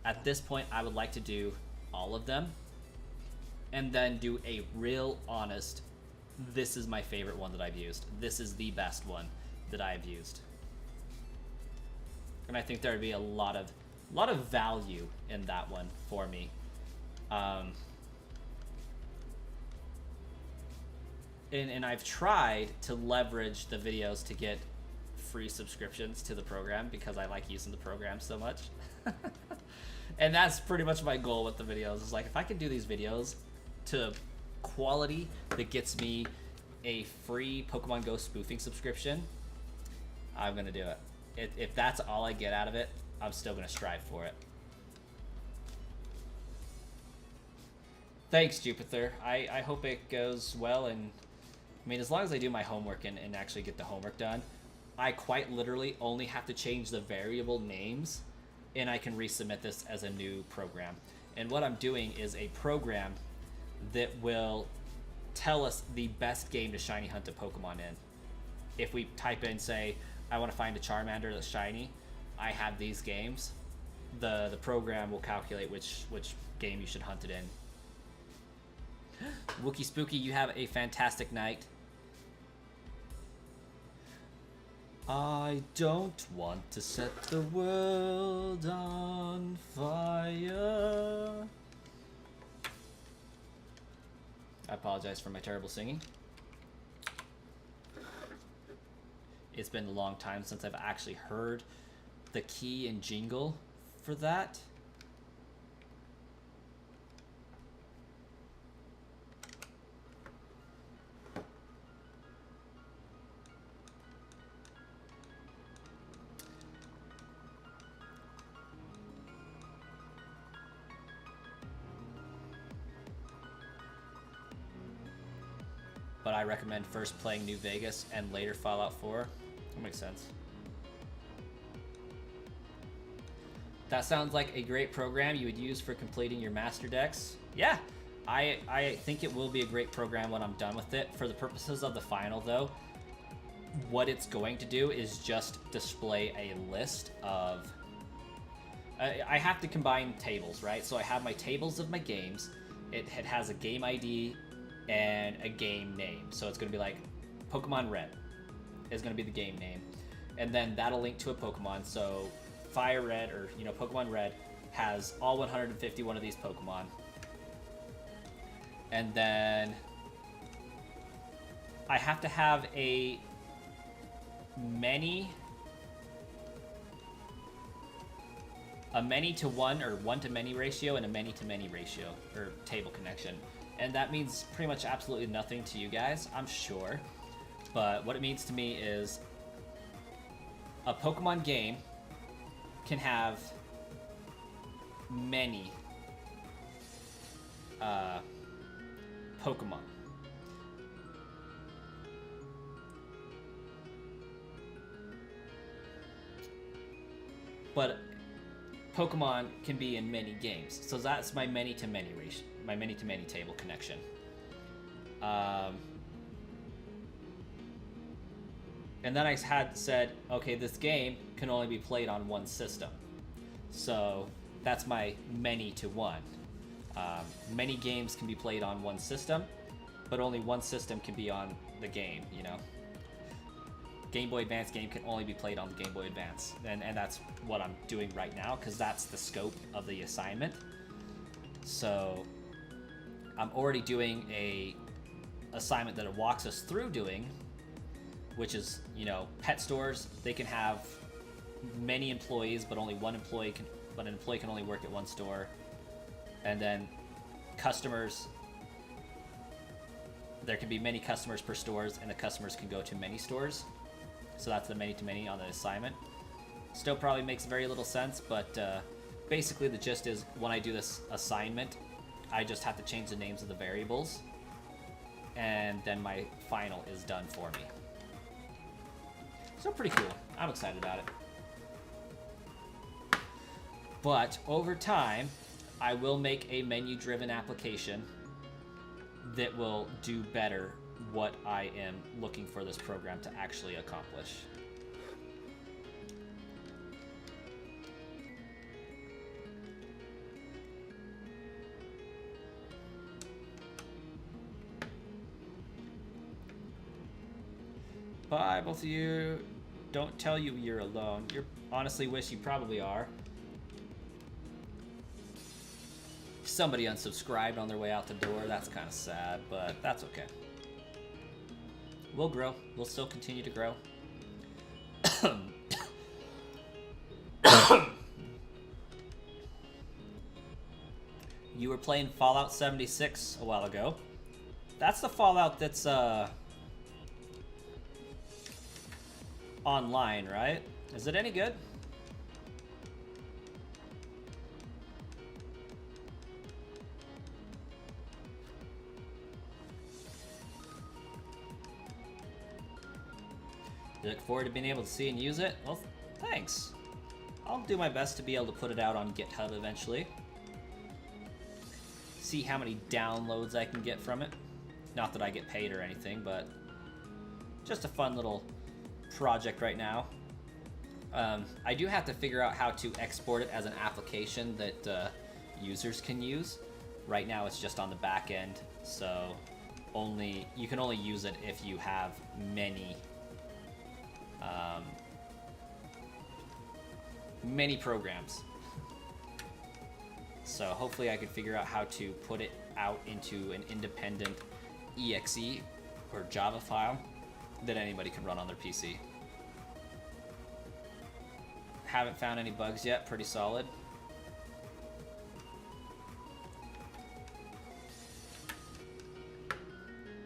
A: At this point, I would like to do all of them and then do a real honest, this is my favorite one that I've used. This is the best one that I've used. And I think there would be a lot of value in that one for me. And I've tried to leverage the videos to get free subscriptions to the program because I like using the program so much. And that's pretty much my goal with the videos. Is like, if I can do these videos to quality that gets me a free Pokemon Go spoofing subscription, I'm gonna do it. If that's all I get out of it, I'm still gonna strive for it. Thanks, Jupiter. I hope it goes well, and I mean, as long as I do my homework and actually get the homework done, I quite literally only have to change the variable names, and I can resubmit this as a new program. And what I'm doing is a program that will tell us the best game to shiny hunt a Pokemon in. If we type in, say, I want to find a Charmander that's shiny, I have these games, the program will calculate which game you should hunt it in. Wookie Spooky, you have a fantastic night. I don't want to set the world on fire. I apologize for my terrible singing. it's been a long time since I've actually heard the key and jingle for that. But I recommend first playing New Vegas and later Fallout 4. That makes sense. That sounds like a great program you would use for completing your master decks. Yeah, I think it will be a great program when I'm done with it. For the purposes of the final, though, what it's going to do is just display a list of... I have to combine tables, right? So I have my tables of my games. It has a game ID and a game name. So it's going to be like Pokemon Red is going to be the game name. And then that'll link to a Pokemon. So Fire Red, or Pokemon Red, has all 151 of these Pokemon. And then I have to have a many to one or one to many ratio and a many to many ratio or table connection. And that means pretty much absolutely nothing to you guys, I'm sure. But what it means to me is a Pokemon game can have many Pokemon. But Pokemon can be in many games. So that's my many to many ratio, my many to many table connection. And then I had said, okay, this game can only be played on one system. So that's my many to one. Many games can be played on one system, but only one system can be on the game, Game Boy Advance game can only be played on the Game Boy Advance. And that's what I'm doing right now, because that's the scope of the assignment. So I'm already doing a assignment that it walks us through doing, which is, pet stores, they can have many employees, but only one employee can, but an employee can only work at one store. And then customers, there can be many customers per stores, and the customers can go to many stores. So that's the many to many on the assignment. Still probably makes very little sense, but basically the gist is when I do this assignment, I just have to change the names of the variables, and then my final is done for me. So pretty cool. I'm excited about it. But over time, I will make a menu-driven application that will do better what I am looking for this program to actually accomplish. Bye, both of you. Don't tell you you're alone. You honestly wish you probably are. Somebody unsubscribed on their way out the door. That's kind of sad, but that's okay. We'll grow. We'll still continue to grow. You were playing Fallout 76 a while ago. That's the Fallout that's online, right? Is it any good? You look forward to being able to see and use it? Well, thanks. I'll do my best to be able to put it out on GitHub eventually. See how many downloads I can get from it. Not that I get paid or anything, but just a fun little project right now. I do have to figure out how to export it as an application that users can use. Right now it's just on the back end, so you can only use it if you have many programs. So hopefully I could figure out how to put it out into an independent exe or Java file that anybody can run on their PC. Haven't found any bugs yet. Pretty solid.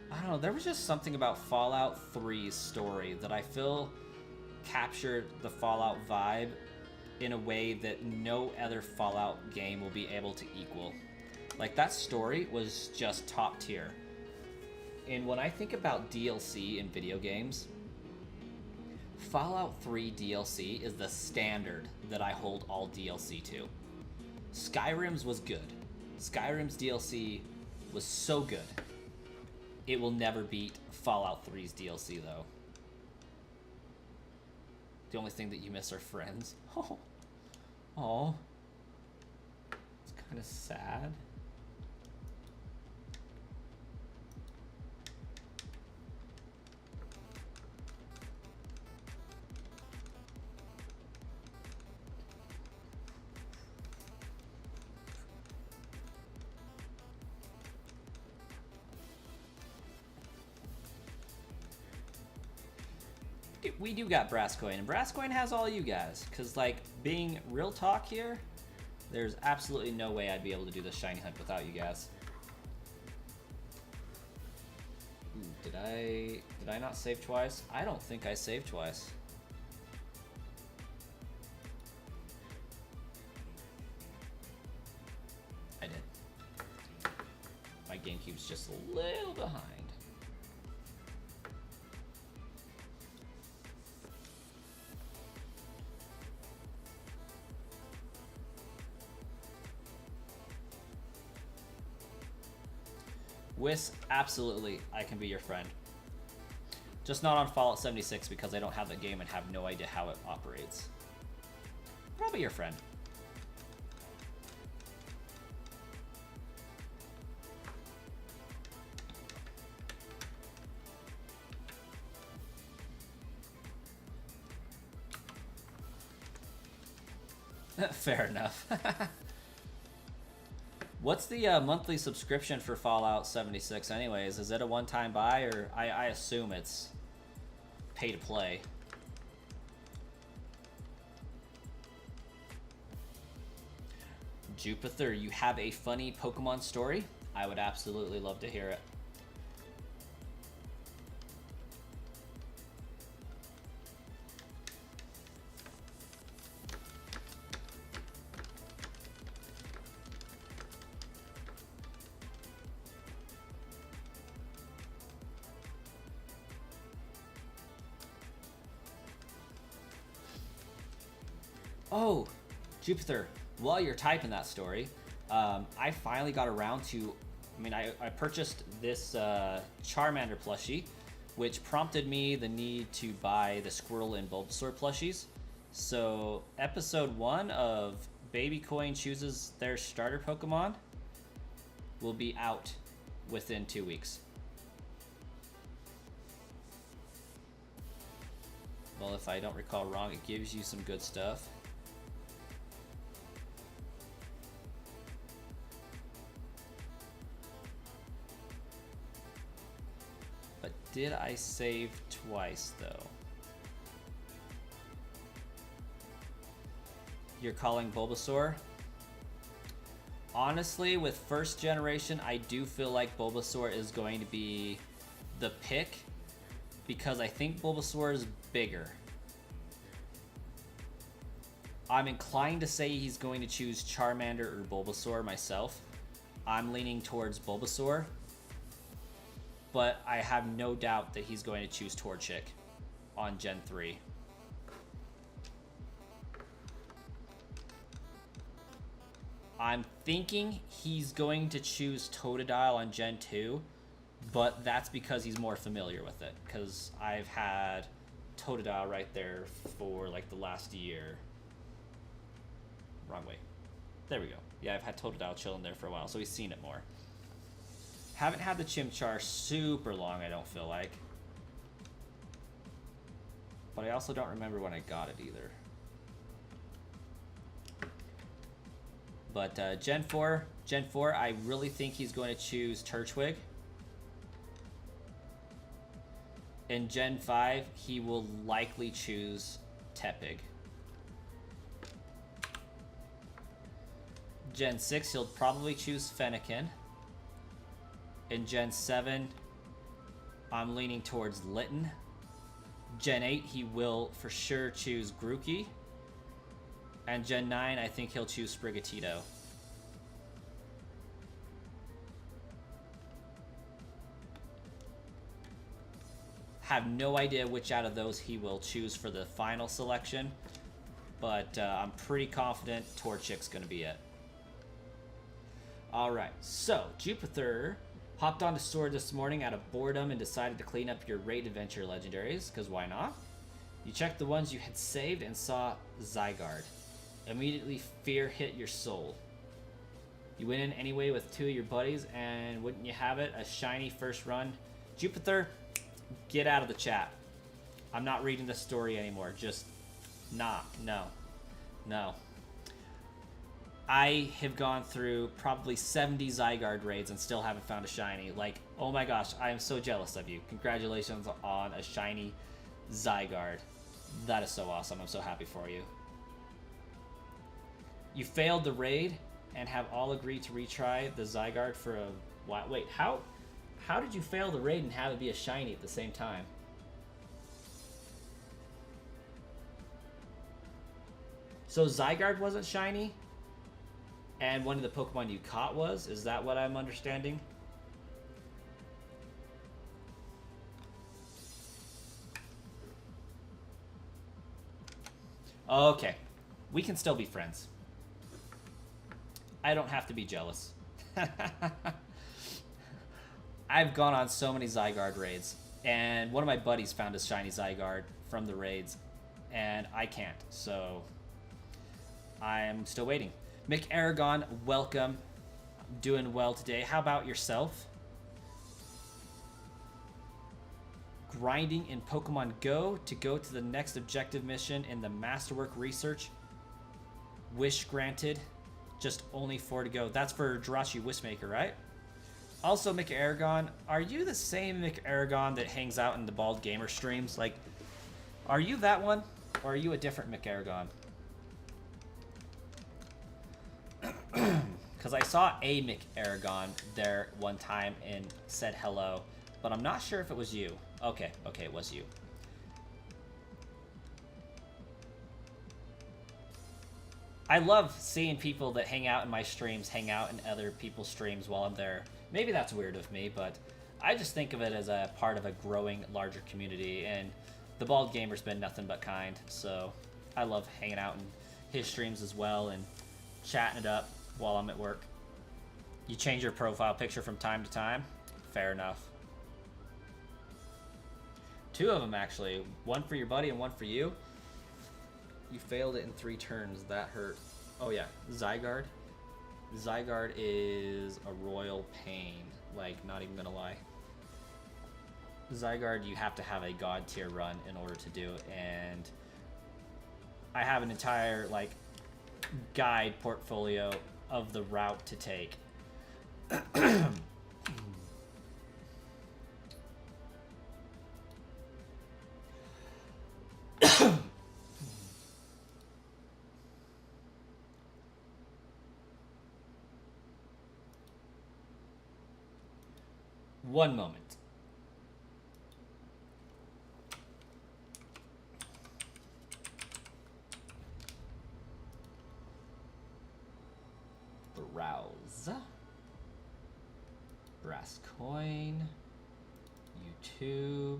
A: I don't know, there was just something about Fallout 3's story that I feel captured the Fallout vibe in a way that no other Fallout game will be able to equal. Like, that story was just top tier. And when I think about DLC in video games, Fallout 3 DLC is the standard that I hold all DLC to. Skyrim's was good. Skyrim's DLC was so good. It will never beat Fallout 3's DLC, though. The only thing that you miss are friends. Oh. Oh. It's kind of sad. We do got Brasscoin, and Brasscoin has all you guys. Because, like, being real talk here, there's absolutely no way I'd be able to do this shiny hunt without you guys. Ooh, did I not save twice? I don't think I saved twice. I did. My GameCube's just a little behind. Whis, absolutely, I can be your friend. Just not on Fallout 76 because I don't have the game and have no idea how it operates. But I'll be your friend. Fair enough. What's the monthly subscription for Fallout 76 anyways? Is it a one-time buy, or I assume it's pay to play? Jupiter, you have a funny Pokemon story? I would absolutely love to hear it. Oh, Jupiter, while you're typing that story, I finally got around to, I purchased this Charmander plushie, which prompted me the need to buy the Squirtle and Bulbasaur plushies. So, episode 1 of Baby Coin Chooses Their Starter Pokemon will be out within 2 weeks. Well, if I don't recall wrong, it gives you some good stuff. Did I save twice, though? You're calling Bulbasaur? Honestly, with first generation, I do feel like Bulbasaur is going to be the pick because I think Bulbasaur is bigger. I'm inclined to say he's going to choose Charmander or Bulbasaur myself. I'm leaning towards Bulbasaur. But I have no doubt that he's going to choose Torchic on Gen 3. I'm thinking he's going to choose Totodile on Gen 2, but that's because he's more familiar with it. Because I've had Totodile right there for like the last year. Wrong way. There we go. Yeah, I've had Totodile chilling there for a while, so he's seen it more. Haven't had the Chimchar super long, I don't feel like. But I also don't remember when I got it either. But Gen 4, I really think he's going to choose Turtwig. In Gen 5, he will likely choose Tepig. Gen 6, he'll probably choose Fennekin. In Gen 7, I'm leaning towards Litten. Gen 8, he will for sure choose Grookey. And Gen 9, I think he'll choose Sprigatito. Have no idea which out of those he will choose for the final selection, but I'm pretty confident Torchic's going to be it. Alright, so Jupiter hopped onto Sword this morning out of boredom and decided to clean up your Raid Adventure legendaries, because why not? You checked the ones you had saved and saw Zygarde. Immediately fear hit your soul. You went in anyway with 2 of your buddies, and wouldn't you have it, a shiny first run. Jupiter, get out of the chat. I'm not reading the story anymore. Just, nah, no. I have gone through probably 70 Zygarde raids and still haven't found a shiny. Like, oh my gosh, I am so jealous of you. Congratulations on a shiny Zygarde. That is so awesome. I'm so happy for you. You failed the raid and have all agreed to retry the Zygarde for a while. Wait, how did you fail the raid and have it be a shiny at the same time? So Zygarde wasn't shiny, and one of the Pokemon you caught was? Is that what I'm understanding? Okay. We can still be friends. I don't have to be jealous. I've gone on so many Zygarde raids, and one of my buddies found a shiny Zygarde from the raids, and I can't, so I'm still waiting. Mick Aragon, welcome. Doing well today. How about yourself? Grinding in Pokemon Go to go to the next objective mission in the Masterwork Research. Wish granted. Just only 4 to go. That's for Jirachi Wishmaker, right? Also, Mick Aragon, are you the same Mick Aragon that hangs out in the Bald Gamer streams? Like, are you that one? Or are you a different Mick Aragon? Because I saw a Mick Aragon there one time and said hello, but I'm not sure if it was you. Okay, it was you. I love seeing people that hang out in my streams, hang out in other people's streams while I'm there. Maybe that's weird of me, but I just think of it as a part of a growing, larger community, and the Bald Gamer's been nothing but kind, so I love hanging out in his streams as well and chatting it up while I'm at work. You change your profile picture from time to time? Fair enough. 2 of them, actually. One for your buddy and one for you. You failed it in 3 turns. That hurt. Oh, yeah. Zygarde. Zygarde is a royal pain. Like, not even gonna lie. Zygarde, you have to have a god tier run in order to do it. And I have an entire, like, guide portfolio of the route to take. One moment. Browse. Brass coin. YouTube.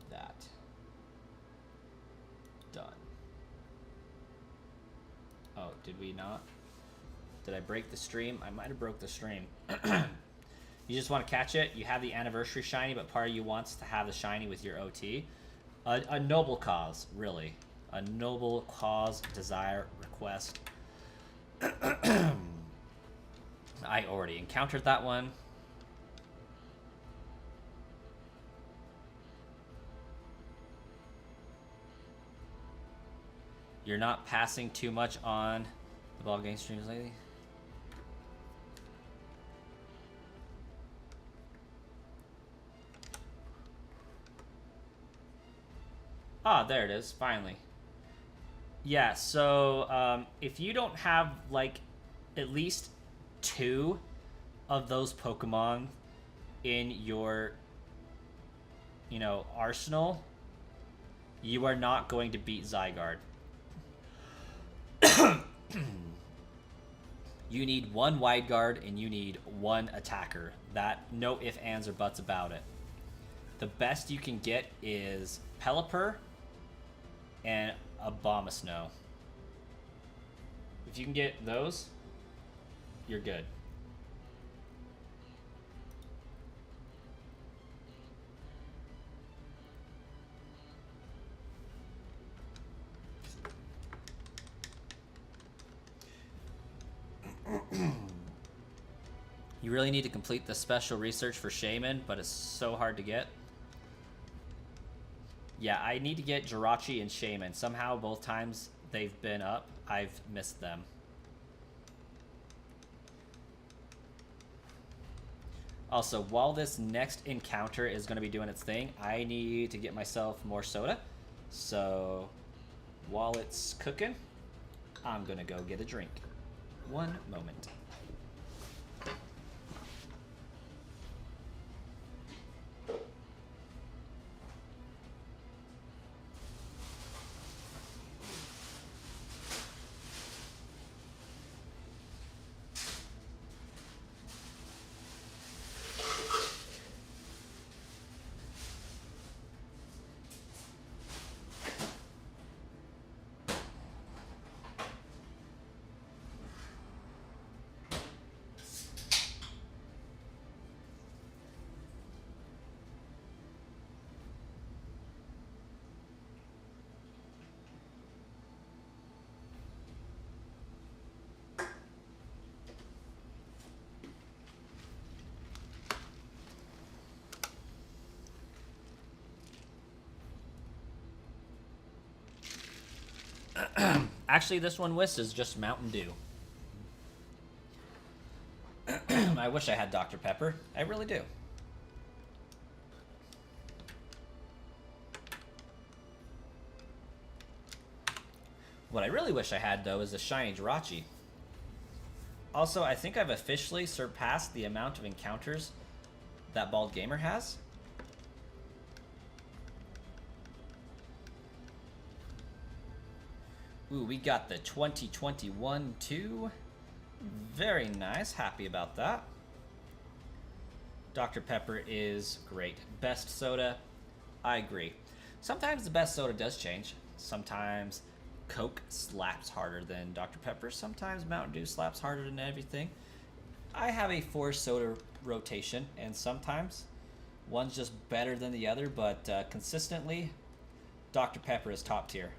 A: That. Done. Oh, did we not? Did I break the stream? I might have broke the stream. You just want to catch it? You have the anniversary shiny, but part of you wants to have the shiny with your OT. A noble cause, really. A noble cause, desire, request. I already encountered that one. You're not passing too much on the ball game streams lately? Ah, there it is, finally. Yeah, so if you don't have like at least two of those Pokemon in your, arsenal, you are not going to beat Zygarde. You need one wide guard and you need one attacker. That no ifs, ands, or buts about it. The best you can get is Pelipper and Abomasnow. If you can get those, you're good. You really need to complete the special research for Shaman, but it's so hard to get. Yeah, I need to get Jirachi and Shaman. Somehow, both times they've been up, I've missed them. Also, while this next encounter is going to be doing its thing, I need to get myself more soda. So, while it's cooking, I'm going to go get a drink. One moment. Actually, this one is just Mountain Dew. I wish I had Dr. Pepper. I really do. What I really wish I had, though, is a shiny Jirachi. Also, I think I've officially surpassed the amount of encounters that Bald Gamer has. Ooh, we got the 2021 too. Very nice. Happy about that. Dr. Pepper is great. Best soda? I agree. Sometimes the best soda does change. Sometimes Coke slaps harder than Dr. Pepper. Sometimes Mountain Dew slaps harder than everything. I have a 4 soda rotation, and sometimes one's just better than the other, but consistently, Dr. Pepper is top tier.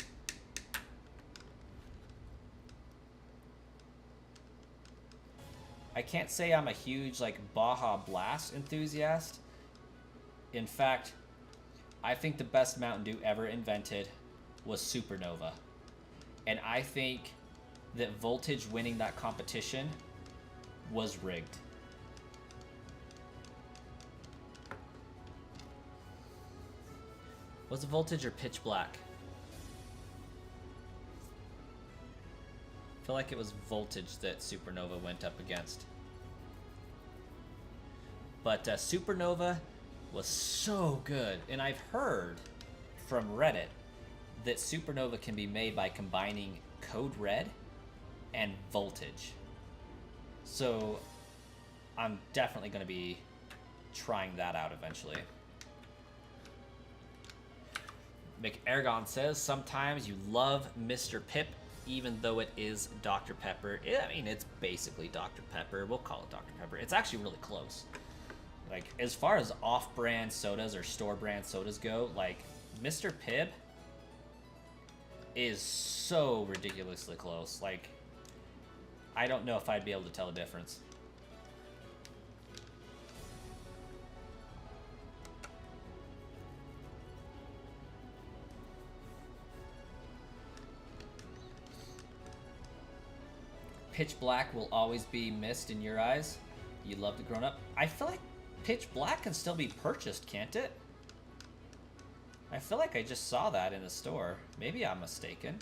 A: I can't say I'm a huge Baja Blast enthusiast. In fact, I think the best Mountain Dew ever invented was Supernova. And I think that Voltage winning that competition was rigged. Was it Voltage or Pitch Black? I feel like it was Voltage that Supernova went up against. But Supernova was so good. And I've heard from Reddit that Supernova can be made by combining Code Red and Voltage. So I'm definitely going to be trying that out eventually. McErgon says, sometimes you love Mr. Pip, even though it is Dr. Pepper. I mean, it's basically Dr. Pepper. We'll call it Dr. Pepper. It's actually really close. As far as off-brand sodas or store-brand sodas go, Mr. Pibb is so ridiculously close. I don't know if I'd be able to tell the difference. Pitch Black will always be missed in your eyes. You love the grown up. I feel like Pitch Black can still be purchased, can't it? I feel like I just saw that in the store. Maybe I'm mistaken.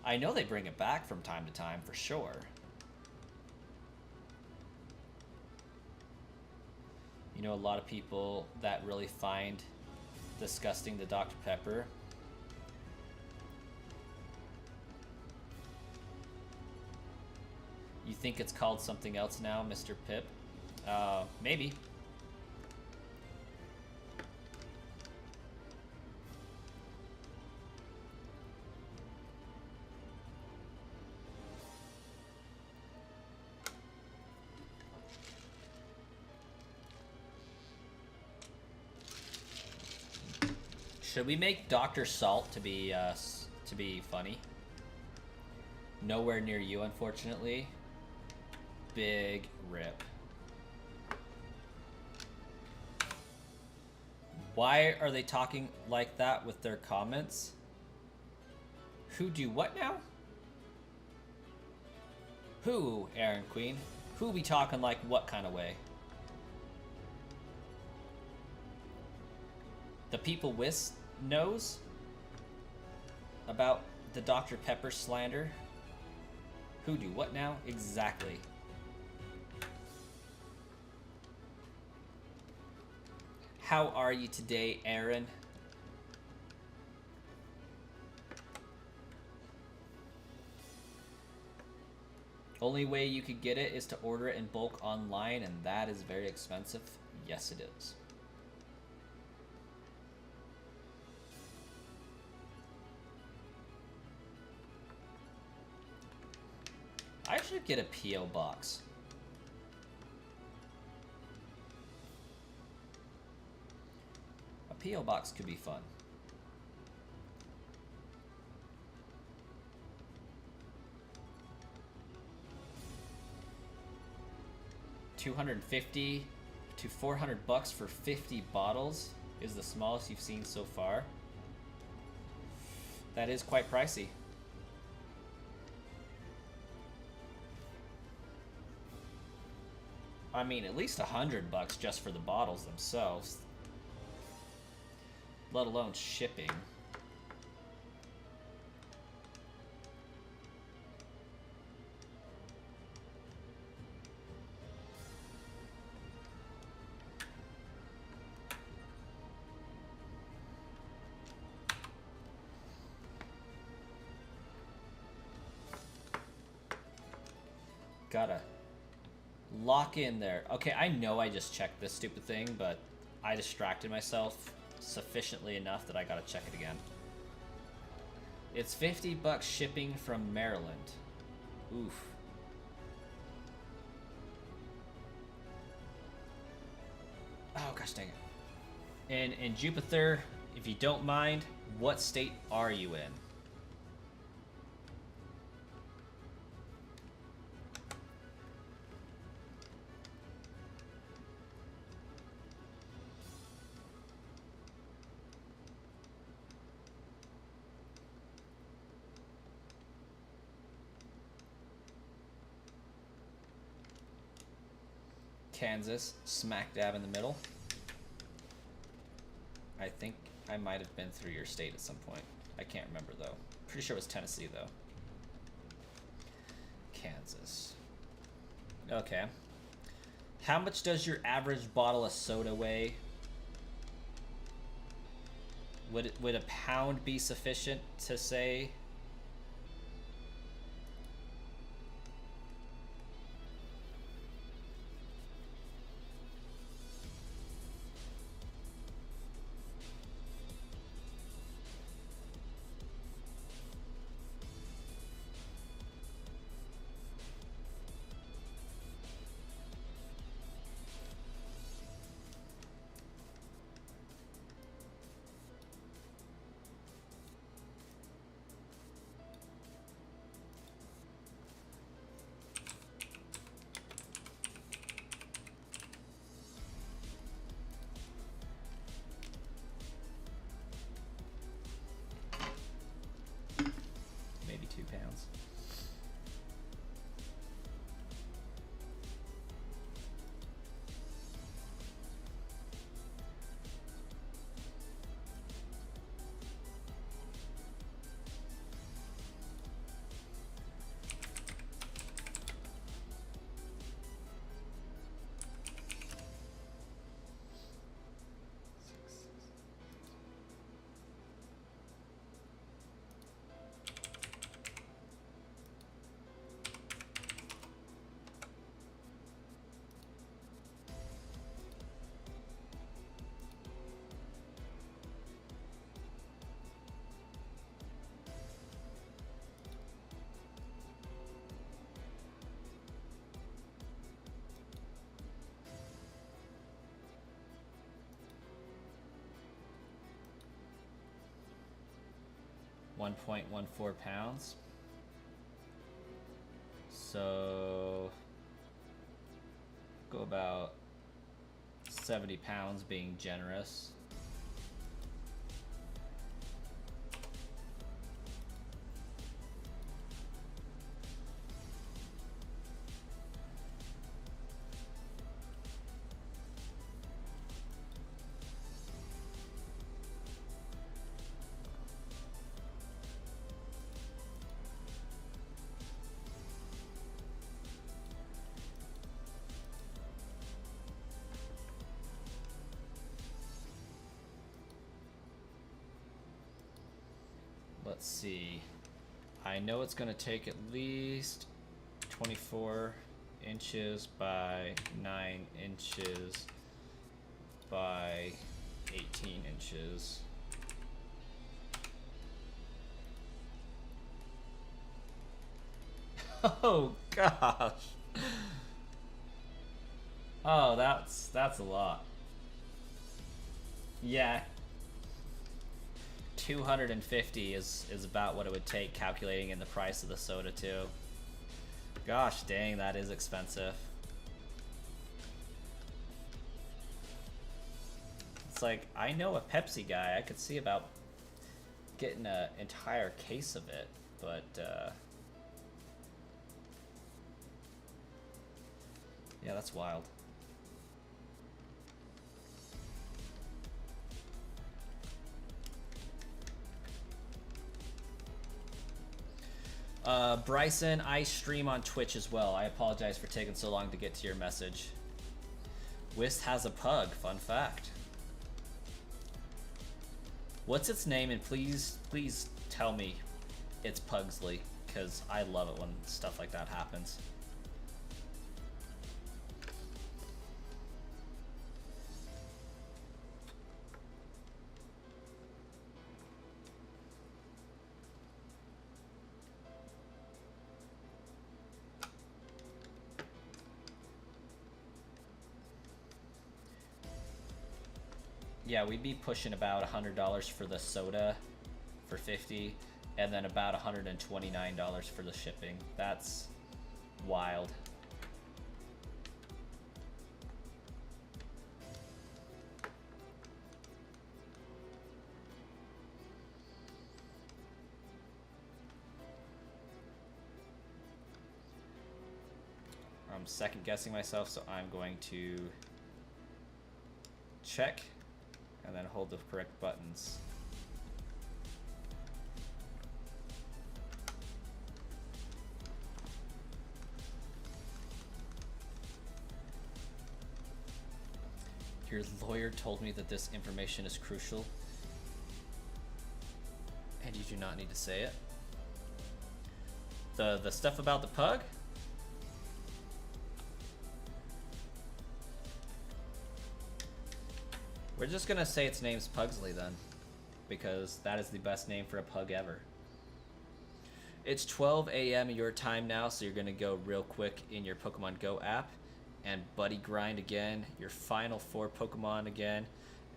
A: I know they bring it back from time to time, for sure. You know, a lot of people that really find disgusting the Dr. Pepper. You think it's called something else now, Mr. Pip? Maybe. Should we make Dr. Salt to be funny? Nowhere near you, unfortunately. Big rip. Why are they talking like that with their comments? Who do what now? Who, Aaron Queen? Who be talking like what kind of way? The people knows about the Dr. Pepper slander? Who do what now? Exactly. How are you today, Aaron? Only way you could get it is to order it in bulk online, and that is very expensive. Yes, it is. I should get a P.O. box. A P.O. box could be fun. $250 to $400 for 50 bottles is the smallest you've seen so far. That is quite pricey. I mean, at least $100 just for the bottles themselves, let alone shipping. Gotta lock in there. Okay, I know I just checked this stupid thing, but I distracted myself sufficiently enough that I gotta check it again. It's $50 shipping from Maryland. Oof. Oh gosh dang it. And in Jupiter, if you don't mind, what state are you in? Kansas, smack dab in the middle. I think I might have been through your state at some point. I can't remember though. Pretty sure it was Tennessee though. Kansas. Okay. How much does your average bottle of soda weigh? Would a pound be sufficient to say? 1.14 pounds. So go about 70 pounds being generous. Let's see. I know it's going to take at least 24 inches by 9 inches by 18 inches. Oh gosh. Oh, that's a lot. Yeah. 250 is about what it would take, calculating in the price of the soda too. Gosh dang, that is expensive. It's like, I know a Pepsi guy, I could see about getting an entire case of it, but yeah, that's wild. Bryson, I stream on Twitch as well. I apologize for taking so long to get to your message. Whist has a pug, fun fact. What's its name? And please tell me it's Pugsley, because I love it when stuff like that happens. Yeah, we'd be pushing about $100 for the soda for 50, and then about $129 for the shipping. That's wild. I'm second guessing myself, so I'm going to check and then hold the correct buttons. Your lawyer told me that this information is crucial, and you do not need to say it. The stuff about the pug? We're just gonna say its name's Pugsley then, because that is the best name for a pug ever. It's 12 a.m. your time now, so you're gonna go real quick in your Pokemon Go app and buddy grind again, your final 4 Pokemon again.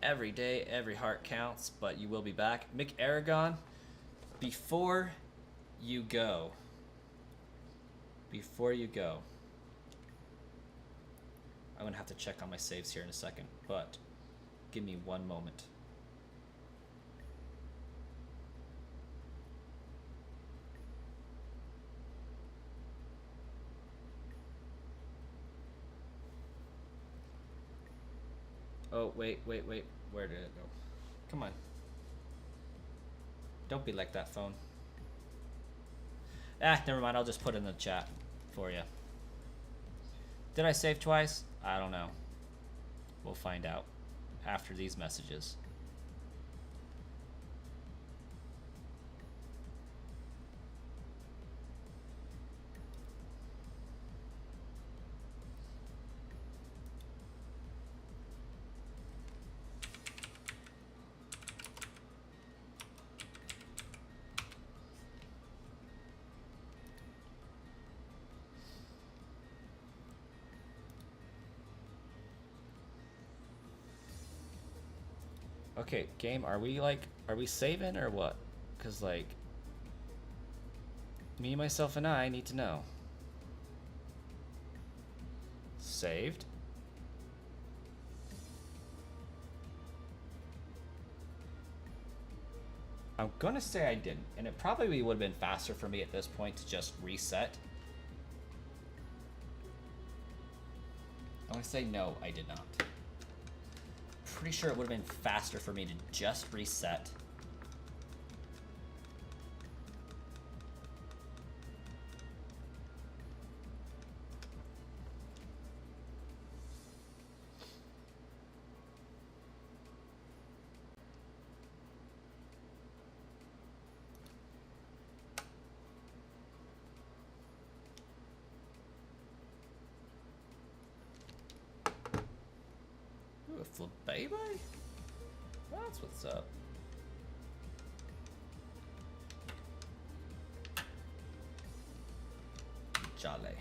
A: Every day, every heart counts, but you will be back. Mick Aragon, before you go, I'm gonna have to check on my saves here in a second, but give me one moment. Oh, wait. Where did it go? Come on. Don't be like that, phone. Ah, never mind. I'll just put it in the chat for you. Did I save twice? I don't know. We'll find out after these messages. Okay, game, are we saving or what? Cause like, Me, myself, and I need to know. Saved. I'm gonna say I didn't, and it probably would have been faster for me at this point to just reset. I'm gonna say no, I did not. Pretty sure it would have been faster for me to just reset. Ooh, a Flabébé? That's what's up. Jale.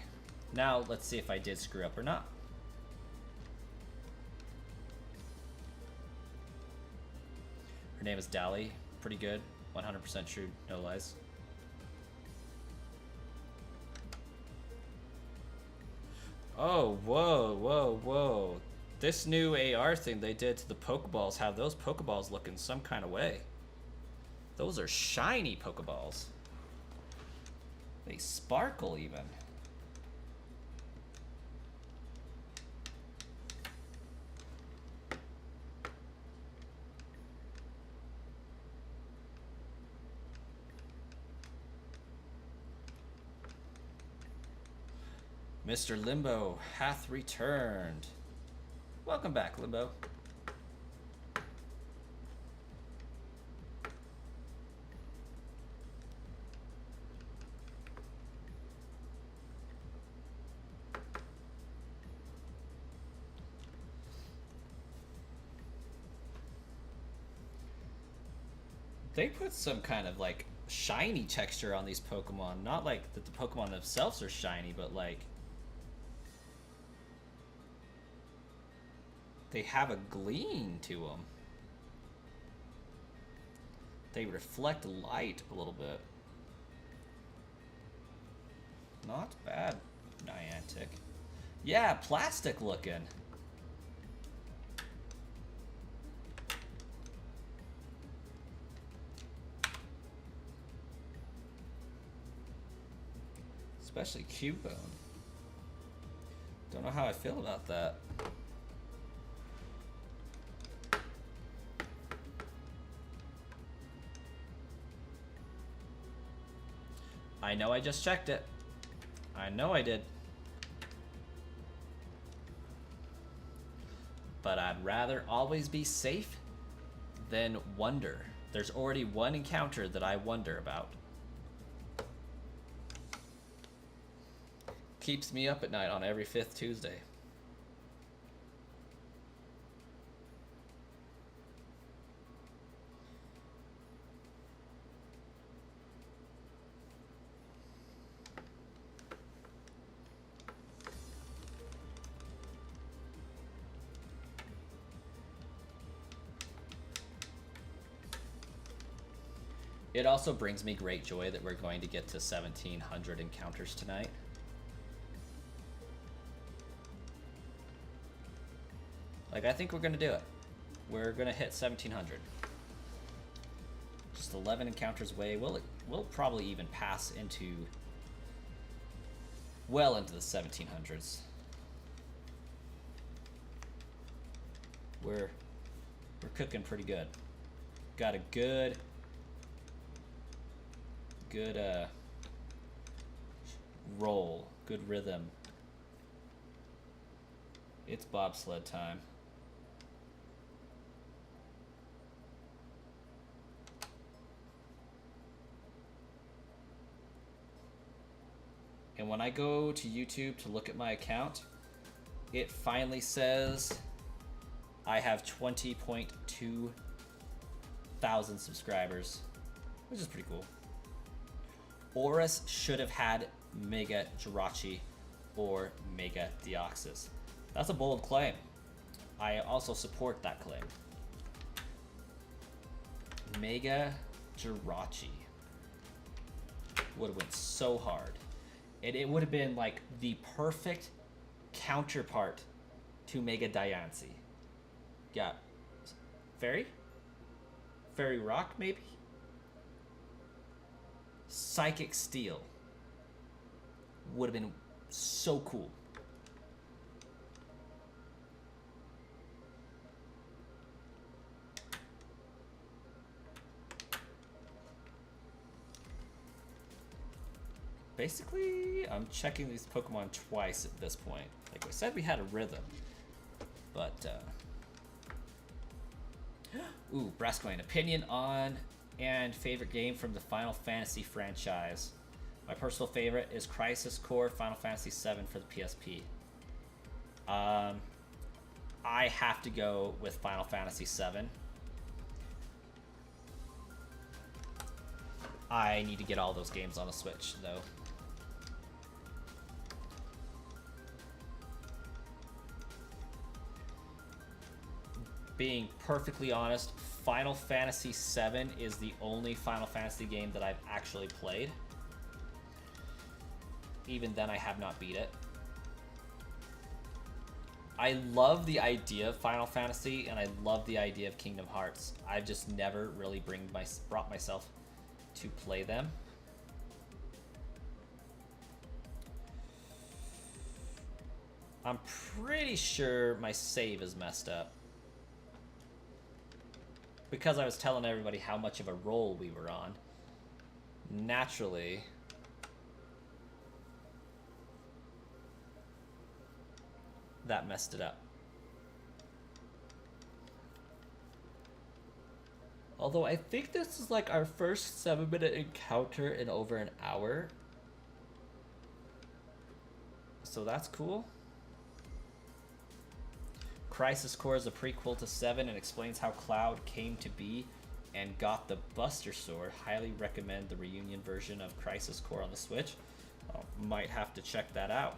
A: Now, let's see if I did screw up or not. Her name is Dali. Pretty good. 100% true. No lies. Oh, whoa, whoa, whoa. This new AR thing they did to the Pokeballs have those Pokeballs looking some kind of way. Those are shiny Pokeballs. They sparkle even. Mr. Limbo hath returned. Welcome back, Limbo. They put some kind of like shiny texture on these Pokemon. Not like that the Pokemon themselves are shiny, but like they have a gleam to them. They reflect light a little bit. Not bad, Niantic. Yeah, plastic looking. Especially Cubone. Don't know how I feel about that. I know I just checked it. I know I did. But I'd rather always be safe than wonder. There's already one encounter that I wonder about. Keeps me up at night on every 5th Tuesday. It also brings me great joy that we're going to get to 1,700 encounters tonight. Like, I think we're going to do it. We're going to hit 1,700. Just 11 encounters away. We'll probably even pass into... well into the 1,700s. We're cooking pretty good. Got a good roll, good rhythm. It's bobsled time. And when I go to YouTube to look at my account, it finally says I have 20.2 thousand subscribers, which is pretty cool. Oris should have had Mega Jirachi or Mega Deoxys. That's a bold claim. I also support that claim. Mega Jirachi. would have went so hard. And it would have been like the perfect counterpart to Mega Diancie. Yeah. Fairy? Fairy Rock, maybe? Psychic Steel would have been so cool. Basically, I'm checking these Pokemon twice at this point. Like I said, we had a rhythm. But, ooh, Brascoin. Opinion on and favorite game from the Final Fantasy franchise. My personal favorite is Crisis Core Final Fantasy VII for the PSP. I have to go with Final Fantasy VII. I need to get all those games on the Switch, though. Being perfectly honest, Final Fantasy VII is the only Final Fantasy game that I've actually played. Even then, I have not beat it. I love the idea of Final Fantasy, and I love the idea of Kingdom Hearts. I've just never really brought myself to play them. I'm pretty sure my save is messed up. Because I was telling everybody how much of a roll we were on, naturally, that messed it up. Although I think this is like our first 7-minute encounter in over an hour. So that's cool. Crisis Core is a prequel to 7 and explains how Cloud came to be and got the Buster Sword. Highly recommend the reunion version of Crisis Core on the Switch. Might have to check that out.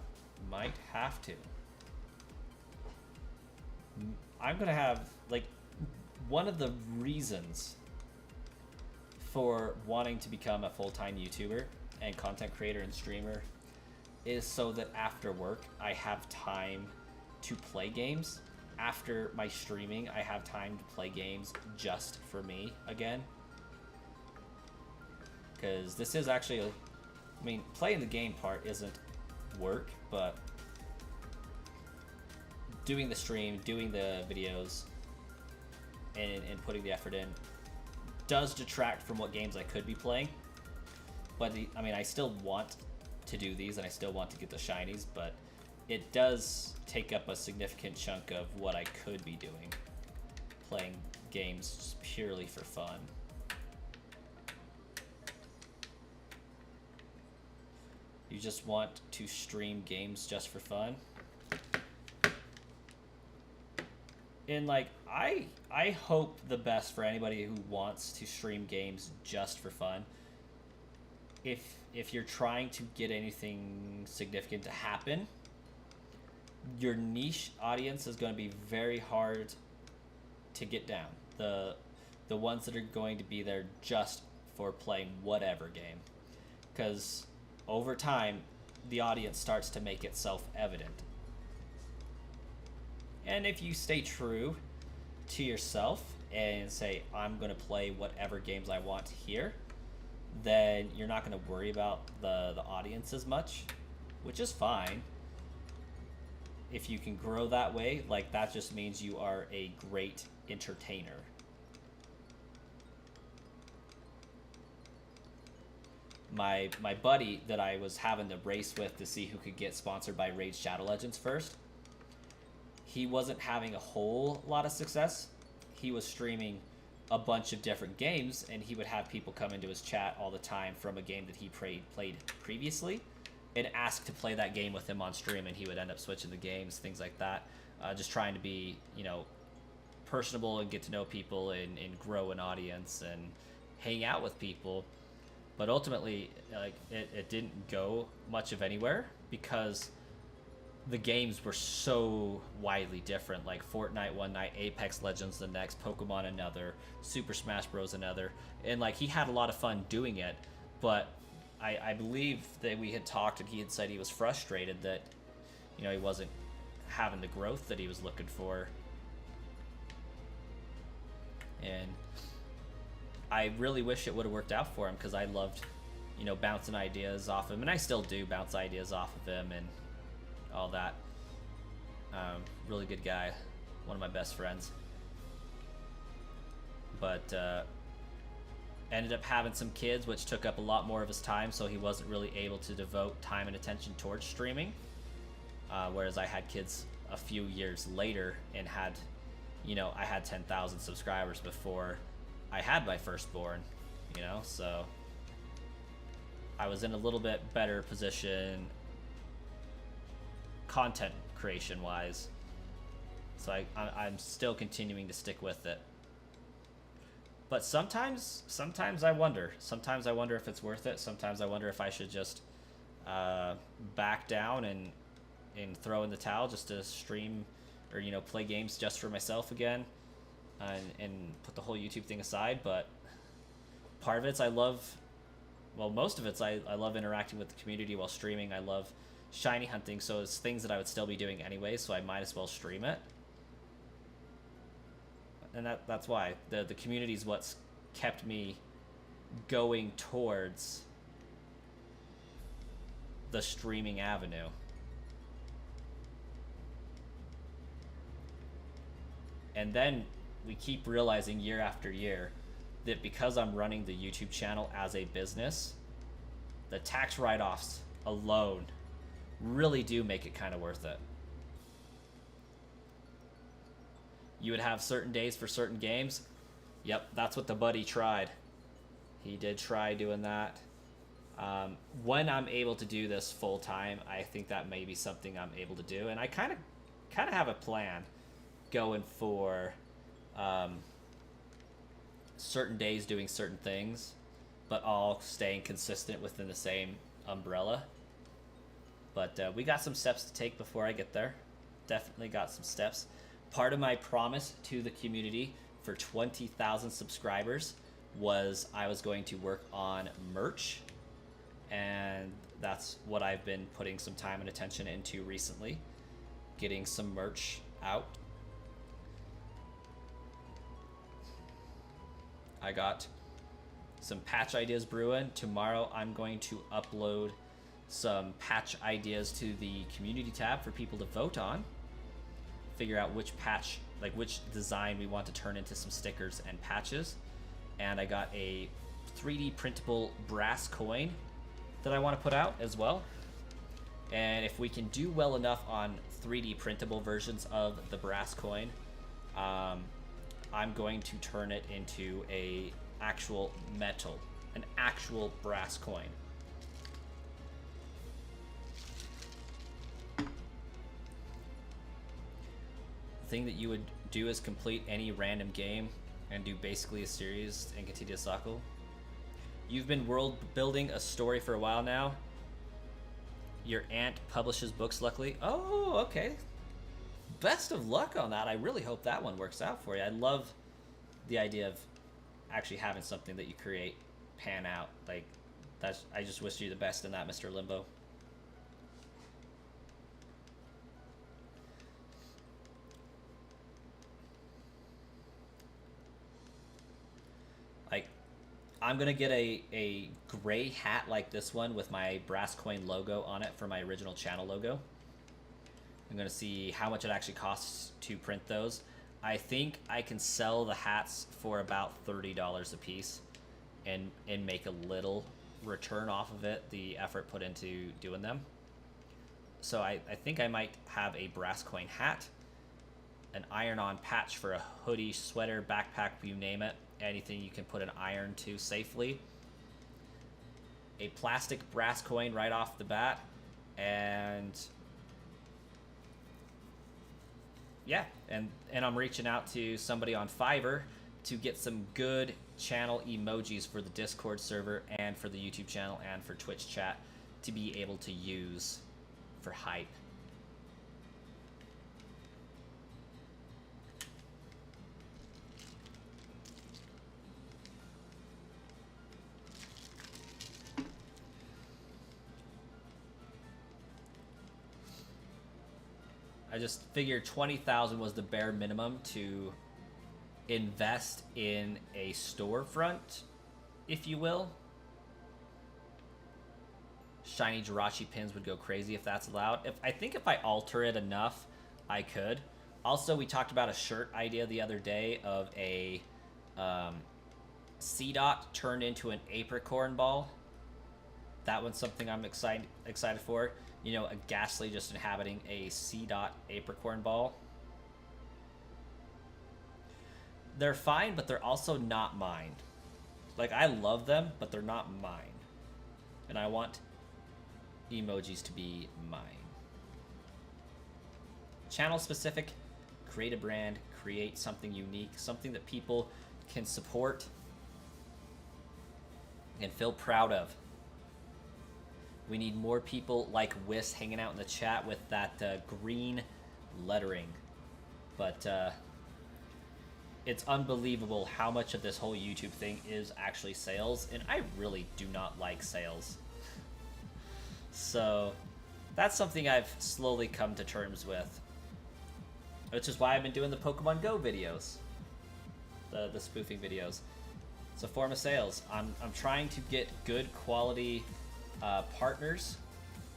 A: Might have to. I'm gonna have, like, one of the reasons for wanting to become a full-time YouTuber and content creator and streamer is so that after work I have time to play games. After my streaming, I have time to play games just for me again. Because this is actually, I mean, playing the game part isn't work, but doing the stream, doing the videos, and putting the effort in does detract from what games I could be playing. But, I mean, I still want to do these, and I still want to get the shinies, but it does take up a significant chunk of what I could be doing, playing games just purely for fun. You just want to stream games just for fun? And like, I hope the best for anybody who wants to stream games just for fun. If you're trying to get anything significant to happen, your niche audience is going to be very hard to get down. The ones that are going to be there just for playing whatever game. Because over time, the audience starts to make itself evident. And if you stay true to yourself and say, I'm going to play whatever games I want here, then you're not going to worry about the audience as much, which is fine. If you can grow that way, like, that just means you are a great entertainer. My buddy that I was having to race with to see who could get sponsored by Raid Shadow Legends first, he wasn't having a whole lot of success. He was streaming a bunch of different games, and he would have people come into his chat all the time from a game that he played previously and ask to play that game with him on stream, and he would end up switching the games, things like that. Just trying to be, you know, personable and get to know people and grow an audience and hang out with people. But ultimately, like, it didn't go much of anywhere because the games were so widely different. Like Fortnite one night, Apex Legends the next, Pokemon another, Super Smash Bros another. And like, he had a lot of fun doing it, but I believe that we had talked and he had said he was frustrated that, you know, he wasn't having the growth that he was looking for. And I really wish it would have worked out for him, because I loved, you know, bouncing ideas off him, and I still do bounce ideas off of him and all that. Really good guy, one of my best friends. But ended up having some kids, which took up a lot more of his time, so he wasn't really able to devote time and attention towards streaming. Whereas I had kids a few years later and had, you know, I had 10,000 subscribers before I had my firstborn, you know, so I was in a little bit better position content creation wise. So I'm still continuing to stick with it. But sometimes I wonder. Sometimes I wonder if it's worth it. Sometimes I wonder if I should just back down and throw in the towel just to stream or, you know, play games just for myself again, and put the whole YouTube thing aside. But part of it's most of it's I love interacting with the community while streaming. I love shiny hunting, so it's things that I would still be doing anyway, so I might as well stream it. And that's why the community is what's kept me going towards the streaming avenue. And then we keep realizing year after year that because I'm running the YouTube channel as a business, the tax write-offs alone really do make it kind of worth it. You would have certain days for certain games. Yep, that's what the buddy tried. He did try doing that. When I'm able to do this full time, I think that may be something I'm able to do, and I kind of have a plan going for certain days doing certain things, but all staying consistent within the same umbrella. But we got some steps to take before I get there. Definitely got some steps. Part of my promise to the community for 20,000 subscribers was I was going to work on merch, and that's what I've been putting some time and attention into recently, getting some merch out. I got some patch ideas brewing. Tomorrow I'm going to upload some patch ideas to the community tab for people to vote on. Figure out which patch, like which design we want to turn into some stickers and patches. And I got a 3D printable brass coin that I want to put out as well. And if we can do well enough on 3D printable versions of the brass coin, I'm going to turn it into an actual brass coin. Thing that you would do is complete any random game and do basically a series and continue to cycle. You've been world building a story for a while now. Your aunt publishes books, luckily. Oh, okay. Best of luck on that. I really hope that one works out for you. I love the idea of actually having something that you create pan out. Like, that's, I just wish you the best in that, Mr. Limbo. Like, I'm gonna get a gray hat like this one with my brass coin logo on it for my original channel logo. I'm gonna see how much it actually costs to print those. I think I can sell the hats for about $30 a piece and make a little return off of it, the effort put into doing them. So I think I might have a brass coin hat, an iron-on patch for a hoodie, sweater, backpack, you name it, anything you can put an iron to safely, a plastic brass coin right off the bat, and yeah, and I'm reaching out to somebody on Fiverr to get some good channel emojis for the Discord server and for the YouTube channel and for Twitch chat to be able to use for hype. I just figured 20,000 was the bare minimum to invest in a storefront, if you will. Shiny Jirachi pins would go crazy if that's allowed. I think if I alter it enough, I could. Also, we talked about a shirt idea the other day of a C-Dot turned into an apricorn ball. That one's something I'm excited for. You know, a Ghastly just inhabiting a C-Dot apricorn ball. They're fine, but they're also not mine. Like, I love them, but they're not mine. And I want emojis to be mine. Channel specific, create a brand, create something unique, something that people can support and feel proud of. We need more people like Whis hanging out in the chat with that green lettering. But it's unbelievable how much of this whole YouTube thing is actually sales, and I really do not like sales. So that's something I've slowly come to terms with, which is why I've been doing the Pokemon Go videos, the spoofing videos. It's a form of sales. I'm trying to get good quality partners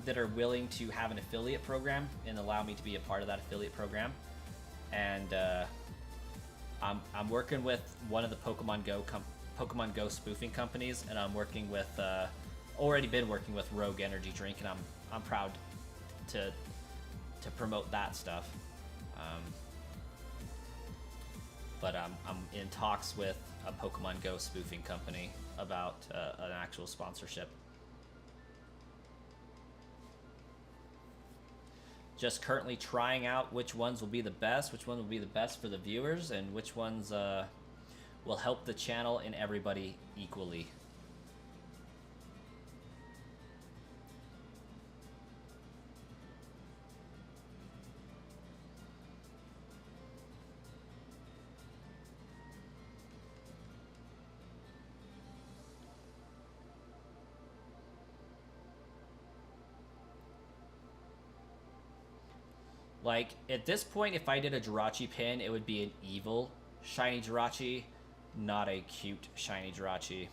A: that are willing to have an affiliate program and allow me to be a part of that affiliate program. And I'm working with one of the Pokemon Go spoofing companies, and I'm working with already been working with Rogue Energy Drink, and I'm proud to promote that stuff. But I'm in talks with a Pokemon Go spoofing company about an actual sponsorship. Just currently trying out which ones will be the best, which one will be the best for the viewers, and which ones will help the channel and everybody equally. Like, at this point, if I did a Jirachi pin, it would be an evil shiny Jirachi, not a cute shiny Jirachi.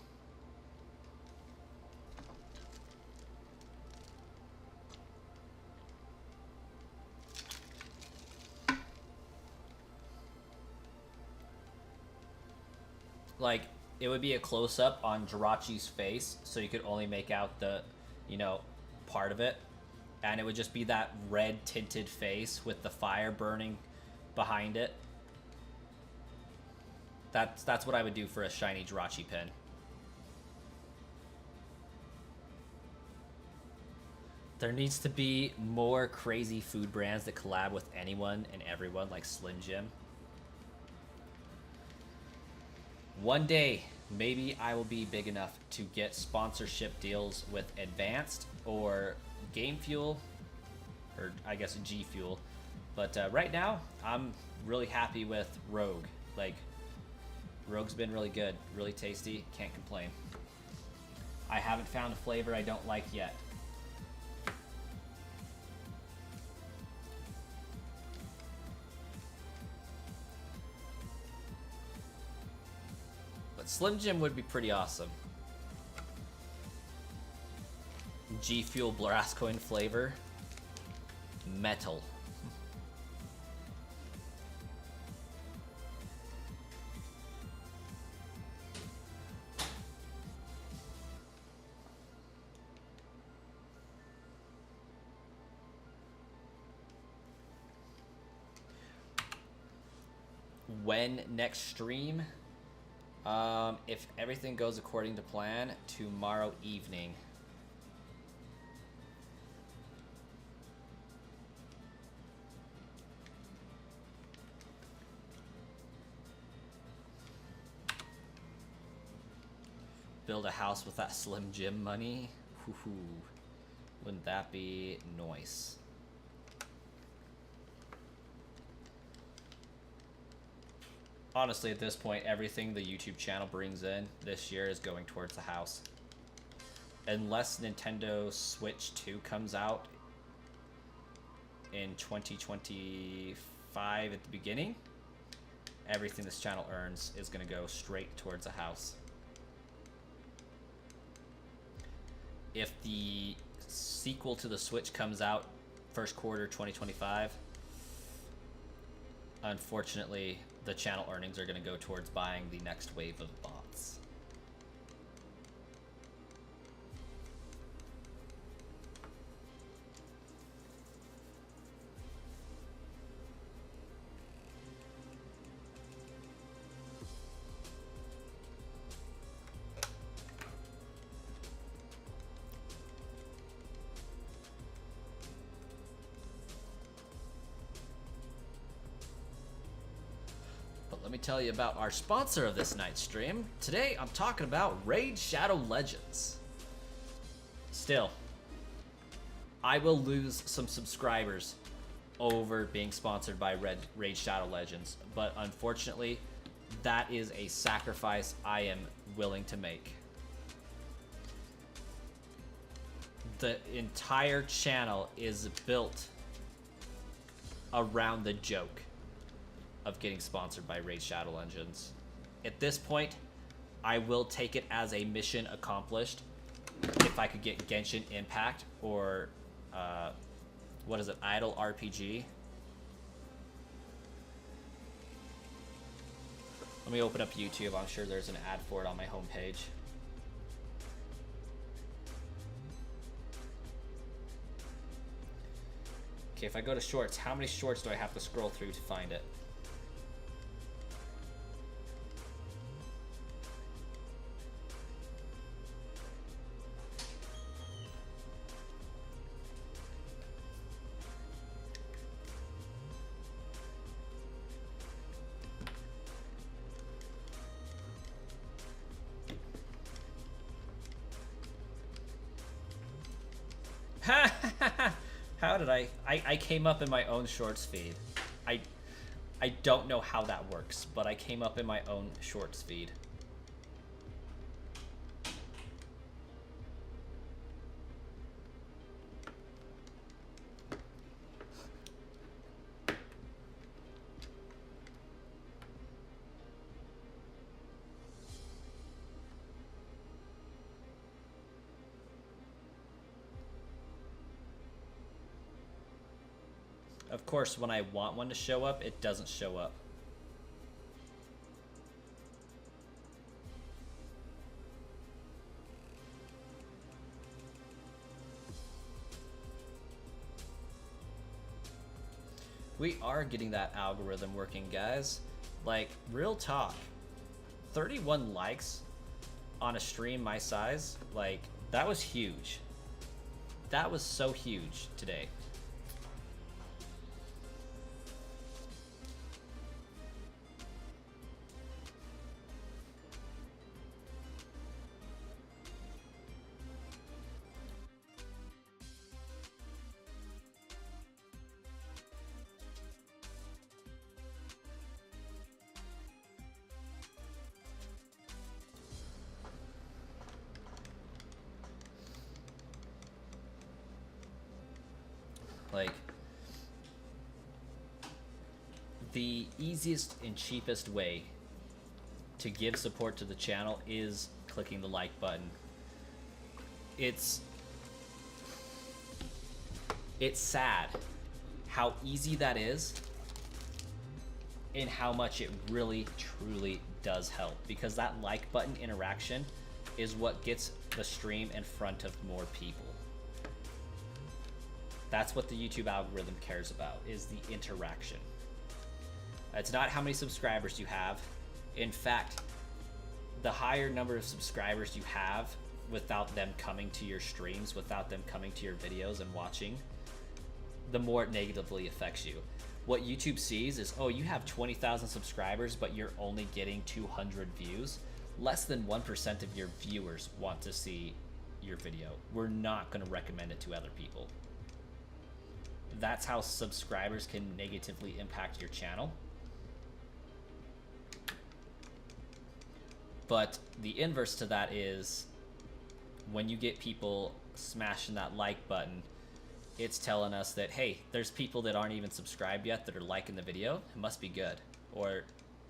A: Like, it would be a close-up on Jirachi's face, so you could only make out the, you know, part of it. And it would just be that red tinted face with the fire burning behind it. That's what I would do for a shiny Jirachi pin. There needs to be more crazy food brands that collab with anyone and everyone, like Slim Jim. One day, maybe I will be big enough to get sponsorship deals with Advanced or Game Fuel, or I guess G Fuel. But right now, I'm really happy with Rogue. Like, Rogue's been really good, really tasty, can't complain. I haven't found a flavor I don't like yet. But Slim Jim would be pretty awesome. G Fuel Blascoin flavor. Metal. When next stream? If everything goes according to plan, tomorrow evening. Build a house with that Slim Jim money. Hoo-hoo. Wouldn't that be nice? Honestly, at this point, everything the YouTube channel brings in this year is going towards the house. Unless Nintendo Switch 2 comes out in 2025 at the beginning, everything this channel earns is going to go straight towards a house. If the sequel to the Switch comes out first quarter 2025, unfortunately, the channel earnings are going to go towards buying the next wave of bots. Let me tell you about our sponsor of this night's stream. Today, I'm talking about Raid Shadow Legends. Still, I will lose some subscribers over being sponsored by Raid Shadow Legends, but unfortunately, that is a sacrifice I am willing to make. The entire channel is built around the joke of getting sponsored by Raid Shadow Legends. At this point, I will take it as a mission accomplished if I could get Genshin Impact or what is it, Idle RPG. Let me open up YouTube. I'm sure there's an ad for it on my homepage. Okay, if I go to shorts, how many shorts do I have to scroll through to find it? How did I came up in my own shorts feed. I don't know how that works, but I came up in my own shorts feed. Of course, when I want one to show up, it doesn't show up. We are getting that algorithm working, guys. Like, real talk. 31 likes on a stream my size, like, that was huge. That was so huge today. Like, the easiest and cheapest way to give support to the channel is clicking the like button. It's sad how easy that is and how much it really truly does help, because that like button interaction is what gets the stream in front of more people. That's what the YouTube algorithm cares about, is the interaction. It's not how many subscribers you have. In fact, the higher number of subscribers you have without them coming to your streams, without them coming to your videos and watching, the more it negatively affects you. What YouTube sees is, oh, you have 20,000 subscribers, but you're only getting 200 views. Less than 1% of your viewers want to see your video. We're not going to recommend it to other people. That's how subscribers can negatively impact your channel. But the inverse to that is when you get people smashing that like button, it's telling us that, hey, there's people that aren't even subscribed yet that are liking the video. It must be good. Or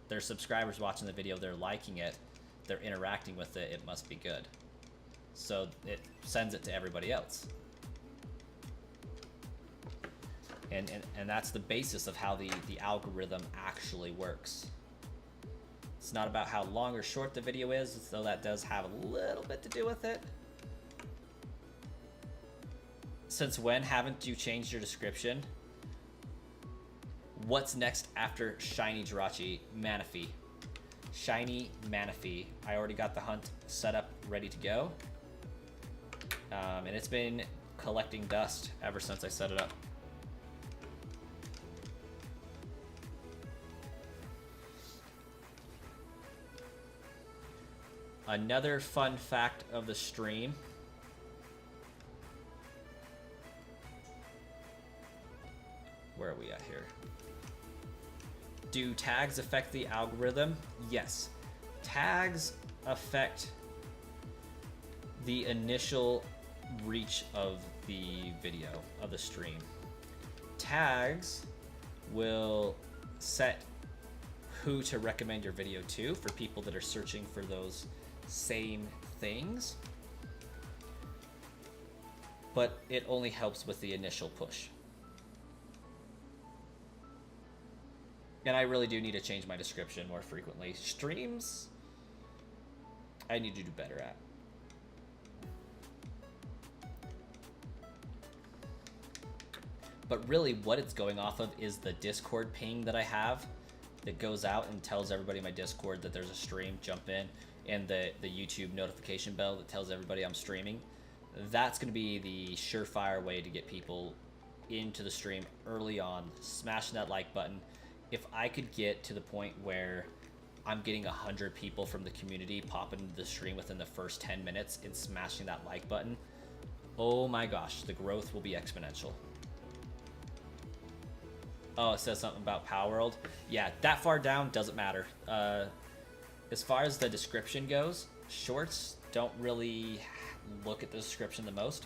A: there's subscribers watching the video, they're liking it, they're interacting with it, it must be good. So it sends it to everybody else. And that's the basis of how the algorithm actually works. It's not about how long or short the video is, though that does have a little bit to do with it. Since when haven't you changed your description? What's next after Shiny Jirachi? Manaphy. Shiny Manaphy. I already got the hunt set up, ready to go. And it's been collecting dust ever since I set it up. Another fun fact of the stream. Where are we at here? Do tags affect the algorithm? Yes. Tags affect the initial reach of the video, of the stream. Tags will set who to recommend your video to for people that are searching for those same things. But it only helps with the initial push. And I really do need to change my description more frequently. Streams, I need to do better at. But really what it's going off of is the Discord ping that I have that goes out and tells everybody in my Discord that there's a stream, jump in, and the YouTube notification bell that tells everybody I'm streaming. That's going to be the surefire way to get people into the stream early on. Smashing that like button. If I could get to the point where I'm getting 100 people from the community popping into the stream within the first 10 minutes and smashing that like button, oh my gosh, the growth will be exponential. Oh, it says something about Palworld. Yeah, that far down doesn't matter. As far as the description goes, shorts don't really look at the description the most,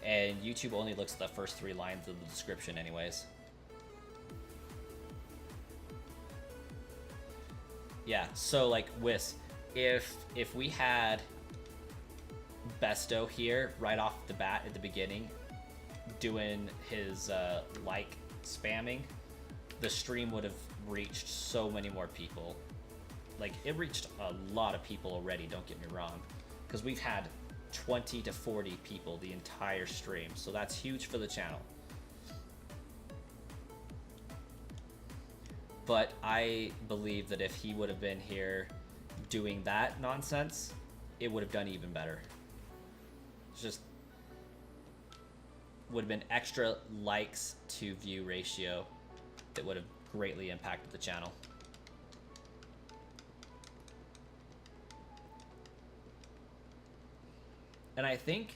A: and YouTube only looks at the first 3 lines of the description anyways. Yeah, so like Whis, if we had Besto here right off the bat at the beginning doing his like spamming, the stream would have reached so many more people. Like, it reached a lot of people already, don't get me wrong, because we've had 20 to 40 people the entire stream, so that's huge for the channel. But I believe that if he would have been here doing that nonsense, it would have done even better. It's just would have been extra likes to view ratio that would have greatly impacted the channel. And I think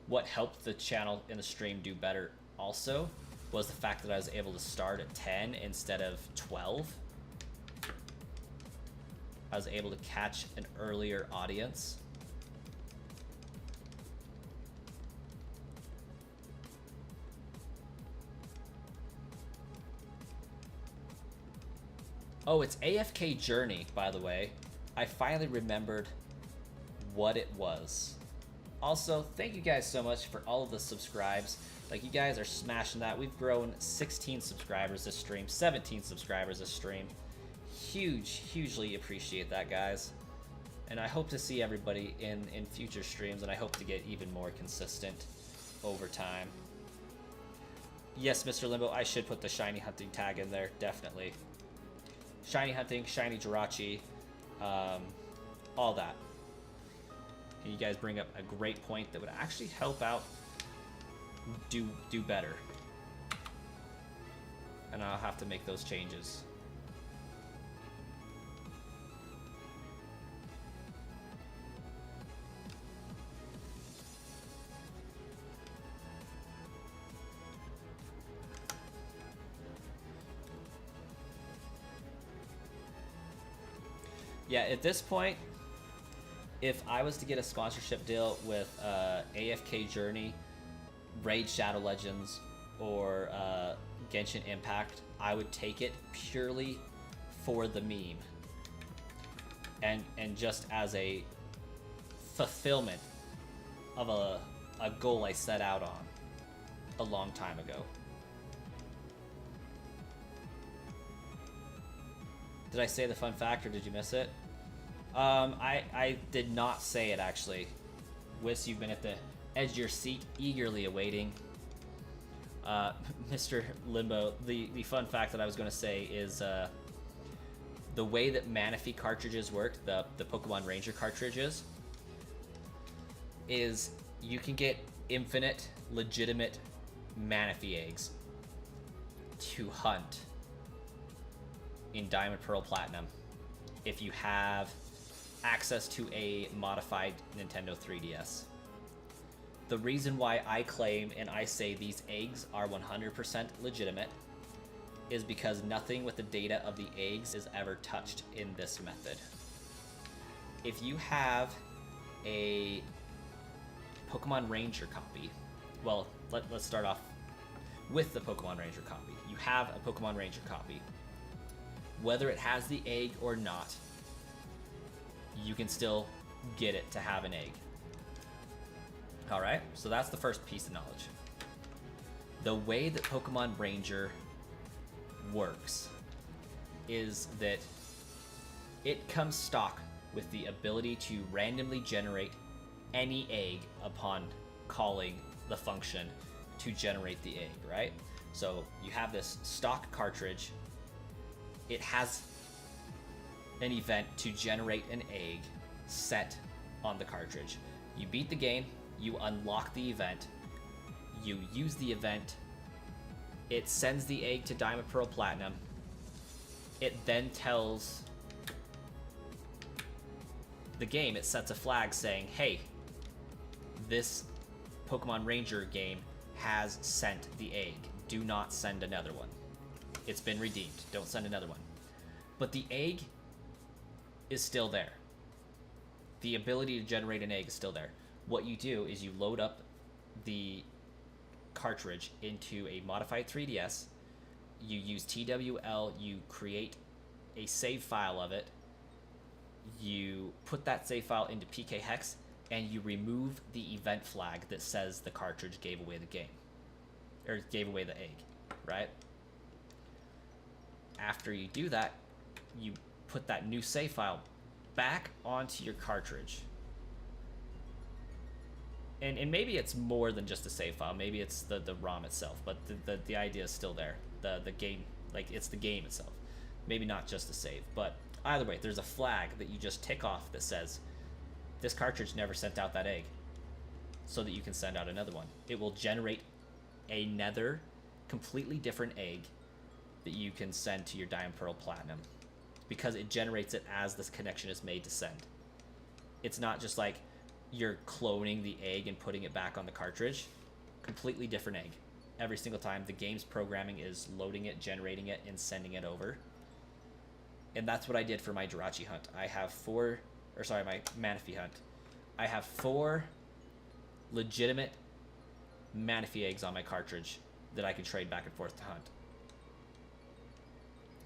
A: what helped the channel and the stream do better also was the fact that I was able to start at 10 instead of 12. I was able to catch an earlier audience. Oh, it's AFK Journey, by the way. I finally remembered what it was. Also, thank you guys so much for all of the subscribes. Like, you guys are smashing that. We've grown 16 subscribers this stream, 17 subscribers this stream. Hugely appreciate that, guys. And I hope to see everybody in future streams, and I hope to get even more consistent over time. Yes, Mr. Limbo, I should put the shiny hunting tag in there, definitely. Shiny hunting, shiny Jirachi, all that. And you guys bring up a great point that would actually help out do better. And I'll have to make those changes. Yeah, at this point, if I was to get a sponsorship deal with AFK Journey, Raid Shadow Legends, or Genshin Impact, I would take it purely for the meme. And just as a fulfillment of a goal I set out on a long time ago. Did I say the fun fact or did you miss it? I did not say it actually. Wiss, you've been at the edge of your seat, eagerly awaiting. Mr. Limbo, the fun fact that I was going to say is the way that Manaphy cartridges work, the Pokemon Ranger cartridges, is you can get infinite, legitimate Manaphy eggs to hunt in Diamond, Pearl, Platinum if you have access to a modified Nintendo 3DS. The reason why I claim and I say these eggs are 100% legitimate is because nothing with the data of the eggs is ever touched in this method. If you have a Pokemon Ranger copy, well, let's start off with the Pokemon Ranger copy. You have a Pokemon Ranger copy. Whether it has the egg or not, you can still get it to have an egg. Alright, so that's the first piece of knowledge. The way that Pokemon Ranger works is that it comes stock with the ability to randomly generate any egg upon calling the function to generate the egg, right? So you have this stock cartridge. It has an event to generate an egg set on the cartridge. You beat the game, you unlock the event, you use the event, it sends the egg to Diamond, Pearl, Platinum. It then tells the game, it sets a flag saying, hey, this Pokemon Ranger game has sent the egg. Do not send another one. It's been redeemed. Don't send another one. But the egg is still there. The ability to generate an egg is still there. What you do is you load up the cartridge into a modified 3DS. You use TWL, you create a save file of it. You put that save file into PK Hex, and you remove the event flag that says the cartridge gave away the game. Or gave away the egg, right? After you do that, you put that new save file back onto your cartridge. And maybe it's more than just a save file. Maybe it's the ROM itself, but the idea is still there. The game, like, it's the game itself. Maybe not just a save, but either way, there's a flag that you just tick off that says, this cartridge never sent out that egg, so that you can send out another one. It will generate another completely different egg that you can send to your Diamond, Pearl, Platinum, because it generates it as this connection is made to send. It's not just like you're cloning the egg and putting it back on the cartridge. Completely different egg. Every single time the game's programming is loading it, generating it, and sending it over. And that's what I did for my Jirachi hunt. I have my Manaphy hunt. I have 4 legitimate Manaphy eggs on my cartridge that I can trade back and forth to hunt.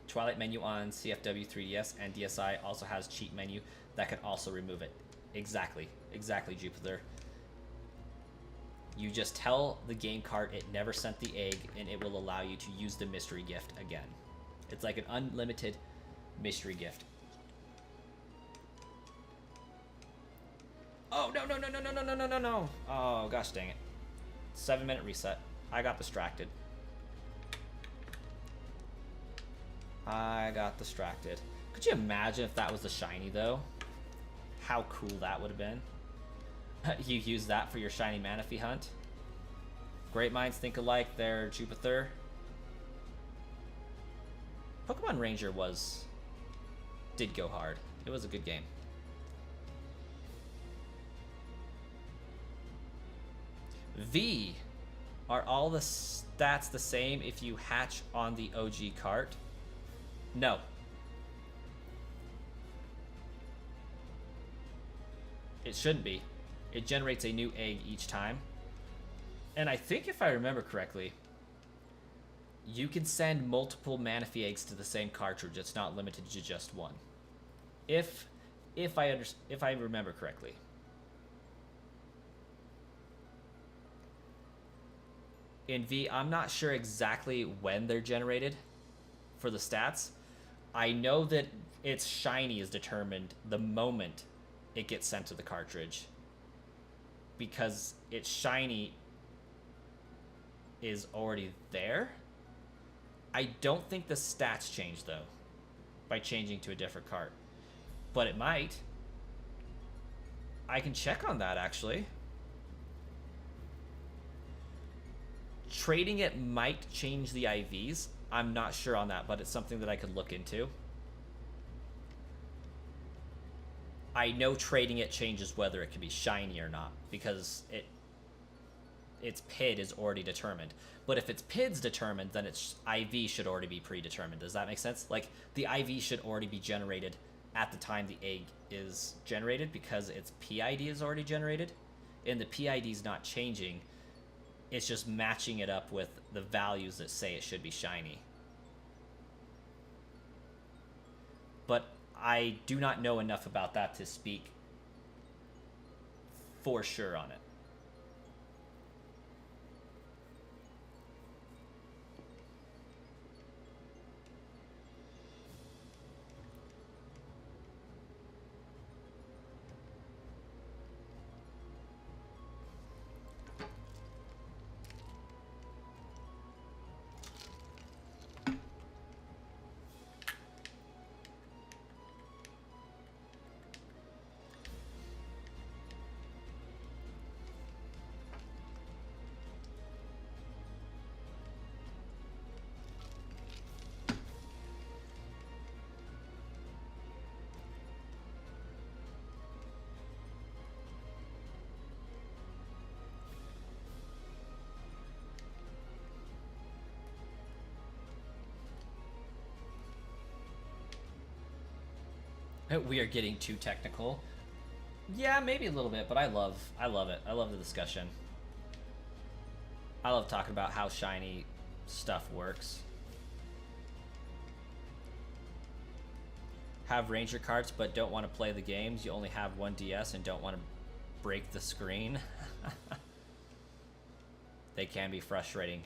A: Twilight menu on CFW 3DS and DSi also has cheat menu that can also remove it. Exactly, Jupiter. You just tell the game cart it never sent the egg, and it will allow you to use the mystery gift again. It's like an unlimited mystery gift. Oh, no. Oh, gosh dang it. 7-minute reset. I got distracted. Could you imagine if that was the shiny, though? How cool that would have been. You use that for your shiny Manaphy hunt. Great minds think alike there, Jupiter. Pokemon Ranger did go hard. It was a good game. V, are all the stats the same if you hatch on the OG cart? No. It shouldn't be. It generates a new egg each time. And I think if I remember correctly, You can send multiple Manaphy eggs to the same cartridge. It's not limited to just one. If I remember correctly. In V, I'm not sure exactly when they're generated for the stats. I know that its shiny is determined the moment it gets sent to the cartridge, because its shiny is already there. I don't think the stats change though by changing to a different cart, but it might. I can check on that actually. Trading it might change the IVs. I'm not sure on that, but it's something that I could look into. I know trading it changes whether it can be shiny or not, because its PID is already determined. But if its PID's determined, then its IV should already be predetermined. Does that make sense? Like, the IV should already be generated at the time the egg is generated, because its PID is already generated, and the PID is not changing. It's just matching it up with the values that say it should be shiny. But I do not know enough about that to speak for sure on it. We are getting too technical. Yeah, maybe a little bit, but I love it. I love the discussion. I love talking about how shiny stuff works. Have Ranger carts but don't want to play the games. You only have one DS and don't want to break the screen. They can be frustrating.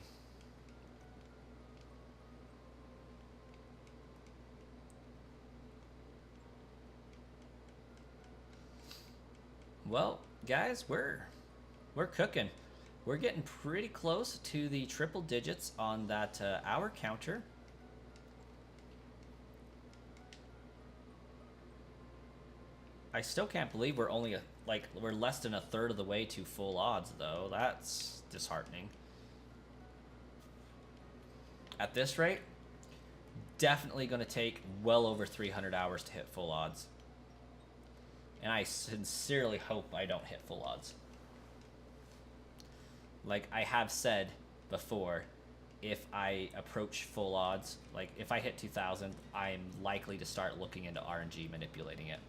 A: Well, guys, we're cooking. We're getting pretty close to the triple digits on that hour counter. I still can't believe we're only we're less than a third of the way to full odds though. That's disheartening. At this rate, definitely going to take well over 300 hours to hit full odds. And I sincerely hope I don't hit full odds. Like I have said before, if I approach full odds, like if I hit 2000, I'm likely to start looking into RNG manipulating it.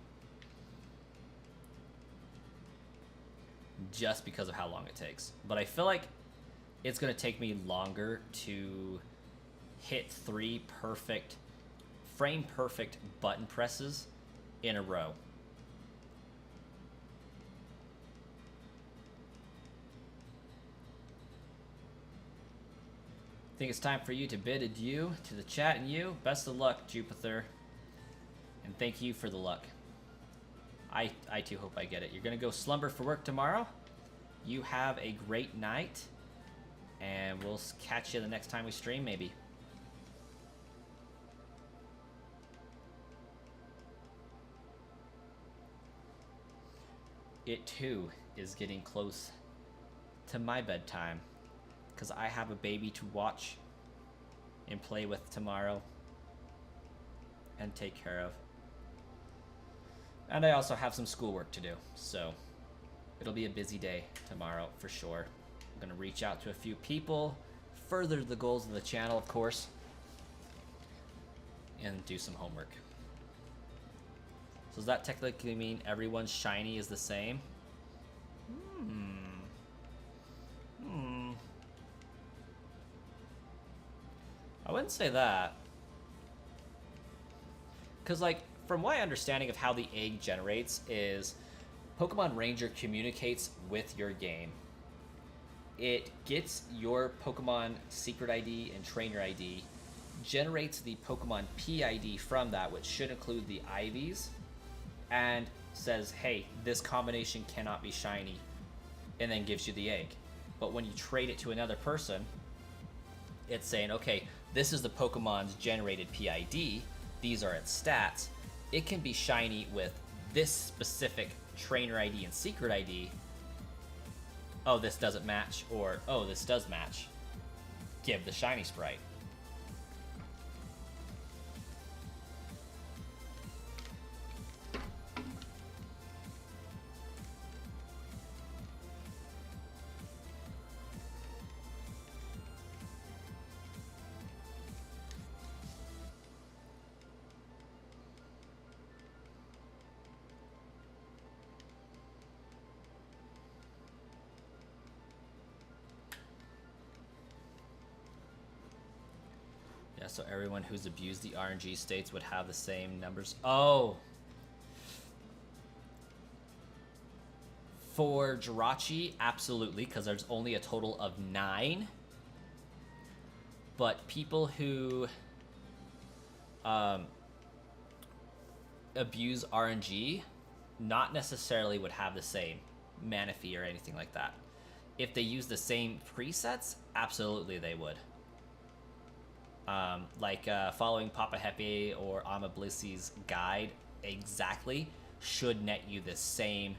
A: Just because of how long it takes. But I feel like it's going to take me longer to hit 3 perfect, frame perfect button presses in a row. I think it's time for you to bid adieu to the chat, and you, best of luck, Jupiter. And thank you for the luck. I too hope I get it. You're going to go slumber for work tomorrow. You have a great night, and we'll catch you the next time we stream, maybe. It too is getting close to my bedtime, because I have a baby to watch and play with tomorrow and take care of. And I also have some schoolwork to do, so it'll be a busy day tomorrow for sure. I'm going to reach out to a few people, further the goals of the channel, of course, and do some homework. So does that technically mean everyone's shiny is the same? I wouldn't say that. Because, like, from my understanding of how the egg generates is Pokemon Ranger communicates with your game. It gets your Pokemon secret ID and trainer ID, generates the Pokemon PID from that, which should include the IVs, and says, hey, this combination cannot be shiny, and then gives you the egg. But when you trade it to another person, it's saying, okay, this is the Pokemon's generated PID, these are its stats, it can be shiny with this specific trainer ID and secret ID. Oh, this doesn't match, or oh, this does match. Give the shiny sprite. Yeah, so everyone who's abused the RNG states would have the same numbers. Oh! For Jirachi, absolutely, because there's only a total of 9. But people who abuse RNG, not necessarily would have the same mana fee or anything like that. If they use the same presets, absolutely they would. Following Papa Hepe or Amabliss's guide exactly should net you the same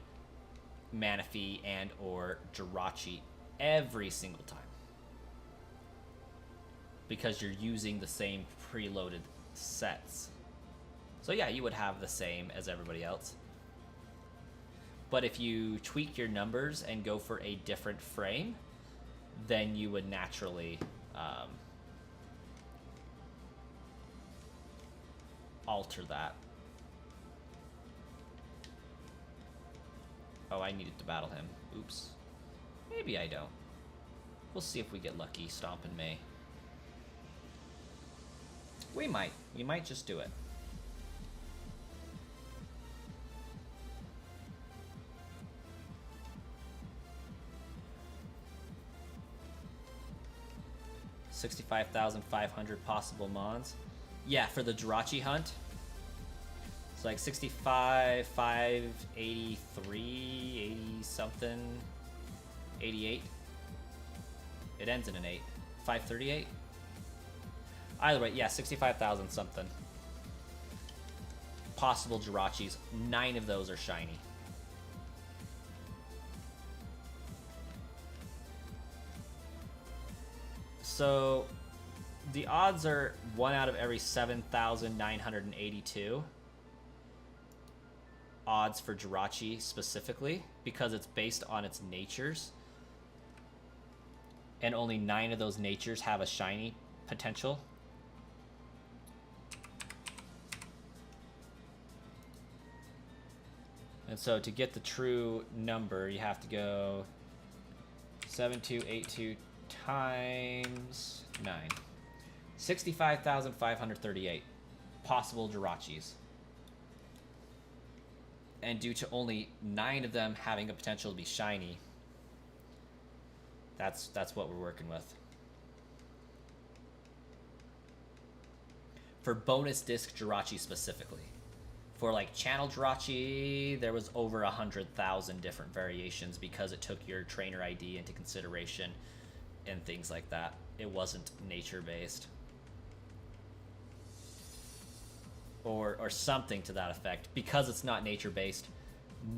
A: mana fee and or Jirachi every single time. Because you're using the same preloaded sets. So yeah, you would have the same as everybody else. But if you tweak your numbers and go for a different frame, then you would naturally alter that. Oh, I needed to battle him. Oops. Maybe I don't. We'll see if we get lucky stomping May. We might. We might just do it. $65,500 possible mons. Yeah, for the Jirachi hunt. It's like 65, 583, 80 something, 88. It ends in an 8. 538. Either way, yeah, 65,000 something. Possible Jirachis. 9 of those are shiny. So the odds are 1 out of every 7,982 odds for Jirachi specifically, because it's based on its natures. And only 9 of those natures have a shiny potential. And so to get the true number, you have to go 7282 times 9. 65,538 possible Jirachis. And due to only 9 of them having a potential to be shiny, that's what we're working with. For bonus disc Jirachi specifically. For like channel Jirachi, there was over 100,000 different variations because it took your trainer ID into consideration and things like that. It wasn't nature based. Or something to that effect. Because it's not nature based,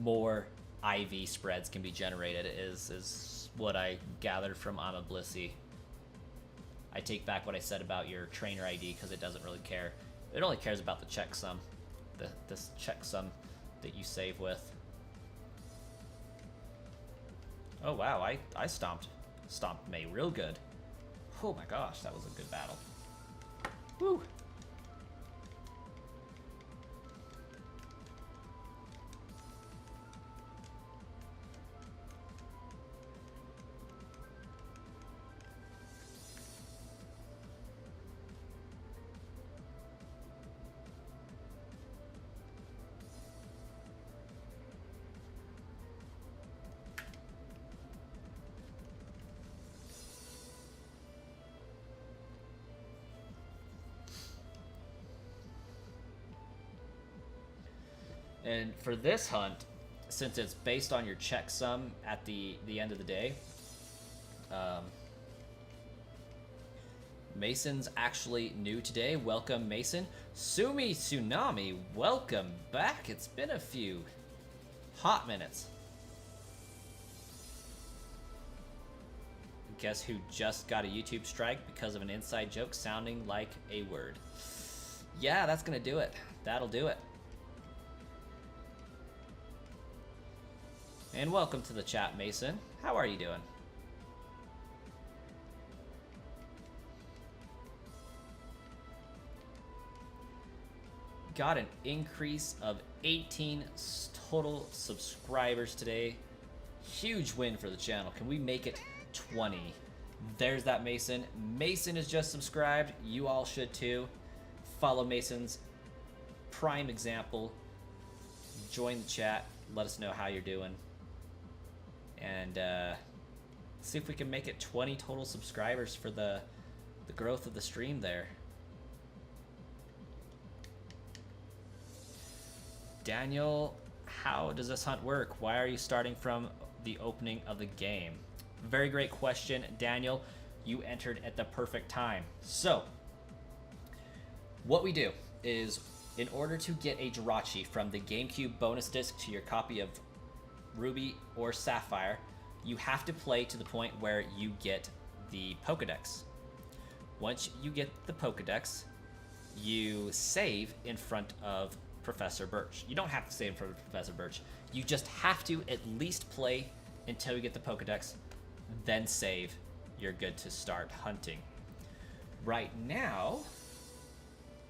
A: more IV spreads can be generated is what I gathered from Amablissi. I take back what I said about your trainer ID because it doesn't really care. It only cares about the checksum. This checksum that you save with. Oh wow, I stomped May real good. Oh my gosh, that was a good battle. Woo! And for this hunt, since it's based on your checksum at the end of the day, Mason's actually new today. Welcome, Mason. Sumi Tsunami, welcome back. It's been a few hot minutes. Guess who just got a YouTube strike because of an inside joke sounding like a word? Yeah, that's gonna do it. That'll do it. And welcome to the chat, Mason. How are you doing? Got an increase of 18 total subscribers today. Huge win for the channel. Can we make it 20? There's that Mason. Mason is just subscribed. You all should too. Follow Mason's prime example. Join the chat. Let us know how you're doing. And see if we can make it 20 total subscribers for the growth of the stream there. Daniel, how does this hunt work? Why are you starting from the opening of the game? Very great question, Daniel. You entered at the perfect time. So, what we do is, in order to get a Jirachi from the GameCube bonus disc to your copy of Ruby or Sapphire, you have to play to the point where you get the Pokedex. Once you get the Pokedex, you save in front of Professor Birch. You don't have to save in front of Professor Birch. You just have to at least play until you get the Pokedex, then save. You're good to start hunting. Right now,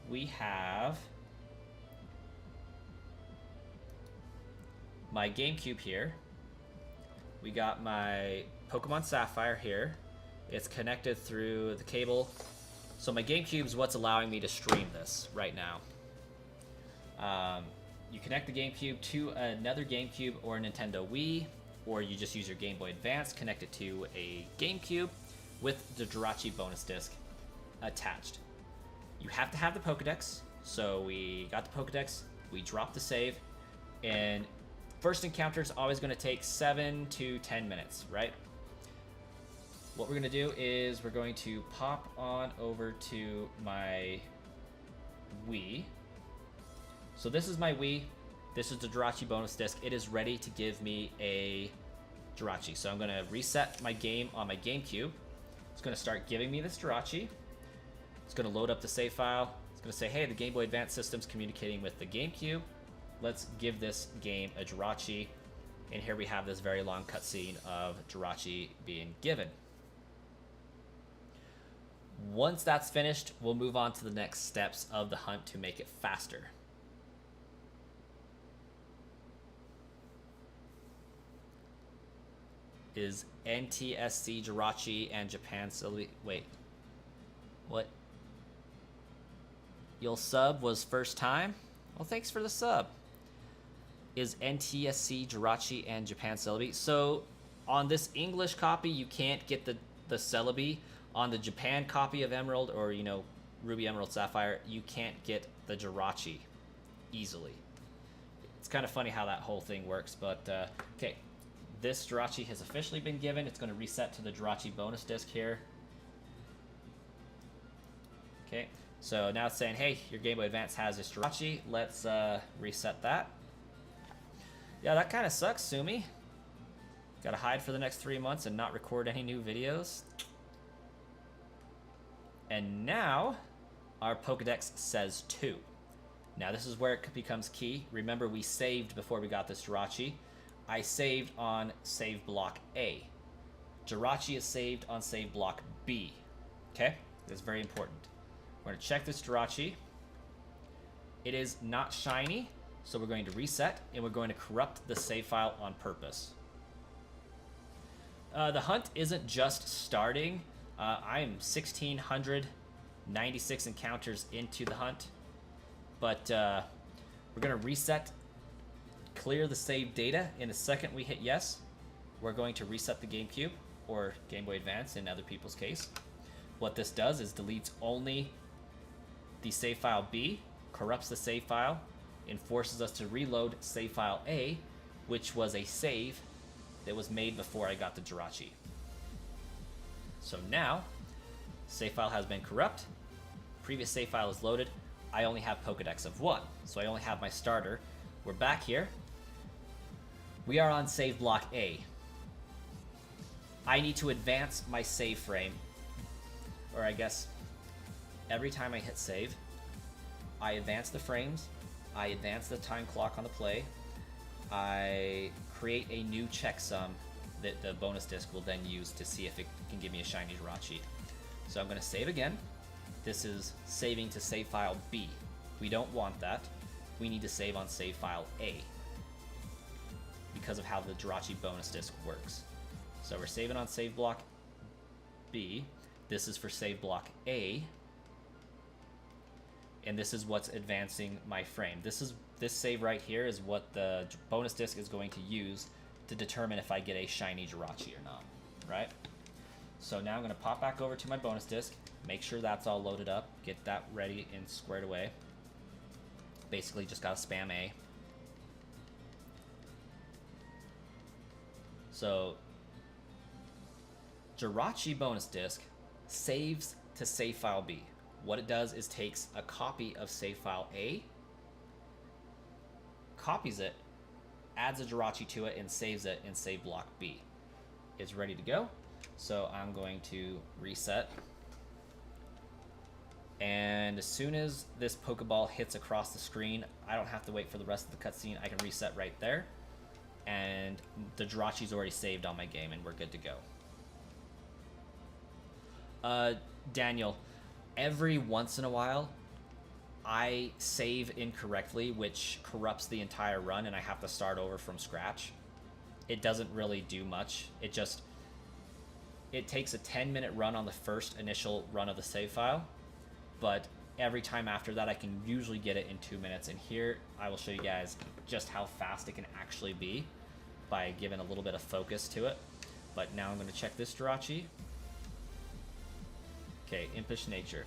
A: we have my GameCube here. We got my Pokemon Sapphire here. It's connected through the cable. So my GameCube is what's allowing me to stream this right now. You connect the GameCube to another GameCube or a Nintendo Wii, or you just use your Game Boy Advance, connect it to a GameCube with the Jirachi bonus disc attached. You have to have the Pokedex, so we got the Pokedex, we dropped the save, and first encounter is always going to take 7 to 10 minutes, right? What we're going to do is we're going to pop on over to my Wii. So this is my Wii. This is the Jirachi bonus disc. It is ready to give me a Jirachi. So I'm going to reset my game on my GameCube. It's going to start giving me this Jirachi. It's going to load up the save file. It's going to say, hey, the Game Boy Advance system's communicating with the GameCube. Let's give this game a Jirachi. And here we have this very long cutscene of Jirachi being given. Once that's finished, we'll move on to the next steps of the hunt to make it faster. Is NTSC Jirachi and Japan Sylvie? Wait, what? You'll sub was first time? Well, thanks for the sub. Is NTSC Jirachi and Japan Celebi? So on this English copy, you can't get the Celebi. On the Japan copy of Emerald, or Ruby, Emerald, Sapphire, you can't get the Jirachi easily. It's kind of funny how that whole thing works, but okay. This Jirachi has officially been given. It's going to reset to the Jirachi bonus disc here. Okay, so now it's saying, hey, your Game Boy Advance has this Jirachi. Let's reset that. Yeah, that kind of sucks, Sumi. Gotta hide for the next 3 months and not record any new videos. And now, our Pokedex says 2. Now this is where it becomes key. Remember, we saved before we got this Jirachi. I saved on save block A. Jirachi is saved on save block B. Okay? That's very important. We're going to check this Jirachi. It is not shiny, so we're going to reset, and we're going to corrupt the save file on purpose. The hunt isn't just starting. I'm 1,696 encounters into the hunt. But we're going to reset, clear the saved data. In the second we hit yes, we're going to reset the GameCube, or Game Boy Advance in other people's case. What this does is deletes only the save file B, corrupts the save file, It forces us to reload save file A, which was a save that was made before I got the Jirachi. So now, save file has been corrupt. Previous save file is loaded. I only have Pokedex of 1, so I only have my starter. We're back here. We are on save block A. I need to advance my save frame, or I guess every time I hit save, I advance the frames, I advance the time clock on the play, I create a new checksum that the bonus disc will then use to see if it can give me a shiny Jirachi. So I'm going to save again. This is saving to save file B. We don't want that. We need to save on save file A because of how the Jirachi bonus disc works. So we're saving on save block B. This is for save block A. And this is what's advancing my frame. This save right here is what the bonus disc is going to use to determine if I get a shiny Jirachi or not, right? So now I'm going to pop back over to my bonus disc, make sure that's all loaded up, get that ready and squared away. Basically just got to spam A. So Jirachi bonus disc saves to save file B. What it does is takes a copy of save file A, copies it, adds a Jirachi to it, and saves it in save block B. It's ready to go, so I'm going to reset. And as soon as this Pokeball hits across the screen, I don't have to wait for the rest of the cutscene. I can reset right there, and the Jirachi's already saved on my game, and we're good to go. Daniel, every once in a while, I save incorrectly, which corrupts the entire run, and I have to start over from scratch. It doesn't really do much. It takes a 10-minute run on the first initial run of the save file, but every time after that, I can usually get it in 2 minutes. And here, I will show you guys just how fast it can actually be by giving a little bit of focus to it. But now I'm going to check this Jirachi. Okay, impish nature.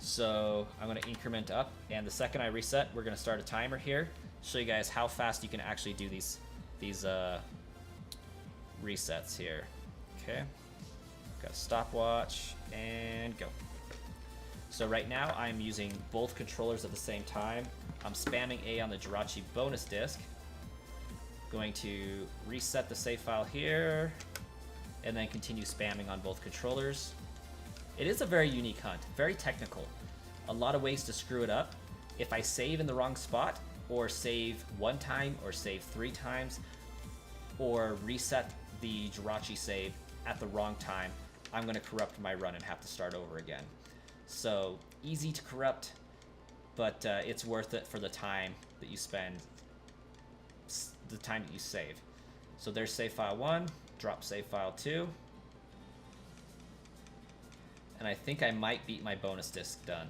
A: So I'm going to increment up, and the second I reset, we're going to start a timer here. Show you guys how fast you can actually do these resets here. Okay, got a stopwatch, and go. So right now I'm using both controllers at the same time. I'm spamming A on the Jirachi bonus disc. Going to reset the save file here, and then continue spamming on both controllers. It is a very unique hunt, very technical. A lot of ways to screw it up. If I save in the wrong spot, or save 1 time, or save 3 times, or reset the Jirachi save at the wrong time, I'm going to corrupt my run and have to start over again. So, easy to corrupt, but it's worth it for the time that you spend, the time that you save. So there's save file 1, drop save file 2. And I think I might beat my bonus disc done.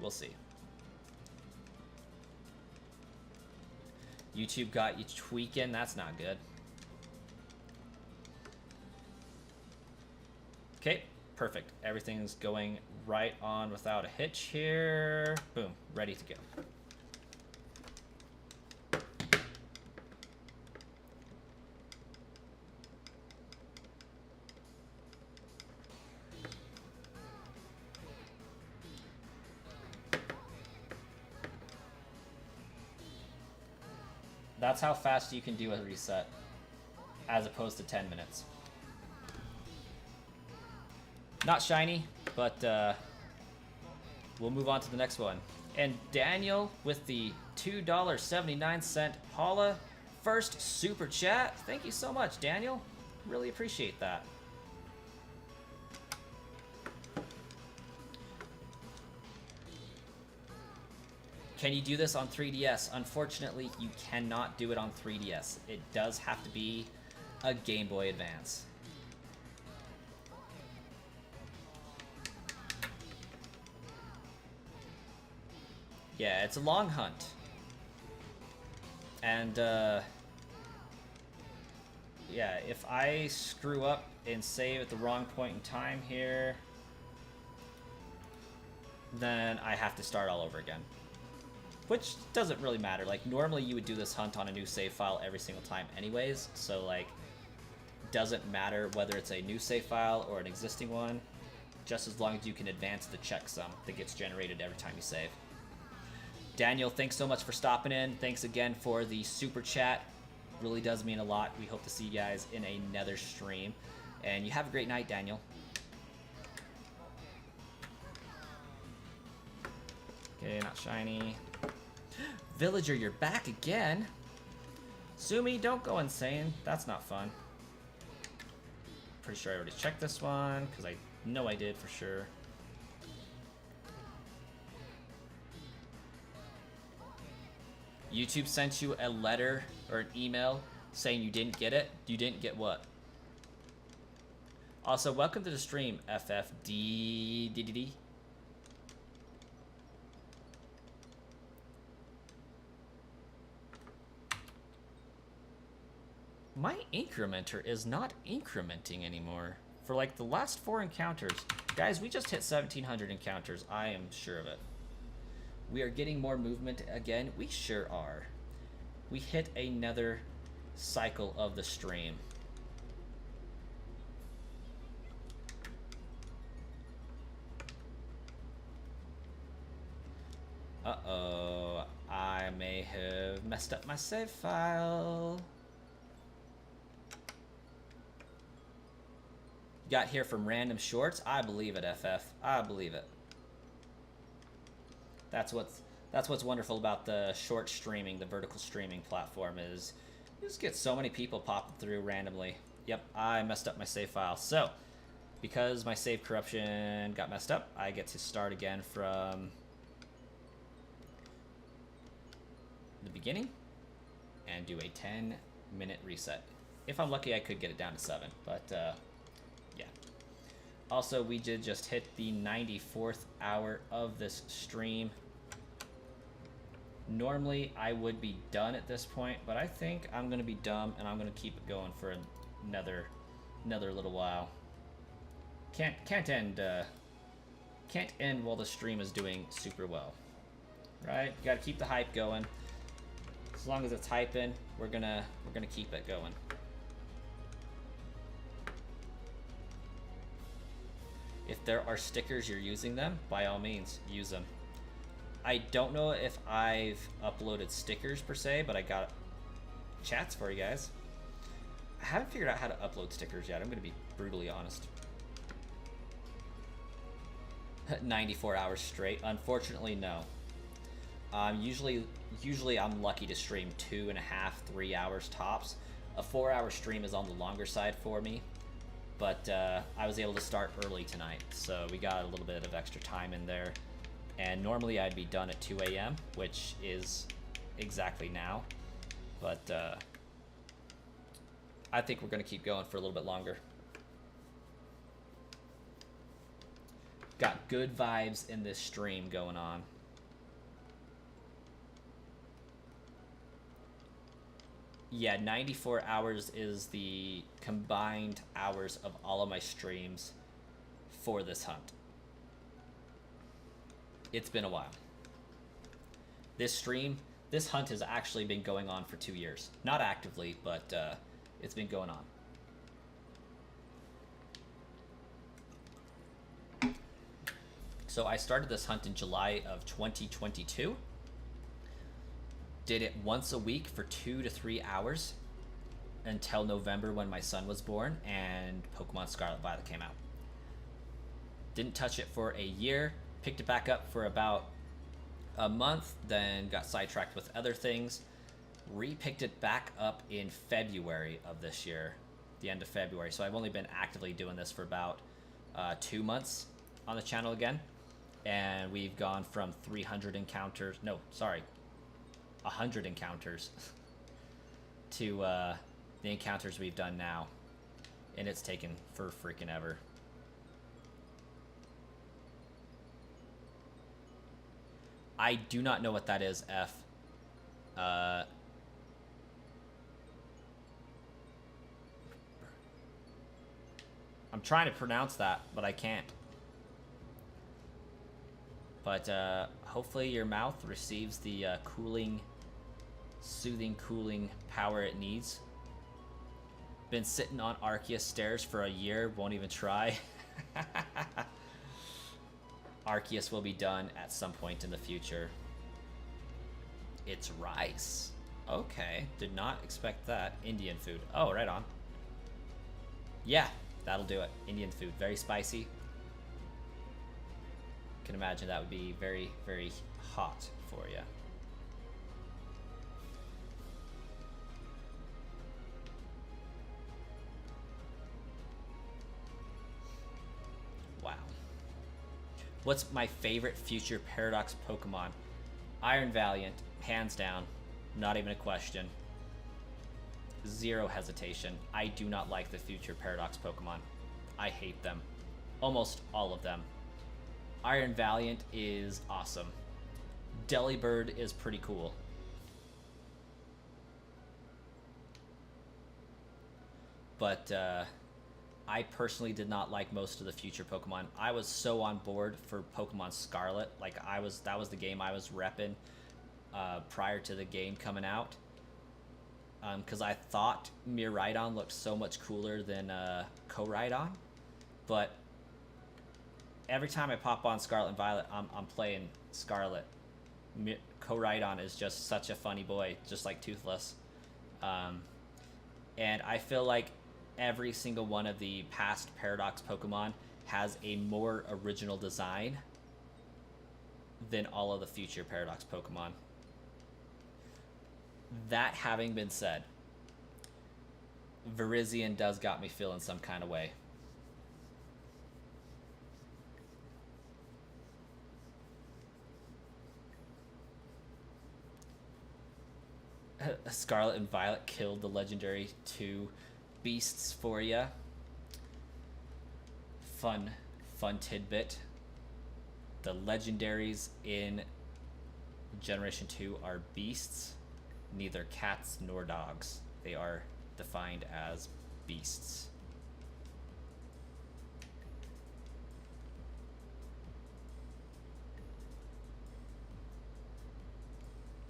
A: We'll see. YouTube got you tweaking. That's not good. Okay, perfect. Everything's going right on without a hitch here. Boom, ready to go. That's how fast you can do a reset, as opposed to 10 minutes. Not shiny, but we'll move on to the next one. And Daniel with the $2.79 Paula first super chat. Thank you so much, Daniel. Really appreciate that. Can you do this on 3DS? Unfortunately, you cannot do it on 3DS. It does have to be a Game Boy Advance. Yeah, it's a long hunt. And, yeah, if I screw up and save at the wrong point in time here, then I have to start all over again. which doesn't really matter. Like, normally you would do this hunt on a new save file every single time anyways, so, like, doesn't matter whether it's a new save file or an existing one, just as long as you can advance the checksum that gets generated every time you save. Daniel, thanks so much for stopping in. Thanks again for the super chat. Really does mean a lot. We hope to see you guys in another stream. And you have a great night, Daniel. Okay, not shiny. Villager, you're back again. Sumi, don't go insane. That's not fun. Pretty sure I already checked this one, because I know I did for sure. YouTube sent you a letter or an email saying you didn't get it. You didn't get what? Also, welcome to the stream, FFDDD. My incrementer is not incrementing anymore. For like the last 4 encounters. Guys, we just hit 1,700 encounters. I am sure of it. We are getting more movement again. We sure are. We hit another cycle of the stream. Uh-oh. I may have messed up my save file. Got here from Random Shorts. I believe it, FF. I believe it. That's what's wonderful about the short streaming, the vertical streaming platform, is you just get so many people popping through randomly. Yep, I messed up my save file. So, because my save corruption got messed up, I get to start again from the beginning and do a 10-minute reset. If I'm lucky, I could get it down to 7, but yeah. Also, we did just hit the 94th hour of this stream. Normally, I would be done at this point, but I think I'm going to be dumb and I'm going to keep it going for another little while. Can't end while the stream is doing super well, right? You got to keep the hype going. As long as it's hyping, we're gonna keep it going. If there are stickers, you're using them, by all means, use them. I don't know if I've uploaded stickers per se, but I got chats for you guys. I haven't figured out how to upload stickers yet. I'm going to be brutally honest. 94 hours straight. Unfortunately, no. Usually I'm lucky to stream 2.5, 3 hours tops. A 4-hour stream is on the longer side for me. But I was able to start early tonight, so we got a little bit of extra time in there. And normally I'd be done at 2 a.m., which is exactly now. But I think we're going to keep going for a little bit longer. Got good vibes in this stream going on. Yeah, 94 hours is the combined hours of all of my streams for this hunt. It's been a while. This hunt has actually been going on for 2 years. Not actively, but it's been going on. So I started this hunt in July of 2022. Did it once a week for 2 to 3 hours until November when my son was born and Pokemon Scarlet Violet came out. Didn't touch it for a year. Picked it back up for about a month, then got sidetracked with other things. Re-picked it back up in February of this year, the end of February. So I've only been actively doing this for about 2 months on the channel again. And we've gone from 300 encounters, no, sorry, 100 encounters to the encounters we've done now. And it's taken for freaking ever. I do not know what that is, F. I'm trying to pronounce that, but I can't. But hopefully your mouth receives the soothing cooling power it needs. Been sitting on Arceus stairs for a year, won't even try. Arceus will be done at some point in the future. It's rice. Okay, did not expect that. Indian food. Oh, right on. Yeah, that'll do it. Indian food, very spicy. Can imagine that would be very, very hot for you. Wow. What's my favorite future Paradox Pokemon? Iron Valiant, hands down. Not even a question. Zero hesitation. I do not like the future Paradox Pokemon. I hate them. Almost all of them. Iron Valiant is awesome. Delibird is pretty cool. But I personally did not like most of the future Pokemon. I was so on board for Pokemon Scarlet. Like that was the game I was repping prior to the game coming out. Because I thought Miraidon looked so much cooler than Koraidon. But every time I pop on Scarlet and Violet, I'm playing Scarlet. Koraidon is just such a funny boy, just like Toothless. And I feel like every single one of the past Paradox Pokemon has a more original design than all of the future Paradox Pokemon. That having been said, Virizion does got me feeling some kind of way. Scarlet and Violet killed the legendary 2 beasts for ya. Fun tidbit. The legendaries in Generation 2 are beasts, neither cats nor dogs. They are defined as beasts.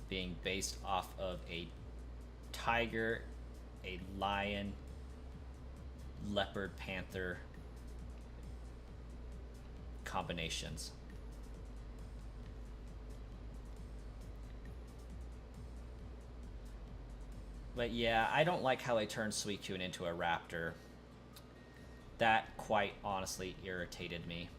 A: Being based off of a tiger, a lion, leopard, panther combinations. But yeah, I don't like how they turned Suicune into a raptor. That quite honestly irritated me.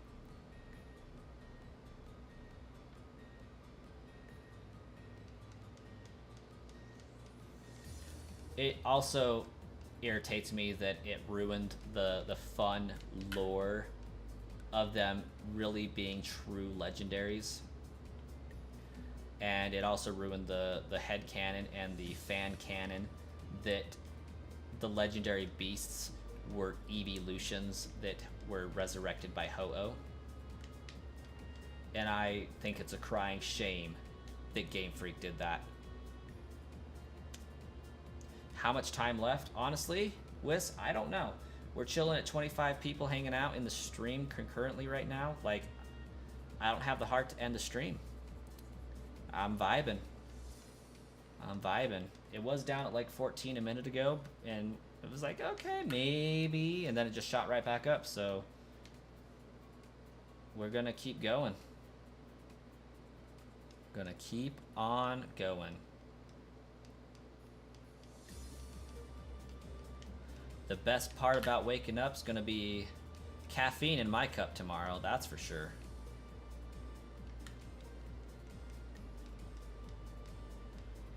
A: It also irritates me that it ruined the fun lore of them really being true legendaries. And it also ruined the headcanon and the fan canon that the legendary beasts were evolutions that were resurrected by Ho-Oh. And I think it's a crying shame that Game Freak did that. How much time left? Honestly, Wiss, I don't know. We're chilling at 25 people hanging out in the stream concurrently right now. Like, I don't have the heart to end the stream. I'm vibing. It was down at like 14 a minute ago, and it was like, okay, maybe. And then it just shot right back up, so we're gonna keep going. Gonna keep on going. The best part about waking up is gonna be caffeine in my cup tomorrow, that's for sure.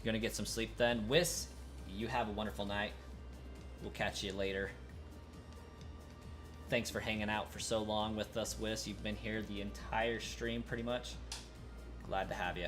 A: You're gonna get some sleep then. Wiss, you have a wonderful night. We'll catch you later. Thanks for hanging out for so long with us, Wiss. You've been here the entire stream pretty much. Glad to have you.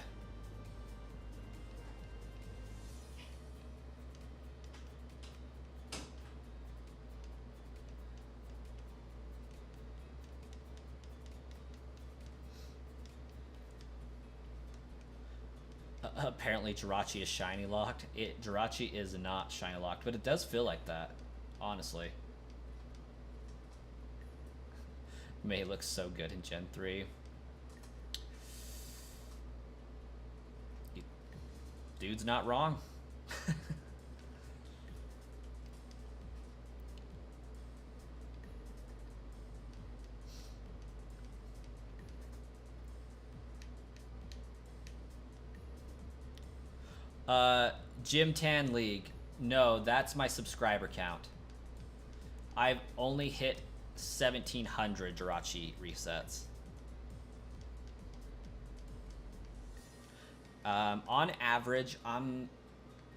A: Apparently Jirachi is shiny locked. Jirachi is not shiny locked, but it does feel like that, honestly. May looks so good in Gen 3. Dude's not wrong. Gym Tan League. No, that's my subscriber count. I've only hit 1,700 Jirachi resets. On average, I'm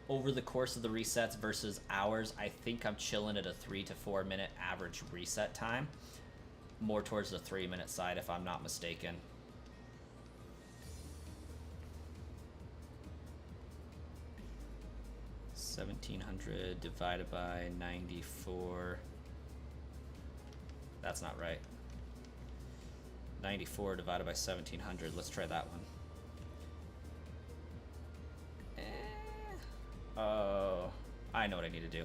A: over the course of the resets versus hours, I think I'm chilling at a 3 to 4 minute average reset time. More towards the 3-minute side, if I'm not mistaken. $1,700 divided by 94. That's not right. 94 divided by 1,700. Let's try that one. Oh, I know what I need to do.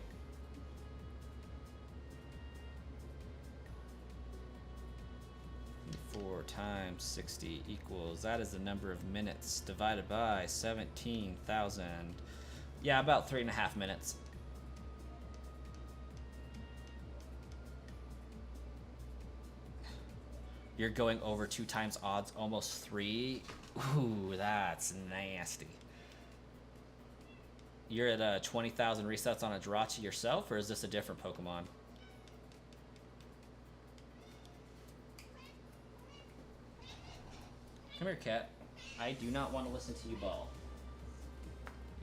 A: 4 times 60 equals, that is the number of minutes divided by 17,000. Yeah, about 3.5 minutes. You're going over 2 times odds, almost 3. Ooh, that's nasty. You're at 20,000 resets on a Jirachi yourself, or is this a different Pokemon? Come here, cat. I do not want to listen to you bawl.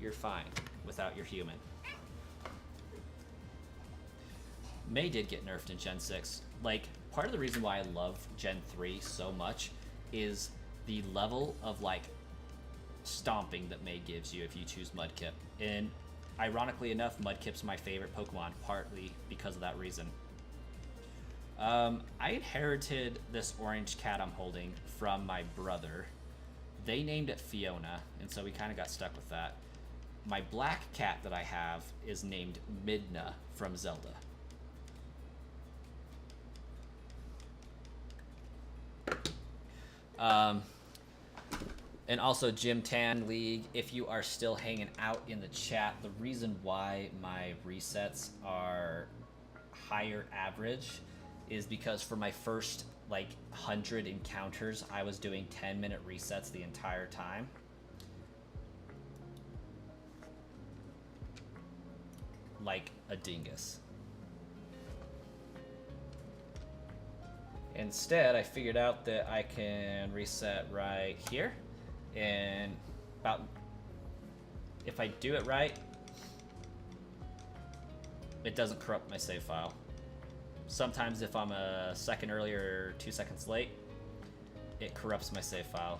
A: You're fine without your human. May did get nerfed in Gen 6. Like, part of the reason why I love Gen 3 so much is the level of, like, stomping that May gives you if you choose Mudkip. And ironically enough, Mudkip's my favorite Pokemon, partly because of that reason. I inherited this orange cat I'm holding from my brother. They named it Fiona, and so we kind of got stuck with that. My black cat that I have is named Midna from Zelda. And also Gym Tan League, if you are still hanging out in the chat, the reason why my resets are higher average is because for my first like 100 encounters, I was doing 10-minute resets the entire time. Like a dingus. Instead, I figured out that I can reset right here, and about, if I do it right, it doesn't corrupt my save file. Sometimes if I'm a second early or 2 seconds late, it corrupts my save file.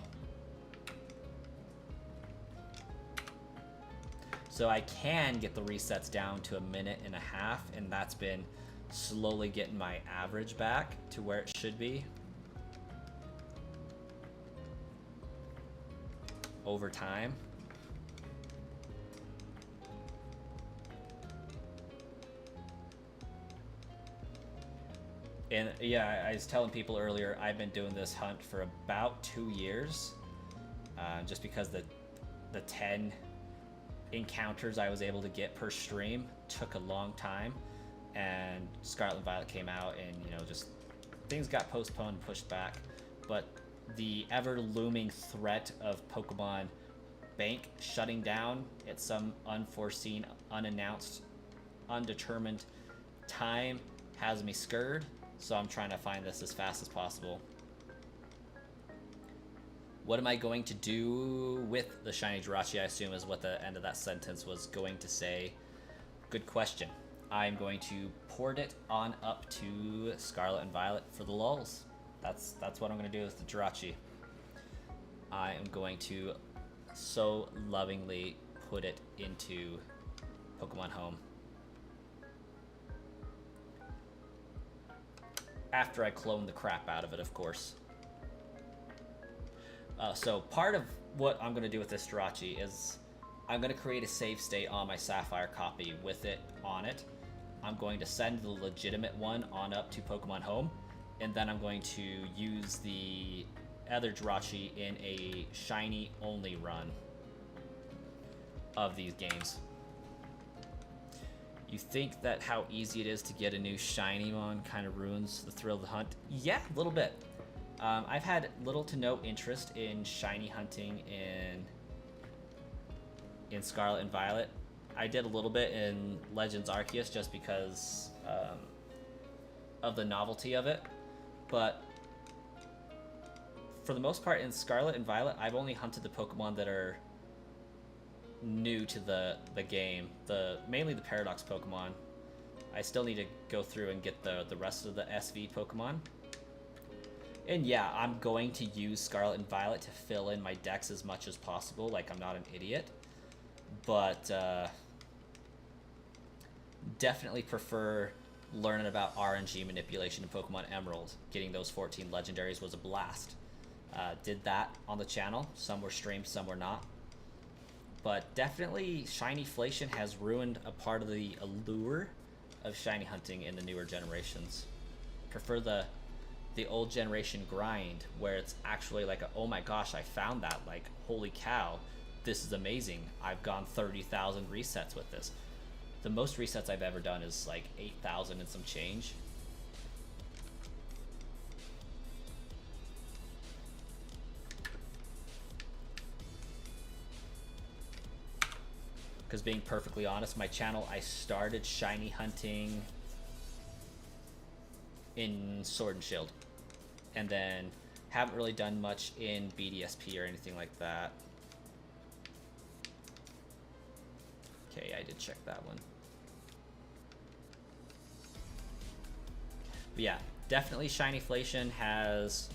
A: So I can get the resets down to 1.5 minutes, and that's been slowly getting my average back to where it should be over time. And yeah, I was telling people earlier, I've been doing this hunt for about 2 years, just because the 10 encounters I was able to get per stream took a long time, and Scarlet and Violet came out, and you know, just things got postponed and pushed back. But the ever looming threat of Pokemon Bank shutting down at some unforeseen, unannounced, undetermined time has me scared. So I'm trying to find this as fast as possible. What am I going to do with the shiny Jirachi, I assume is what the end of that sentence was going to say. Good question. I'm going to port it on up to Scarlet and Violet for the lulz. That's what I'm going to do with the Jirachi. I am going to so lovingly put it into Pokemon Home. After I clone the crap out of it, of course. So part of what I'm going to do with this Jirachi is I'm going to create a save state on my Sapphire copy with it on it. I'm going to send the legitimate one on up to Pokemon Home, and then I'm going to use the other Jirachi in a shiny only run. of these games. You think that how easy it is to get a new shiny one kind of ruins the thrill of the hunt? Yeah, a little bit. I've had little to no interest in shiny hunting in Scarlet and Violet. I did a little bit in Legends Arceus just because of the novelty of it, but for the most part in Scarlet and Violet, I've only hunted the Pokemon that are new to the game, mainly the Paradox Pokemon. I still need to go through and get the rest of the SV Pokemon. And yeah, I'm going to use Scarlet and Violet to fill in my decks as much as possible, like I'm not an idiot. But definitely prefer learning about RNG manipulation in Pokemon Emerald. Getting those 14 legendaries was a blast. Did that on the channel. Some were streamed, some were not. But definitely Shinyflation has ruined a part of the allure of shiny hunting in the newer generations. Prefer the old generation grind where it's actually like, oh my gosh, I found that, like, holy cow, this is amazing. I've gone 30,000 resets with this. The most resets I've ever done is like 8,000 and some change. Because being perfectly honest, my channel, I started shiny hunting in Sword and Shield, and then haven't really done much in BDSP or anything like that. Okay, I did check that one. But yeah, definitely Shinyflation has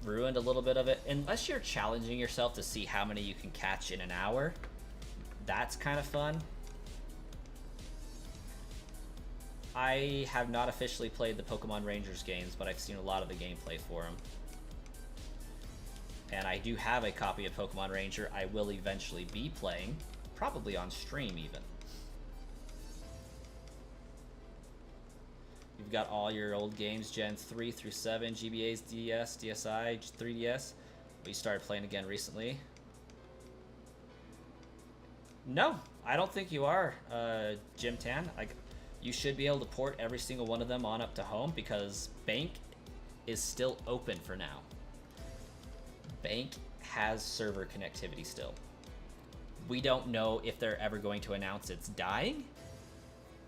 A: ruined a little bit of it. Unless you're challenging yourself to see how many you can catch in an hour, that's kind of fun. I have not officially played the Pokemon Rangers games, but I've seen a lot of the gameplay for them. And I do have a copy of Pokemon Ranger I will eventually be playing, probably on stream even. You've got all your old games, Gen 3 through 7, GBAs, DS, DSi, 3DS. But you started playing again recently. No, I don't think you are, Jim Tan. Like, you should be able to port every single one of them on up to home because Bank is still open for now. Bank has server connectivity still. We don't know if they're ever going to announce it's dying.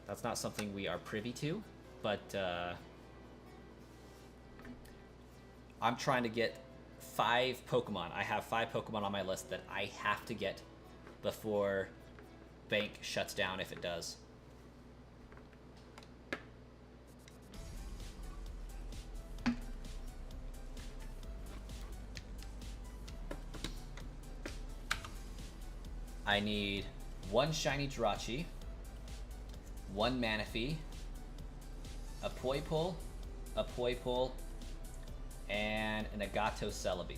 A: That's not something we are privy to, but I'm trying to get 5 Pokemon. I have 5 Pokemon on my list that I have to get before Bank shuts down, if it does. I need 1 shiny Jirachi, 1 Manaphy, a Poipole, and an Agato Celebi.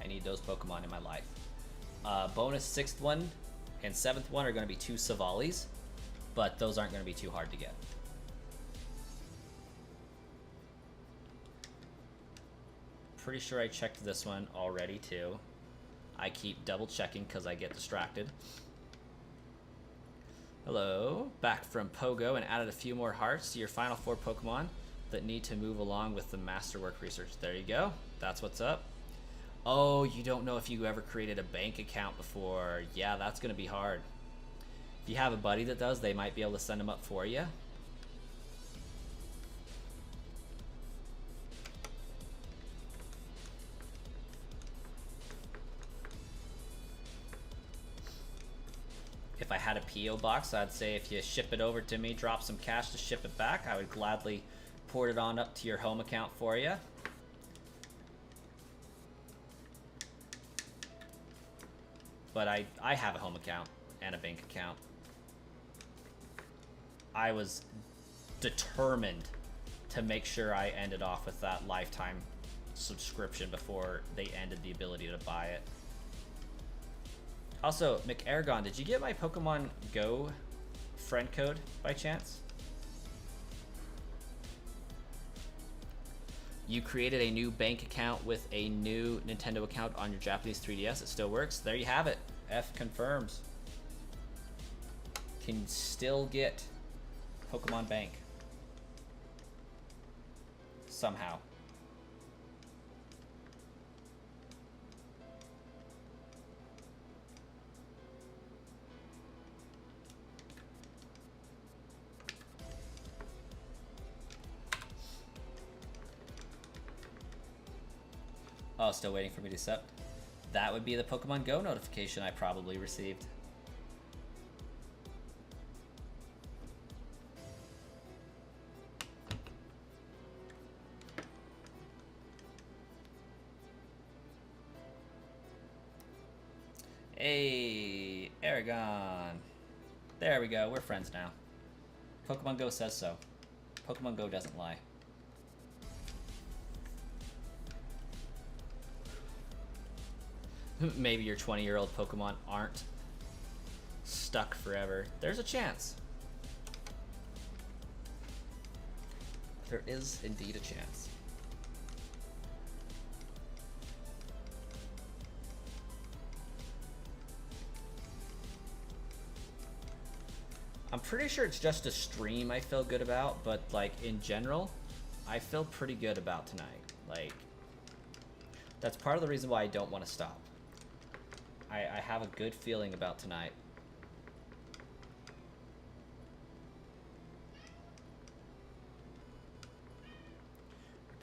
A: I need those Pokemon in my life. Bonus 6th one and 7th one are going to be 2 Savalis, but those aren't going to be too hard to get. Pretty sure I checked this one already too. I keep double checking because I get distracted. Hello, back from Pogo and added a few more hearts to your final 4 Pokemon that need to move along with the Masterwork research. There you go. That's what's up. Oh, you don't know if you ever created a bank account before. Yeah, that's going to be hard. If you have a buddy that does, they might be able to send them up for you. If I had a P.O. box, I'd say if you ship it over to me, drop some cash to ship it back, I would gladly port it on up to your home account for you. But I have a home account and a bank account. I was determined to make sure I ended off with that lifetime subscription before they ended the ability to buy it. Also, McAirgon, did you get my Pokemon Go friend code by chance? you created a new bank account with a new Nintendo account on your Japanese 3DS. It still works. There you have it. F confirms. Can still get Pokemon Bank. Somehow. Oh, still waiting for me to accept. That would be the Pokemon Go notification I probably received. Hey, Aragon. There we go, we're friends now. Pokemon Go says so. Pokemon Go doesn't lie. Maybe your 20-year-old Pokemon aren't stuck forever. There's a chance. There is indeed a chance. I'm pretty sure it's just a stream I feel good about, but like in general, I feel pretty good about tonight. Like, that's part of the reason why I don't want to stop. I have a good feeling about tonight.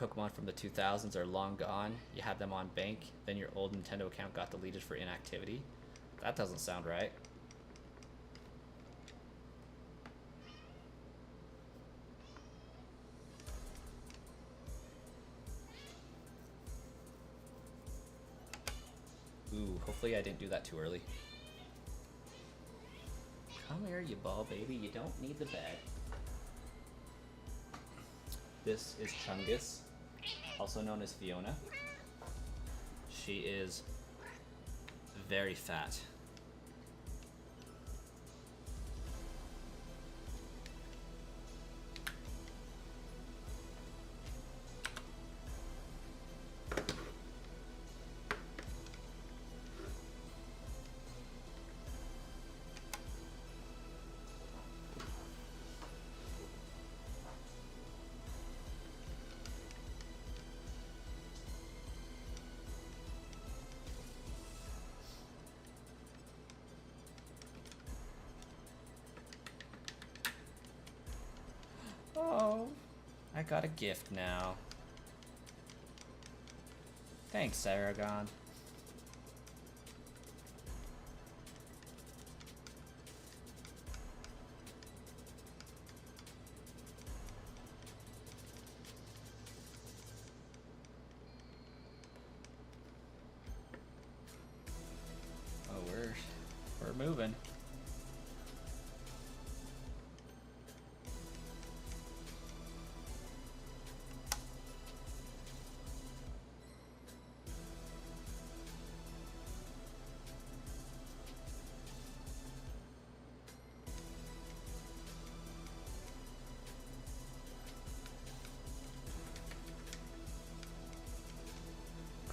A: Pokemon from the 2000s are long gone. You had them on bank, then your old Nintendo account got deleted for inactivity. That doesn't sound right. Ooh, hopefully I didn't do that too early. Come here, you ball baby. You don't need the bag. This is Chungus, also known as Fiona. She is very fat. Oh, I got a gift now. Thanks, Aragon. Oh, we're moving.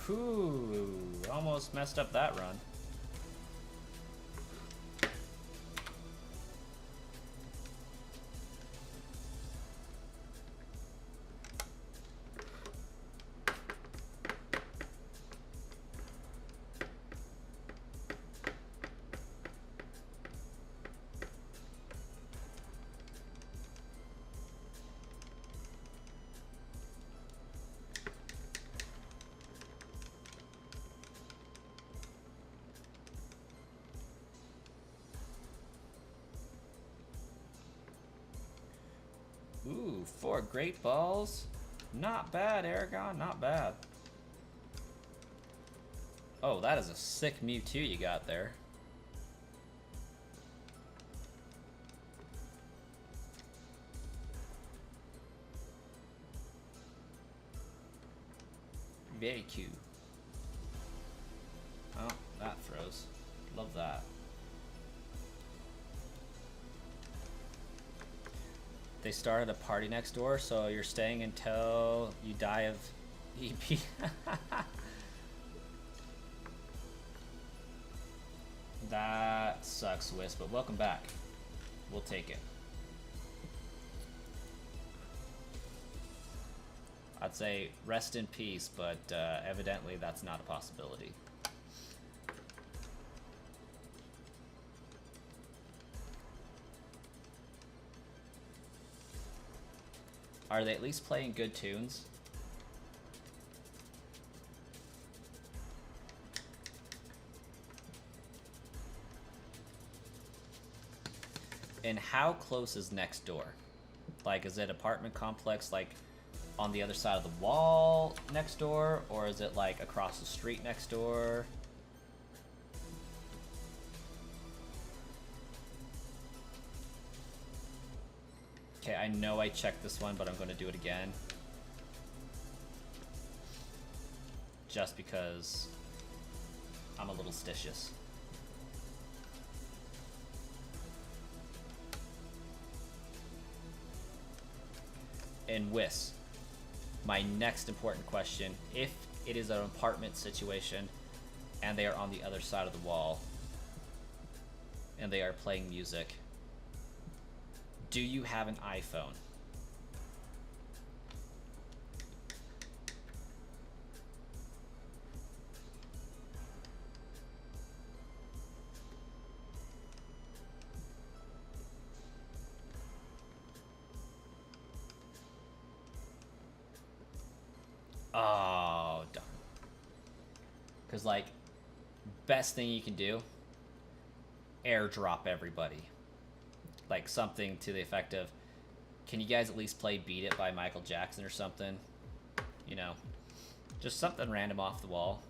A: Ooh, almost messed up that run. Ooh, 4 great balls. Not bad, Aragon, not bad. Oh, that is a sick Mewtwo you got there. Very cute. Oh, that froze. Love that. They started a party next door, so you're staying until you die of EP. That sucks, Wisp, but welcome back. We'll take it. I'd say rest in peace, but evidently that's not a possibility. Are they at least playing good tunes? And how close is next door? Like, is it apartment complex, like, on the other side of the wall next door? Or is it, like, across the street next door? Okay, I know I checked this one, but I'm going to do it again. Just because I'm a little stitious. And Whis, my next important question, if it is an apartment situation and they are on the other side of the wall and they are playing music, do you have an iPhone? Oh, darn. Because, like, best thing you can do, airdrop everybody. Like, something to the effect of, can you guys at least play Beat It by Michael Jackson or something? You know, just something random off the wall.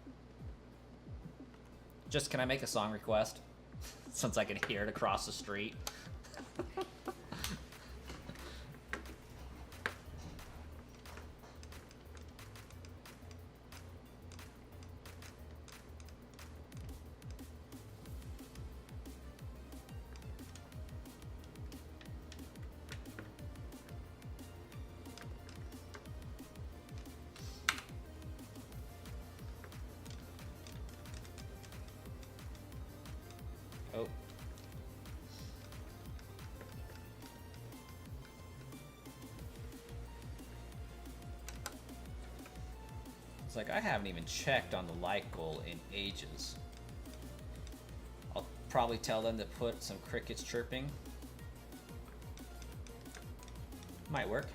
A: Just, can I make a song request? Since I can hear it across the street. Oh. It's like I haven't even checked on the like goal in ages. I'll probably tell them to put some crickets chirping. Might work.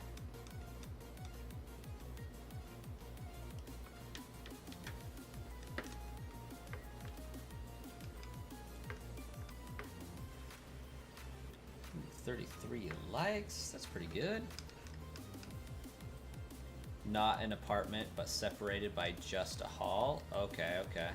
A: Ooh, 33 likes, that's pretty good. Not an apartment, but separated by just a hall. Okay, okay.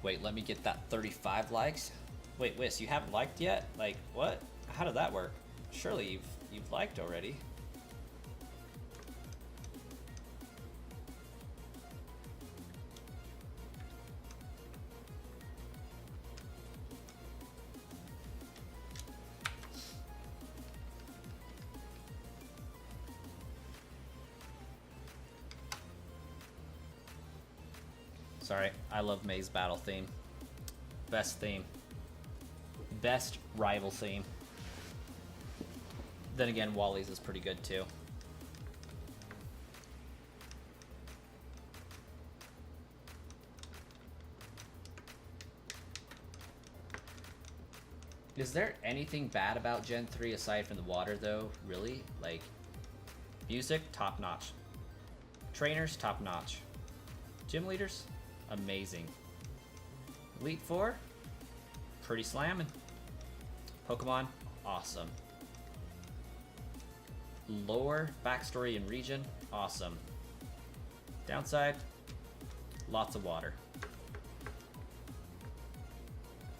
A: Wait, let me get that 35 likes. Wait, Wiss, you haven't liked yet? Like, what? How did that work? Surely you've liked already. Sorry, I love Maze Battle theme. Best theme. Best rival theme. Then again, Wally's is pretty good too. Is there anything bad about Gen 3 aside from the water though? Really? Like, music, top notch. Trainers, top notch. Gym leaders, amazing. Elite Four, pretty slamming. Pokemon, awesome. Lore, backstory, and region, awesome. Downside, lots of water.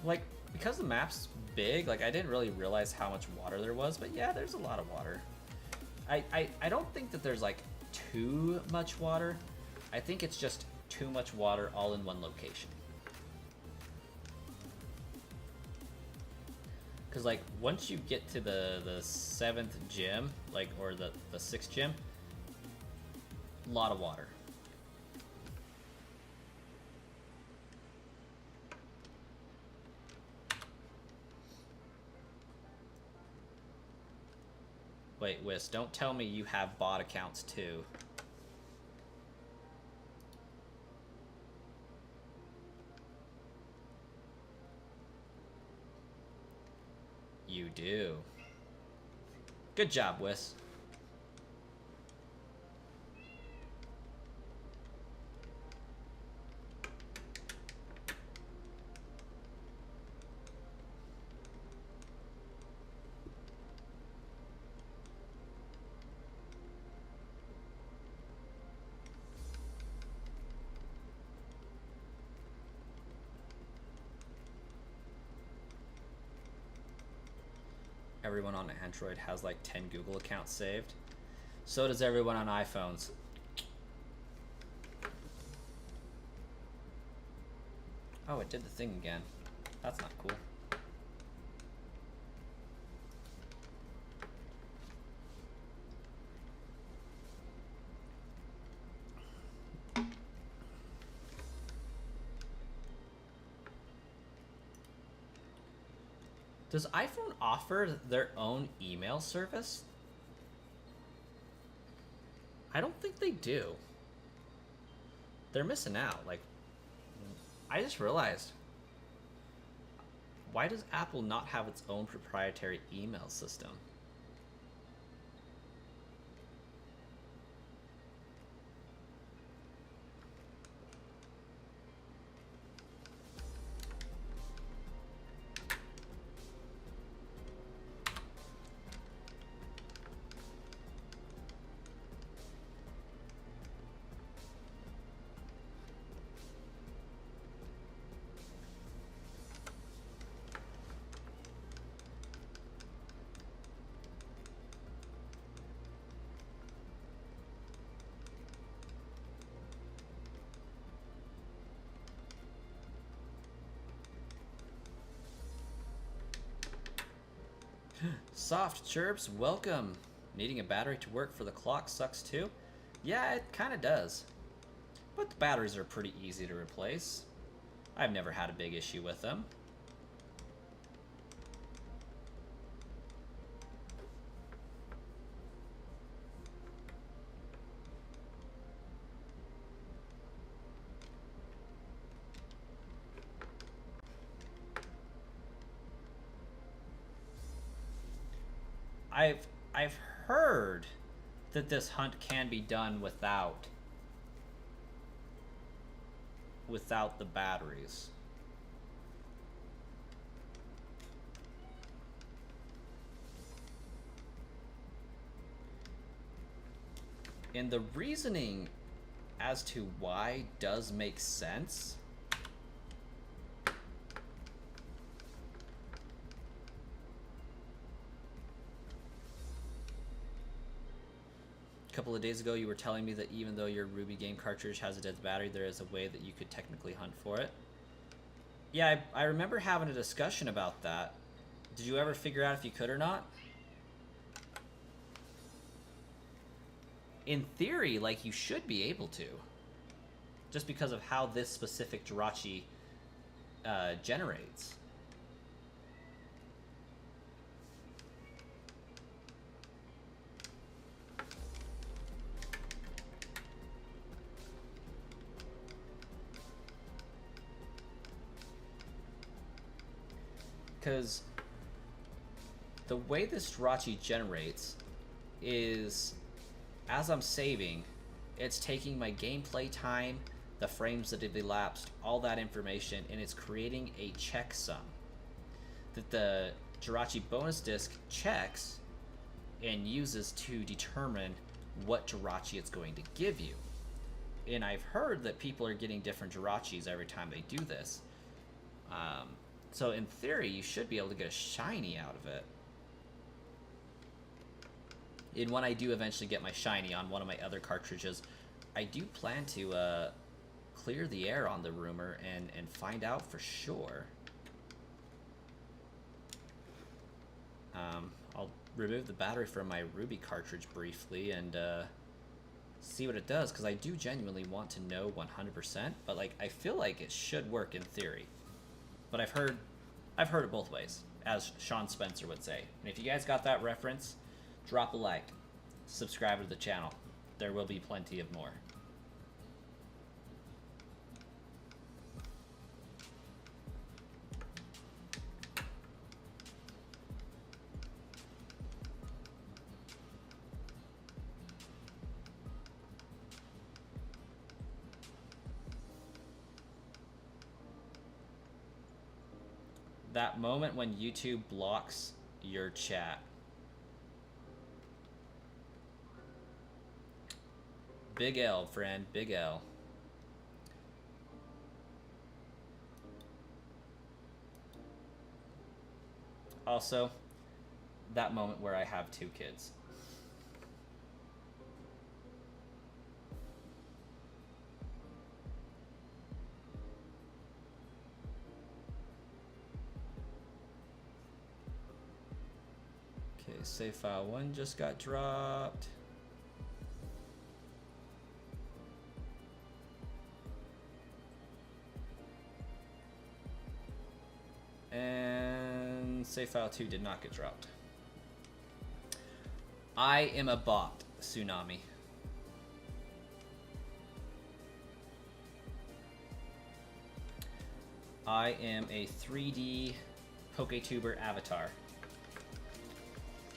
A: like, because the map's big, like, I didn't really realize how much water there was, but yeah, there's a lot of water. I don't think that there's, like, too much water. I think it's just too much water all in one location. Because, like, once you get to the 7th gym, like, or the 6th gym, a lot of water. Wait, Whis, don't tell me you have bot accounts too. You do. Good job, Whis. Everyone on Android has like 10 Google accounts saved. So does everyone on iPhones. Oh, it did the thing again. That's not cool. Does iPhone offer their own email service? I don't think they do. They're missing out. Like, I just realized. Why does Apple not have its own proprietary email system? Soft chirps, welcome. Needing a battery to work for the clock sucks too? Yeah, it kind of does. But the batteries are pretty easy to replace. I've never had a big issue with them. I've heard that this hunt can be done without the batteries. And the reasoning as to why does make sense. A couple of days ago you were telling me that even though your Ruby game cartridge has a dead battery, there is a way that you could technically hunt for it. Yeah, I remember having a discussion about that. Did you ever figure out if you could or not? In theory, like, you should be able to. Just because of how this specific Jirachi generates. Because the way this Jirachi generates is, as I'm saving, it's taking my gameplay time, the frames that have elapsed, all that information, and it's creating a checksum that the Jirachi bonus disc checks and uses to determine what Jirachi it's going to give you. And I've heard that people are getting different Jirachis every time they do this. So in theory, you should be able to get a shiny out of it. And when I do eventually get my shiny on one of my other cartridges, I do plan to clear the air on the rumor and find out for sure. I'll remove the battery from my Ruby cartridge briefly and see what it does, because I do genuinely want to know 100%, but like I feel like it should work in theory. But I've heard it both ways, as Sean Spencer would say. And if you guys got that reference, drop a like, subscribe to the channel. There will be plenty of more. That moment when YouTube blocks your chat. Big L, friend, big L. Also, that moment where I have 2 kids. Okay, save file 1 just got dropped. And save file 2 did not get dropped. I am a bot, Tsunami. I am a 3D Poketuber avatar.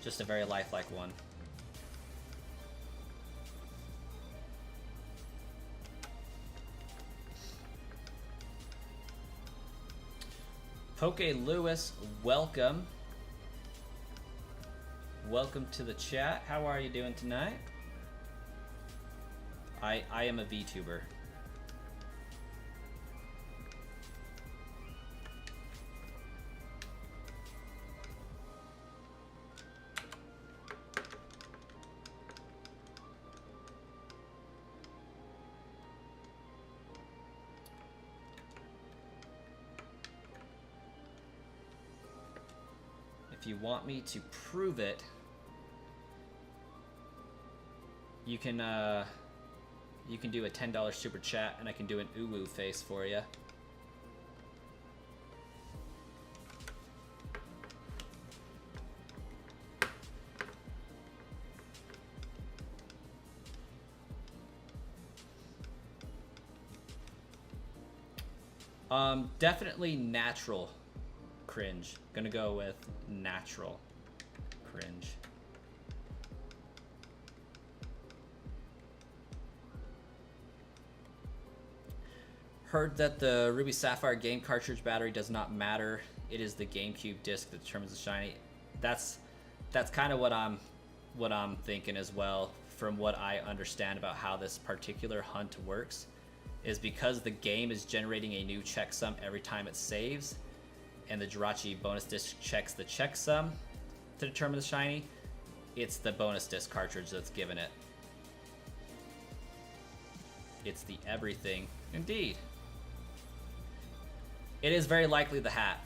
A: Just a very lifelike one. Poke Lewis, welcome. Welcome to the chat. How are you doing tonight? I am a VTuber. If you want me to prove it, you can do a $10 super chat and I can do an uwu face for you. Definitely natural cringe. Gonna go with natural cringe. Heard that the Ruby Sapphire game cartridge battery does not matter. It is the GameCube disc that determines the shiny. That's kind of what I'm thinking as well, from what I understand about how this particular hunt works, is because the game is generating a new checksum every time it saves, and the Jirachi bonus disc checks the checksum to determine the shiny. It's the bonus disc cartridge that's given it. It's the everything. Indeed. It is very likely the hat.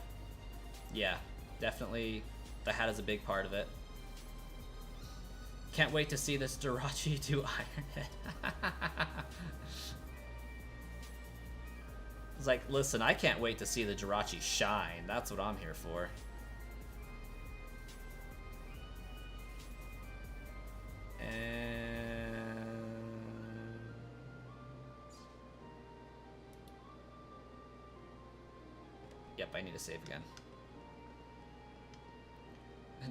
A: Yeah, definitely the hat is a big part of it. Can't wait to see this Jirachi do Iron Head. It's like, listen, I can't wait to see the Jirachi shine. That's what I'm here for. And... yep, I need to save again.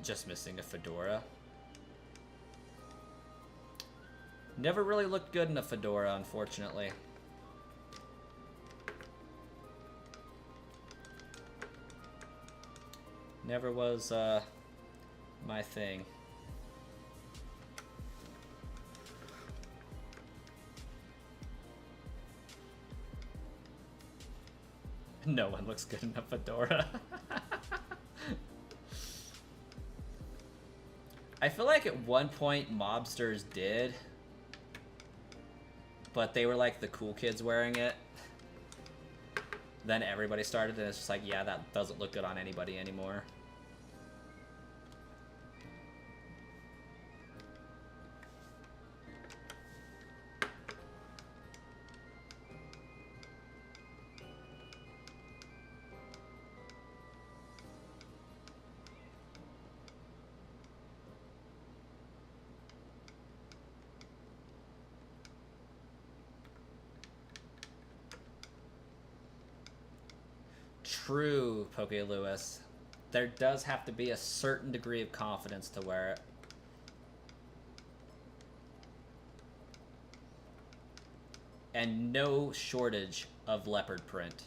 A: Just missing a fedora. Never really looked good in a fedora, unfortunately. Never was my thing. No one looks good in a fedora. I feel like at one point mobsters did, but they were like the cool kids wearing it. Then everybody started, and it's just like, yeah, that doesn't look good on anybody anymore. True, Poke Lewis. There does have to be a certain degree of confidence to wear it. And no shortage of leopard print.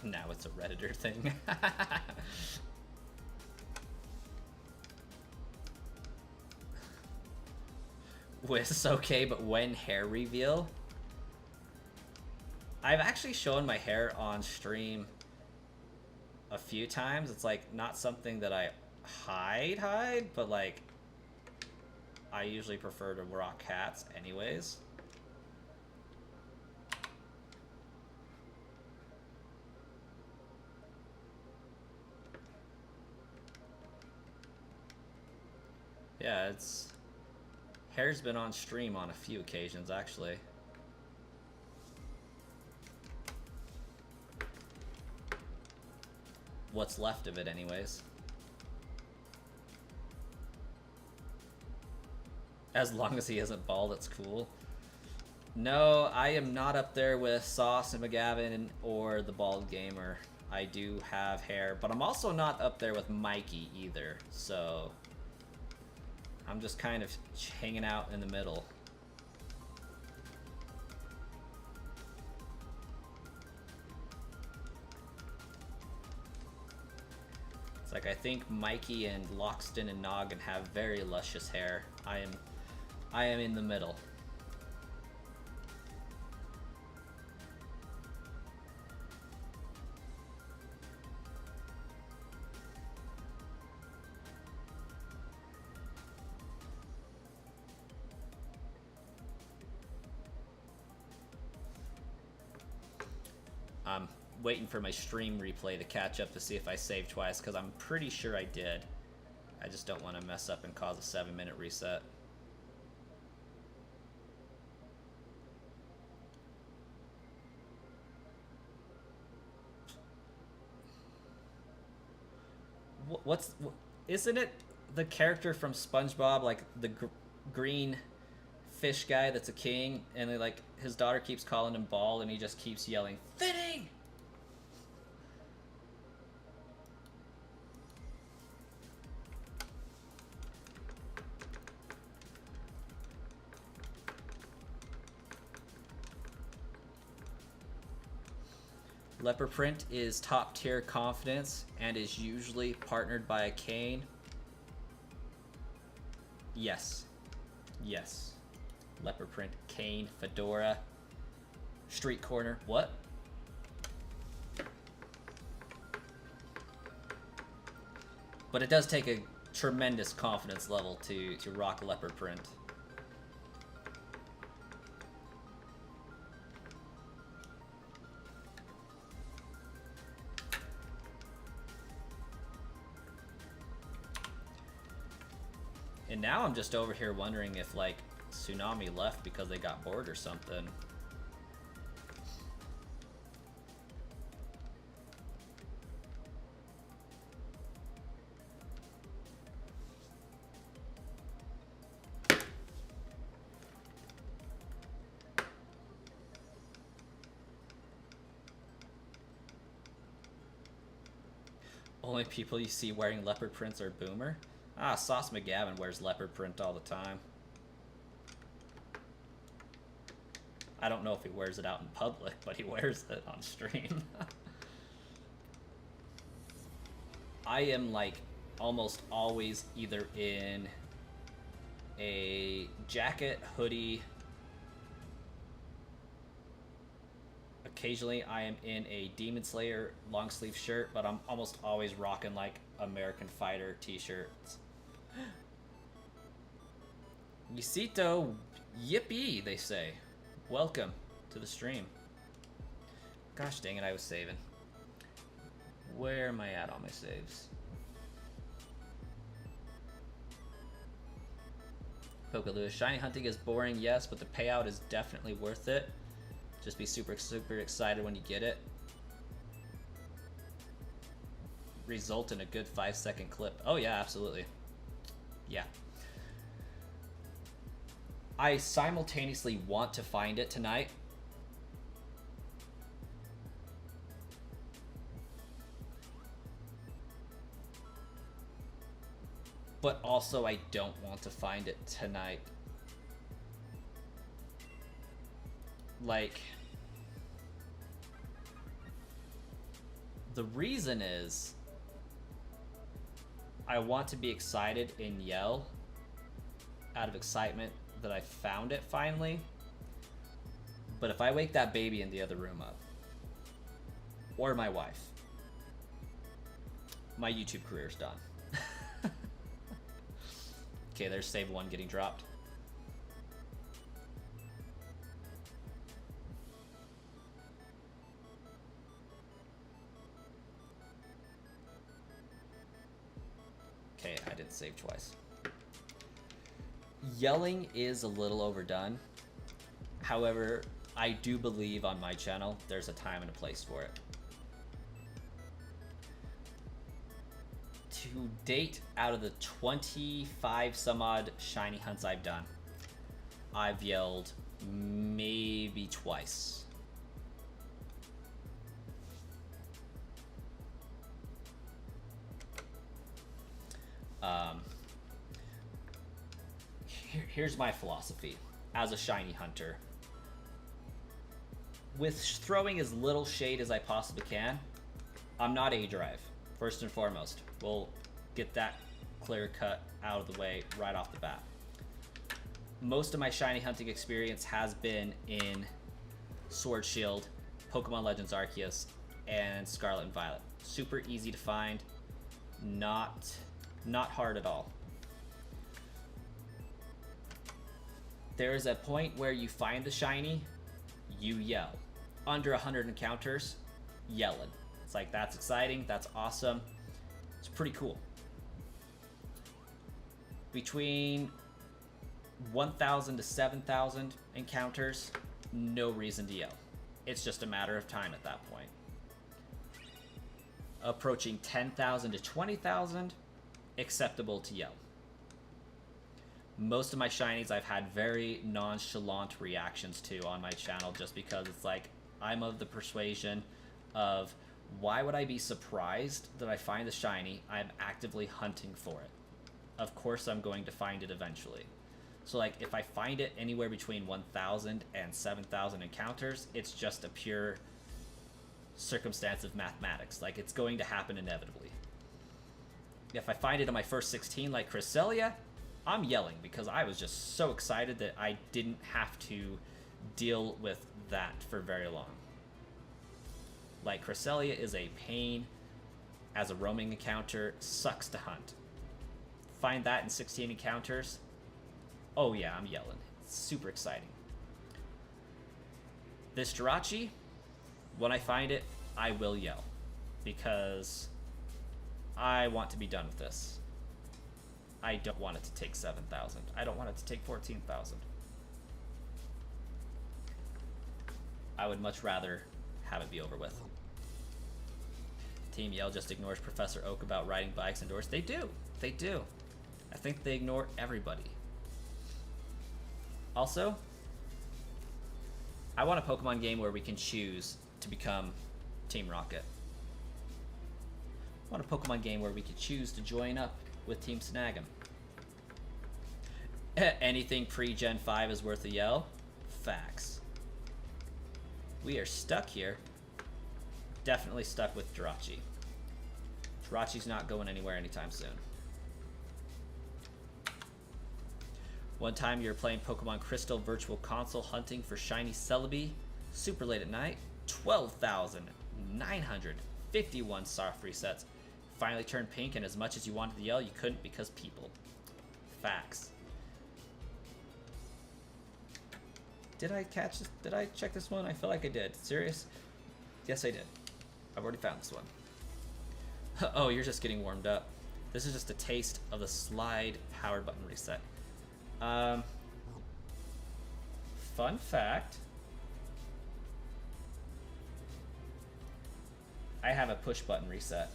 A: Now it's a Redditor thing. It's okay, but when hair reveal? I've actually shown my hair on stream a few times. It's like not something that I hide, but like I usually prefer to rock hats anyways. Yeah, it's... Hair's been on stream on a few occasions, actually. What's left of it, anyways. As long as he isn't bald, it's cool. No, I am not up there with Sauce and McGavin or the Bald Gamer. I do have hair, but I'm also not up there with Mikey either, so... I'm just kind of hanging out in the middle. It's like I think Mikey and Loxton and Noggin have very luscious hair. I am in the middle. I'm waiting for my stream replay to catch up to see if I saved twice, because I'm pretty sure I did. I just don't want to mess up and cause a 7-minute reset. Isn't it the character from SpongeBob, like the green fish guy that's a king, and like his daughter keeps calling him Ball, and he just keeps yelling, "Fitting!" Leopard print is top tier confidence and is usually partnered by a cane. Yes. Yes. Leopard print, cane, fedora, street corner. What? But it does take a tremendous confidence level to rock leopard print. And now I'm just over here wondering if, like, Tsunami left because they got bored or something. Only people you see wearing leopard prints are Boomer. Ah, Sauce McGavin wears leopard print all the time. I don't know if he wears it out in public, but he wears it on stream. I am like almost always either in a jacket, hoodie. Occasionally I am in a Demon Slayer long sleeve shirt, but I'm almost always rocking like American Fighter t-shirts. Yusito, yippee, they say. Welcome to the stream. Gosh dang it, I was saving. Where am I at on my saves? Poketuber, shiny hunting is boring, yes, but the payout is definitely worth it. Just be super, super excited when you get it. Result in a good 5-second clip. Oh yeah, absolutely. Yeah. I simultaneously want to find it tonight. But also I don't want to find it tonight. Like, the reason is I want to be excited and yell out of excitement that I found it finally. But if I wake that baby in the other room up, or my wife, my YouTube career's done. Okay, there's save one getting dropped. Okay, I didn't save twice. Yelling is a little overdone. However, I do believe on my channel there's a time and a place for it. To date, out of the 25 some odd shiny hunts I've done, I've yelled maybe twice. Here's my philosophy as a shiny hunter. With throwing as little shade as I possibly can, I'm not A-Drive, first and foremost. We'll get that clear cut out of the way right off the bat. Most of my shiny hunting experience has been in Sword Shield, Pokemon Legends Arceus, and Scarlet and Violet. Super easy to find, not hard at all. There is a point where you find the shiny, you yell. Under 100 encounters, yelling. It's like, that's exciting, that's awesome. It's pretty cool. Between 1,000 to 7,000 encounters, no reason to yell. It's just a matter of time at that point. Approaching 10,000 to 20,000, acceptable to yell. Most of my shinies I've had very nonchalant reactions to on my channel, just because it's like, I'm of the persuasion of, why would I be surprised that I find the shiny? I'm actively hunting for it. Of course I'm going to find it eventually. So like, if I find it anywhere between 1,000 and 7,000 encounters, it's just a pure circumstance of mathematics. Like, it's going to happen inevitably. If I find it on my first 16 like Cresselia, I'm yelling because I was just so excited that I didn't have to deal with that for very long. Like, Cresselia is a pain as a roaming encounter, sucks to hunt. Find that in 16 encounters, oh yeah, I'm yelling. It's super exciting. This Jirachi, when I find it, I will yell because I want to be done with this. I don't want it to take 7,000. I don't want it to take 14,000. I would much rather have it be over with. Team Yell just ignores Professor Oak about riding bikes indoors. They do. They do. I think they ignore everybody. Also, I want a Pokemon game where we can choose to become Team Rocket. I want a Pokemon game where we can choose to join up with Team Snag'em. Anything pre-Gen 5 is worth a yell? Facts. We are stuck here. Definitely stuck with Jirachi. Jirachi's not going anywhere anytime soon. One time you were playing Pokemon Crystal Virtual Console hunting for shiny Celebi. Super late at night. 12,951 soft resets. Finally turned pink, and as much as you wanted to yell, you couldn't because people. Facts. Did I check this one? I feel like I did. Serious? Yes, I did. I've already found this one. Oh, you're just getting warmed up. This is just a taste of the slide power button reset. Fun fact. I have a push button reset.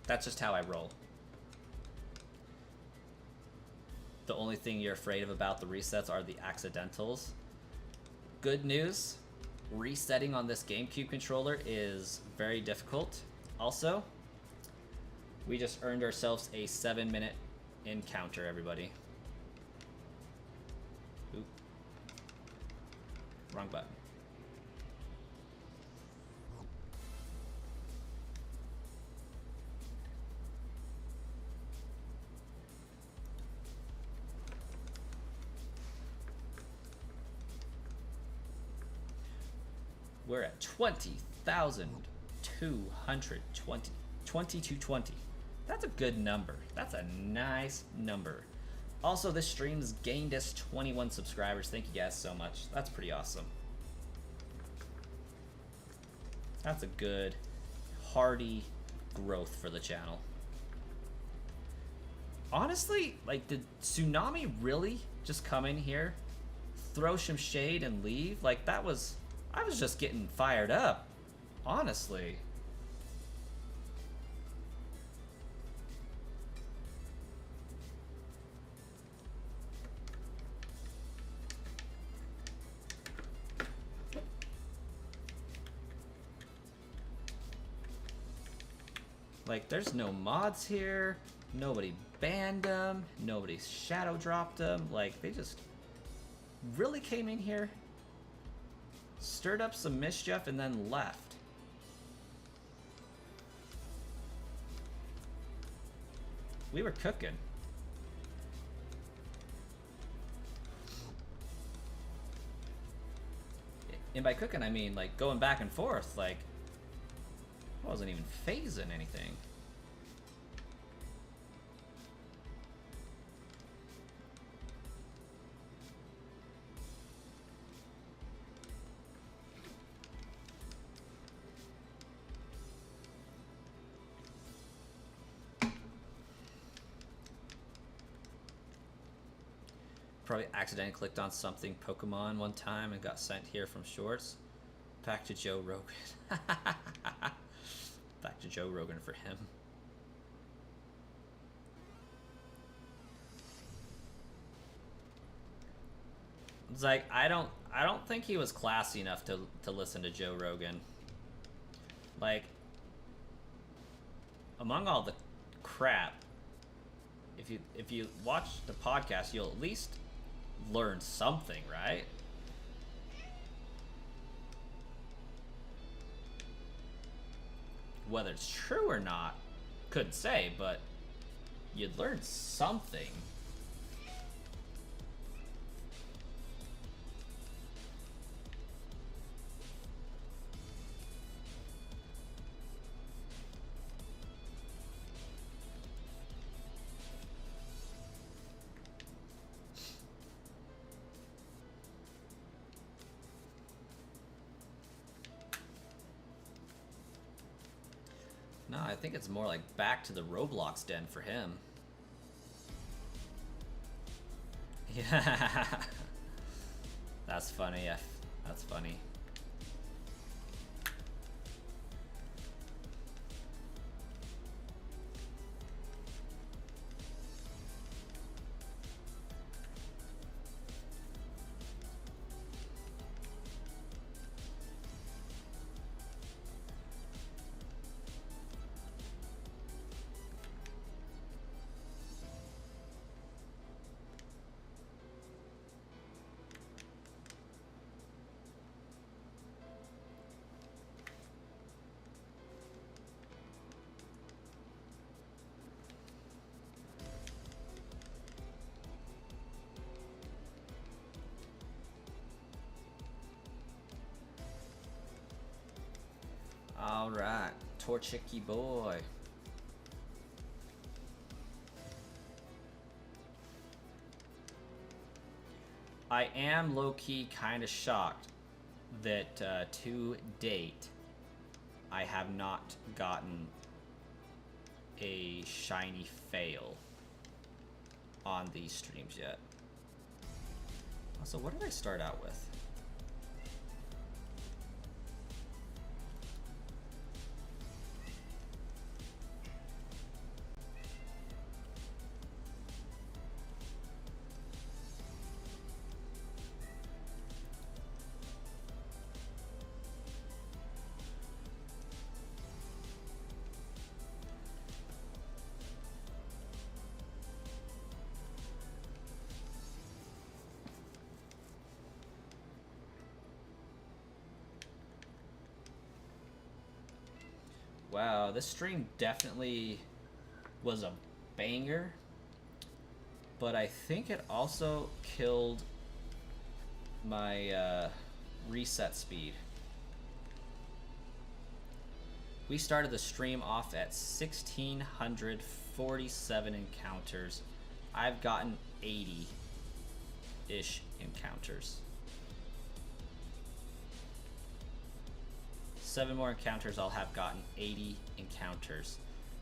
A: That's just how I roll. The only thing you're afraid of about the resets are the accidentals. Good news, resetting on this GameCube controller is very difficult. Also, we just earned ourselves a 7-minute encounter, everybody. Oop. Wrong button. We're at 20,220. 2220. That's a good number. That's a nice number. Also, this stream's gained us 21 subscribers. Thank you guys so much. That's pretty awesome. That's a good, hearty growth for the channel. Honestly, like, did Tsunami really just come in here, throw some shade and leave? Like, that was... I was just getting fired up, honestly. Like, there's no mods here. Nobody banned them. Nobody shadow dropped them. Like, they just really came in here, stirred up some mischief, and then left. We were cooking. And by cooking, I mean, like, going back and forth. Like, I wasn't even phasing anything. Probably accidentally clicked on something Pokemon one time and got sent here from Shorts. Back to Joe Rogan. Back to Joe Rogan for him. It's like, I don't think he was classy enough to listen to Joe Rogan. Like, among all the crap, if you watch the podcast, you'll at least learn something, right? Whether it's true or not, couldn't say, but you'd learn something. No, I think it's more like back to the Roblox den for him. Yeah. That's funny, F. That's funny. Alright, Torchicky boy. I am low-key kind of shocked that to date I have not gotten a shiny fail on these streams yet. Also, what did I start out with? Wow, this stream definitely was a banger, but I think it also killed my reset speed. We started the stream off at 1,647 encounters. I've gotten 80-ish encounters. 7 more encounters, I'll have gotten 80 encounters.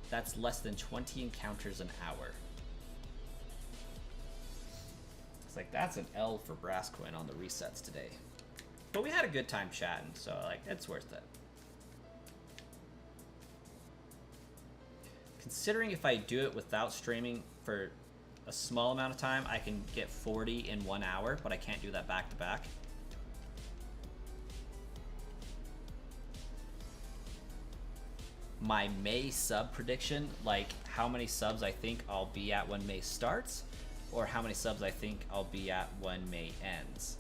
A: That's less than 20 encounters an hour. It's like, that's an L for Brasquin on the resets today. But we had a good time chatting, so like, it's worth it. Considering if I do it without streaming for a small amount of time, I can get 40 in 1 hour, but I can't do that back to back. My May sub prediction, like how many subs I think I'll be at when May starts, or how many subs I think I'll be at when May ends.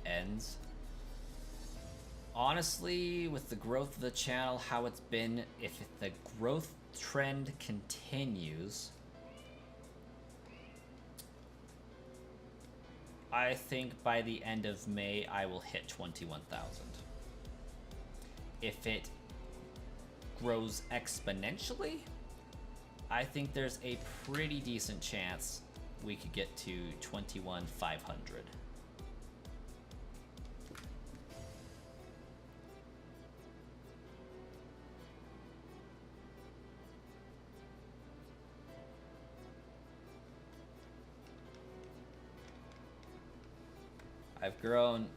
A: Ends. Honestly, with the growth of the channel, how it's been, if the growth trend continues, I think by the end of May, I will hit 21,000. If it grows exponentially, I think there's a pretty decent chance we could get to 21,500. I've grown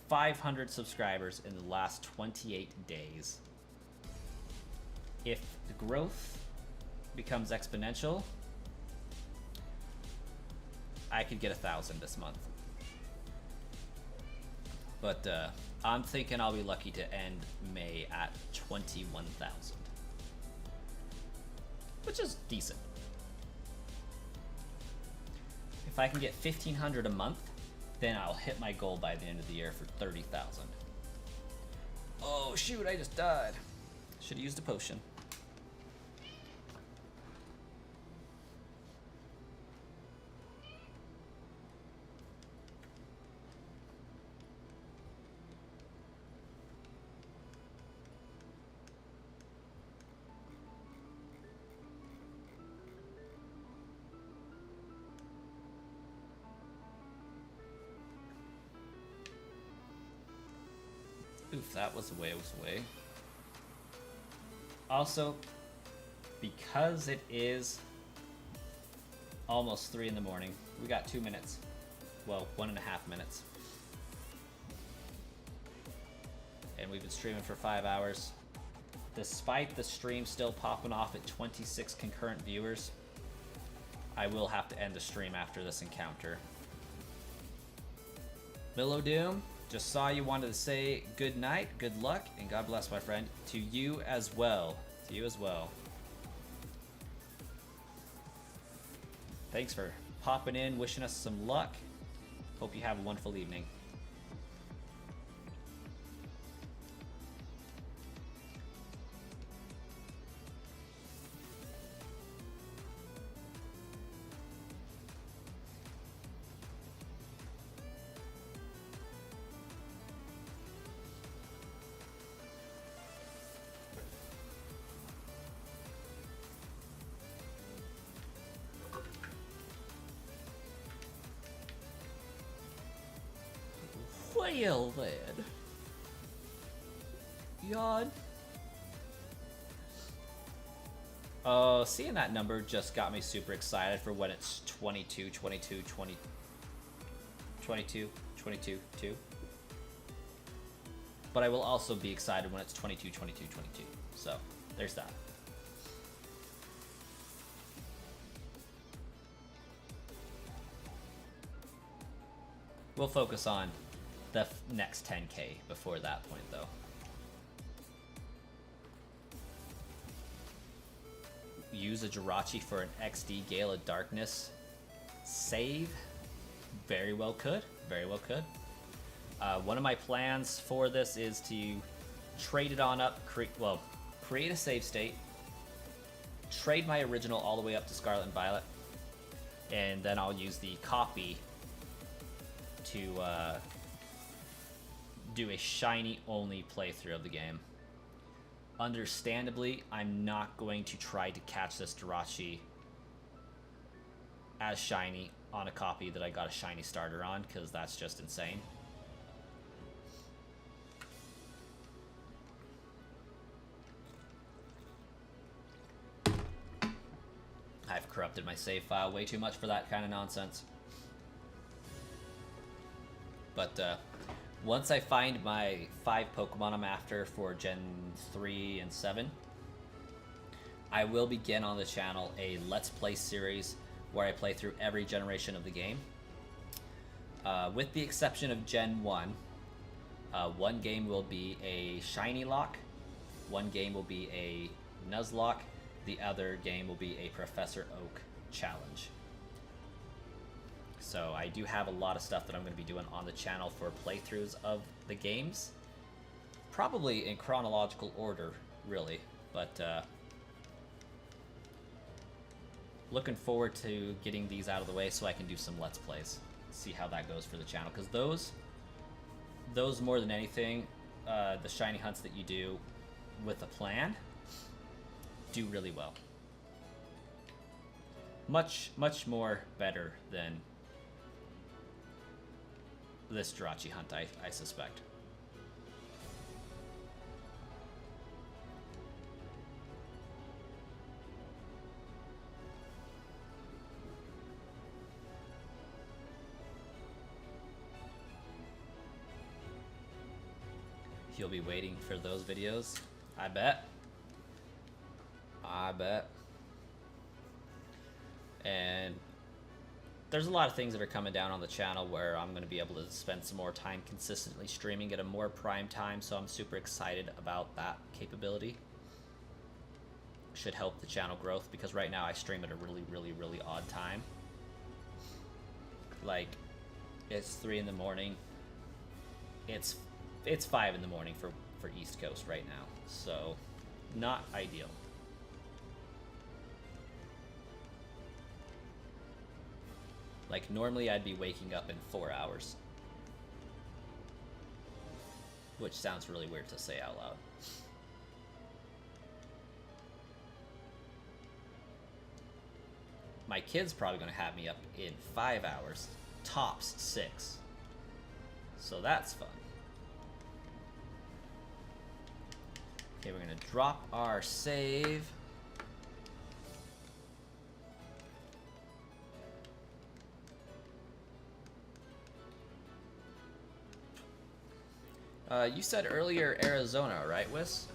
A: 500 subscribers in the last 28 days. If the growth becomes exponential, I could get 1,000 this month. But I'm thinking I'll be lucky to end May at 21,000, which is decent. If I can get 1,500 a month, then I'll hit my goal by the end of the year for 30,000. Oh shoot, I just died. Should have used a potion. Oof, that was a ways away. Also, because it is almost 3 in the morning, we got 2 minutes. Well, 1.5 minutes. And we've been streaming for 5 hours. Despite the stream still popping off at 26 concurrent viewers, I will have to end the stream after this encounter. Willow Doom, just saw you, wanted to say good night, good luck, and God bless, my friend. To you as well. To you as well. Thanks for popping in, wishing us some luck. Hope you have a wonderful evening. Well then. Yawn. Oh, seeing that number just got me super excited for when it's 22, 22, 20, 22, 22, 2. But I will also be excited when it's 22, 22, 22. So, there's that. We'll focus on the next 10K before that point, though. Use a Jirachi for an XD Gale of Darkness save. Very well could. Very well could. One of my plans for this is to trade it on up, create a save state, trade my original all the way up to Scarlet and Violet, and then I'll use the copy to do a shiny only playthrough of the game. Understandably, I'm not going to try to catch this Jirachi as shiny on a copy that I got a shiny starter on, because that's just insane. I've corrupted my save file way too much for that kind of nonsense. But once I find my 5 Pokemon I'm after for Gen 3 and 7, I will begin on the channel a Let's Play series where I play through every generation of the game. With the exception of Gen 1, one game will be a Shiny Lock, one game will be a Nuzlocke, the other game will be a Professor Oak challenge. So I do have a lot of stuff that I'm going to be doing on the channel for playthroughs of the games. Probably in chronological order, really. But looking forward to getting these out of the way so I can do some Let's Plays. See how that goes for the channel. Because those more than anything, the shiny hunts that you do with a plan, do really well. Much more better than this Jirachi hunt, I suspect. You'll be waiting for those videos, I bet. I bet. And there's a lot of things that are coming down on the channel where I'm going to be able to spend some more time consistently streaming at a more prime time, so I'm super excited about that capability. Should help the channel growth, because right now I stream at a really odd time. Like, it's 3 in the morning. It's 5 in the morning for East Coast right now, so not ideal. Like, normally I'd be waking up in 4 hours. Which sounds really weird to say out loud. My kid's probably going to have me up in 5 hours. Tops 6. So that's fun. Okay, we're going to drop our save. You said earlier Arizona, right, Wiss?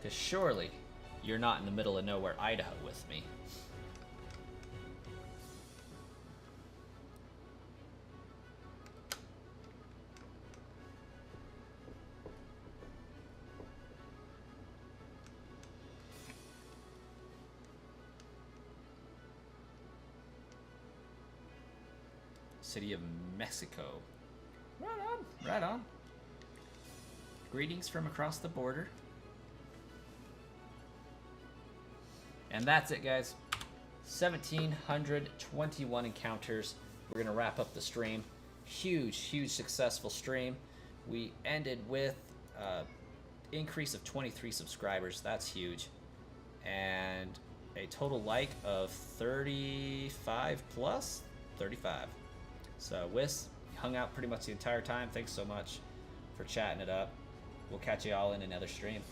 A: Because surely you're not in the middle of nowhere, Idaho with me. City of Mexico. Right on, right on. Greetings from across the border. And that's it, guys. 1,721 encounters. We're gonna wrap up the stream. Huge successful stream. We ended with increase of 23 subscribers. That's huge. and a total like of 35 plus 35. So Whis hung out pretty much the entire time. Thanks so much for chatting it up. We'll catch you all in another stream.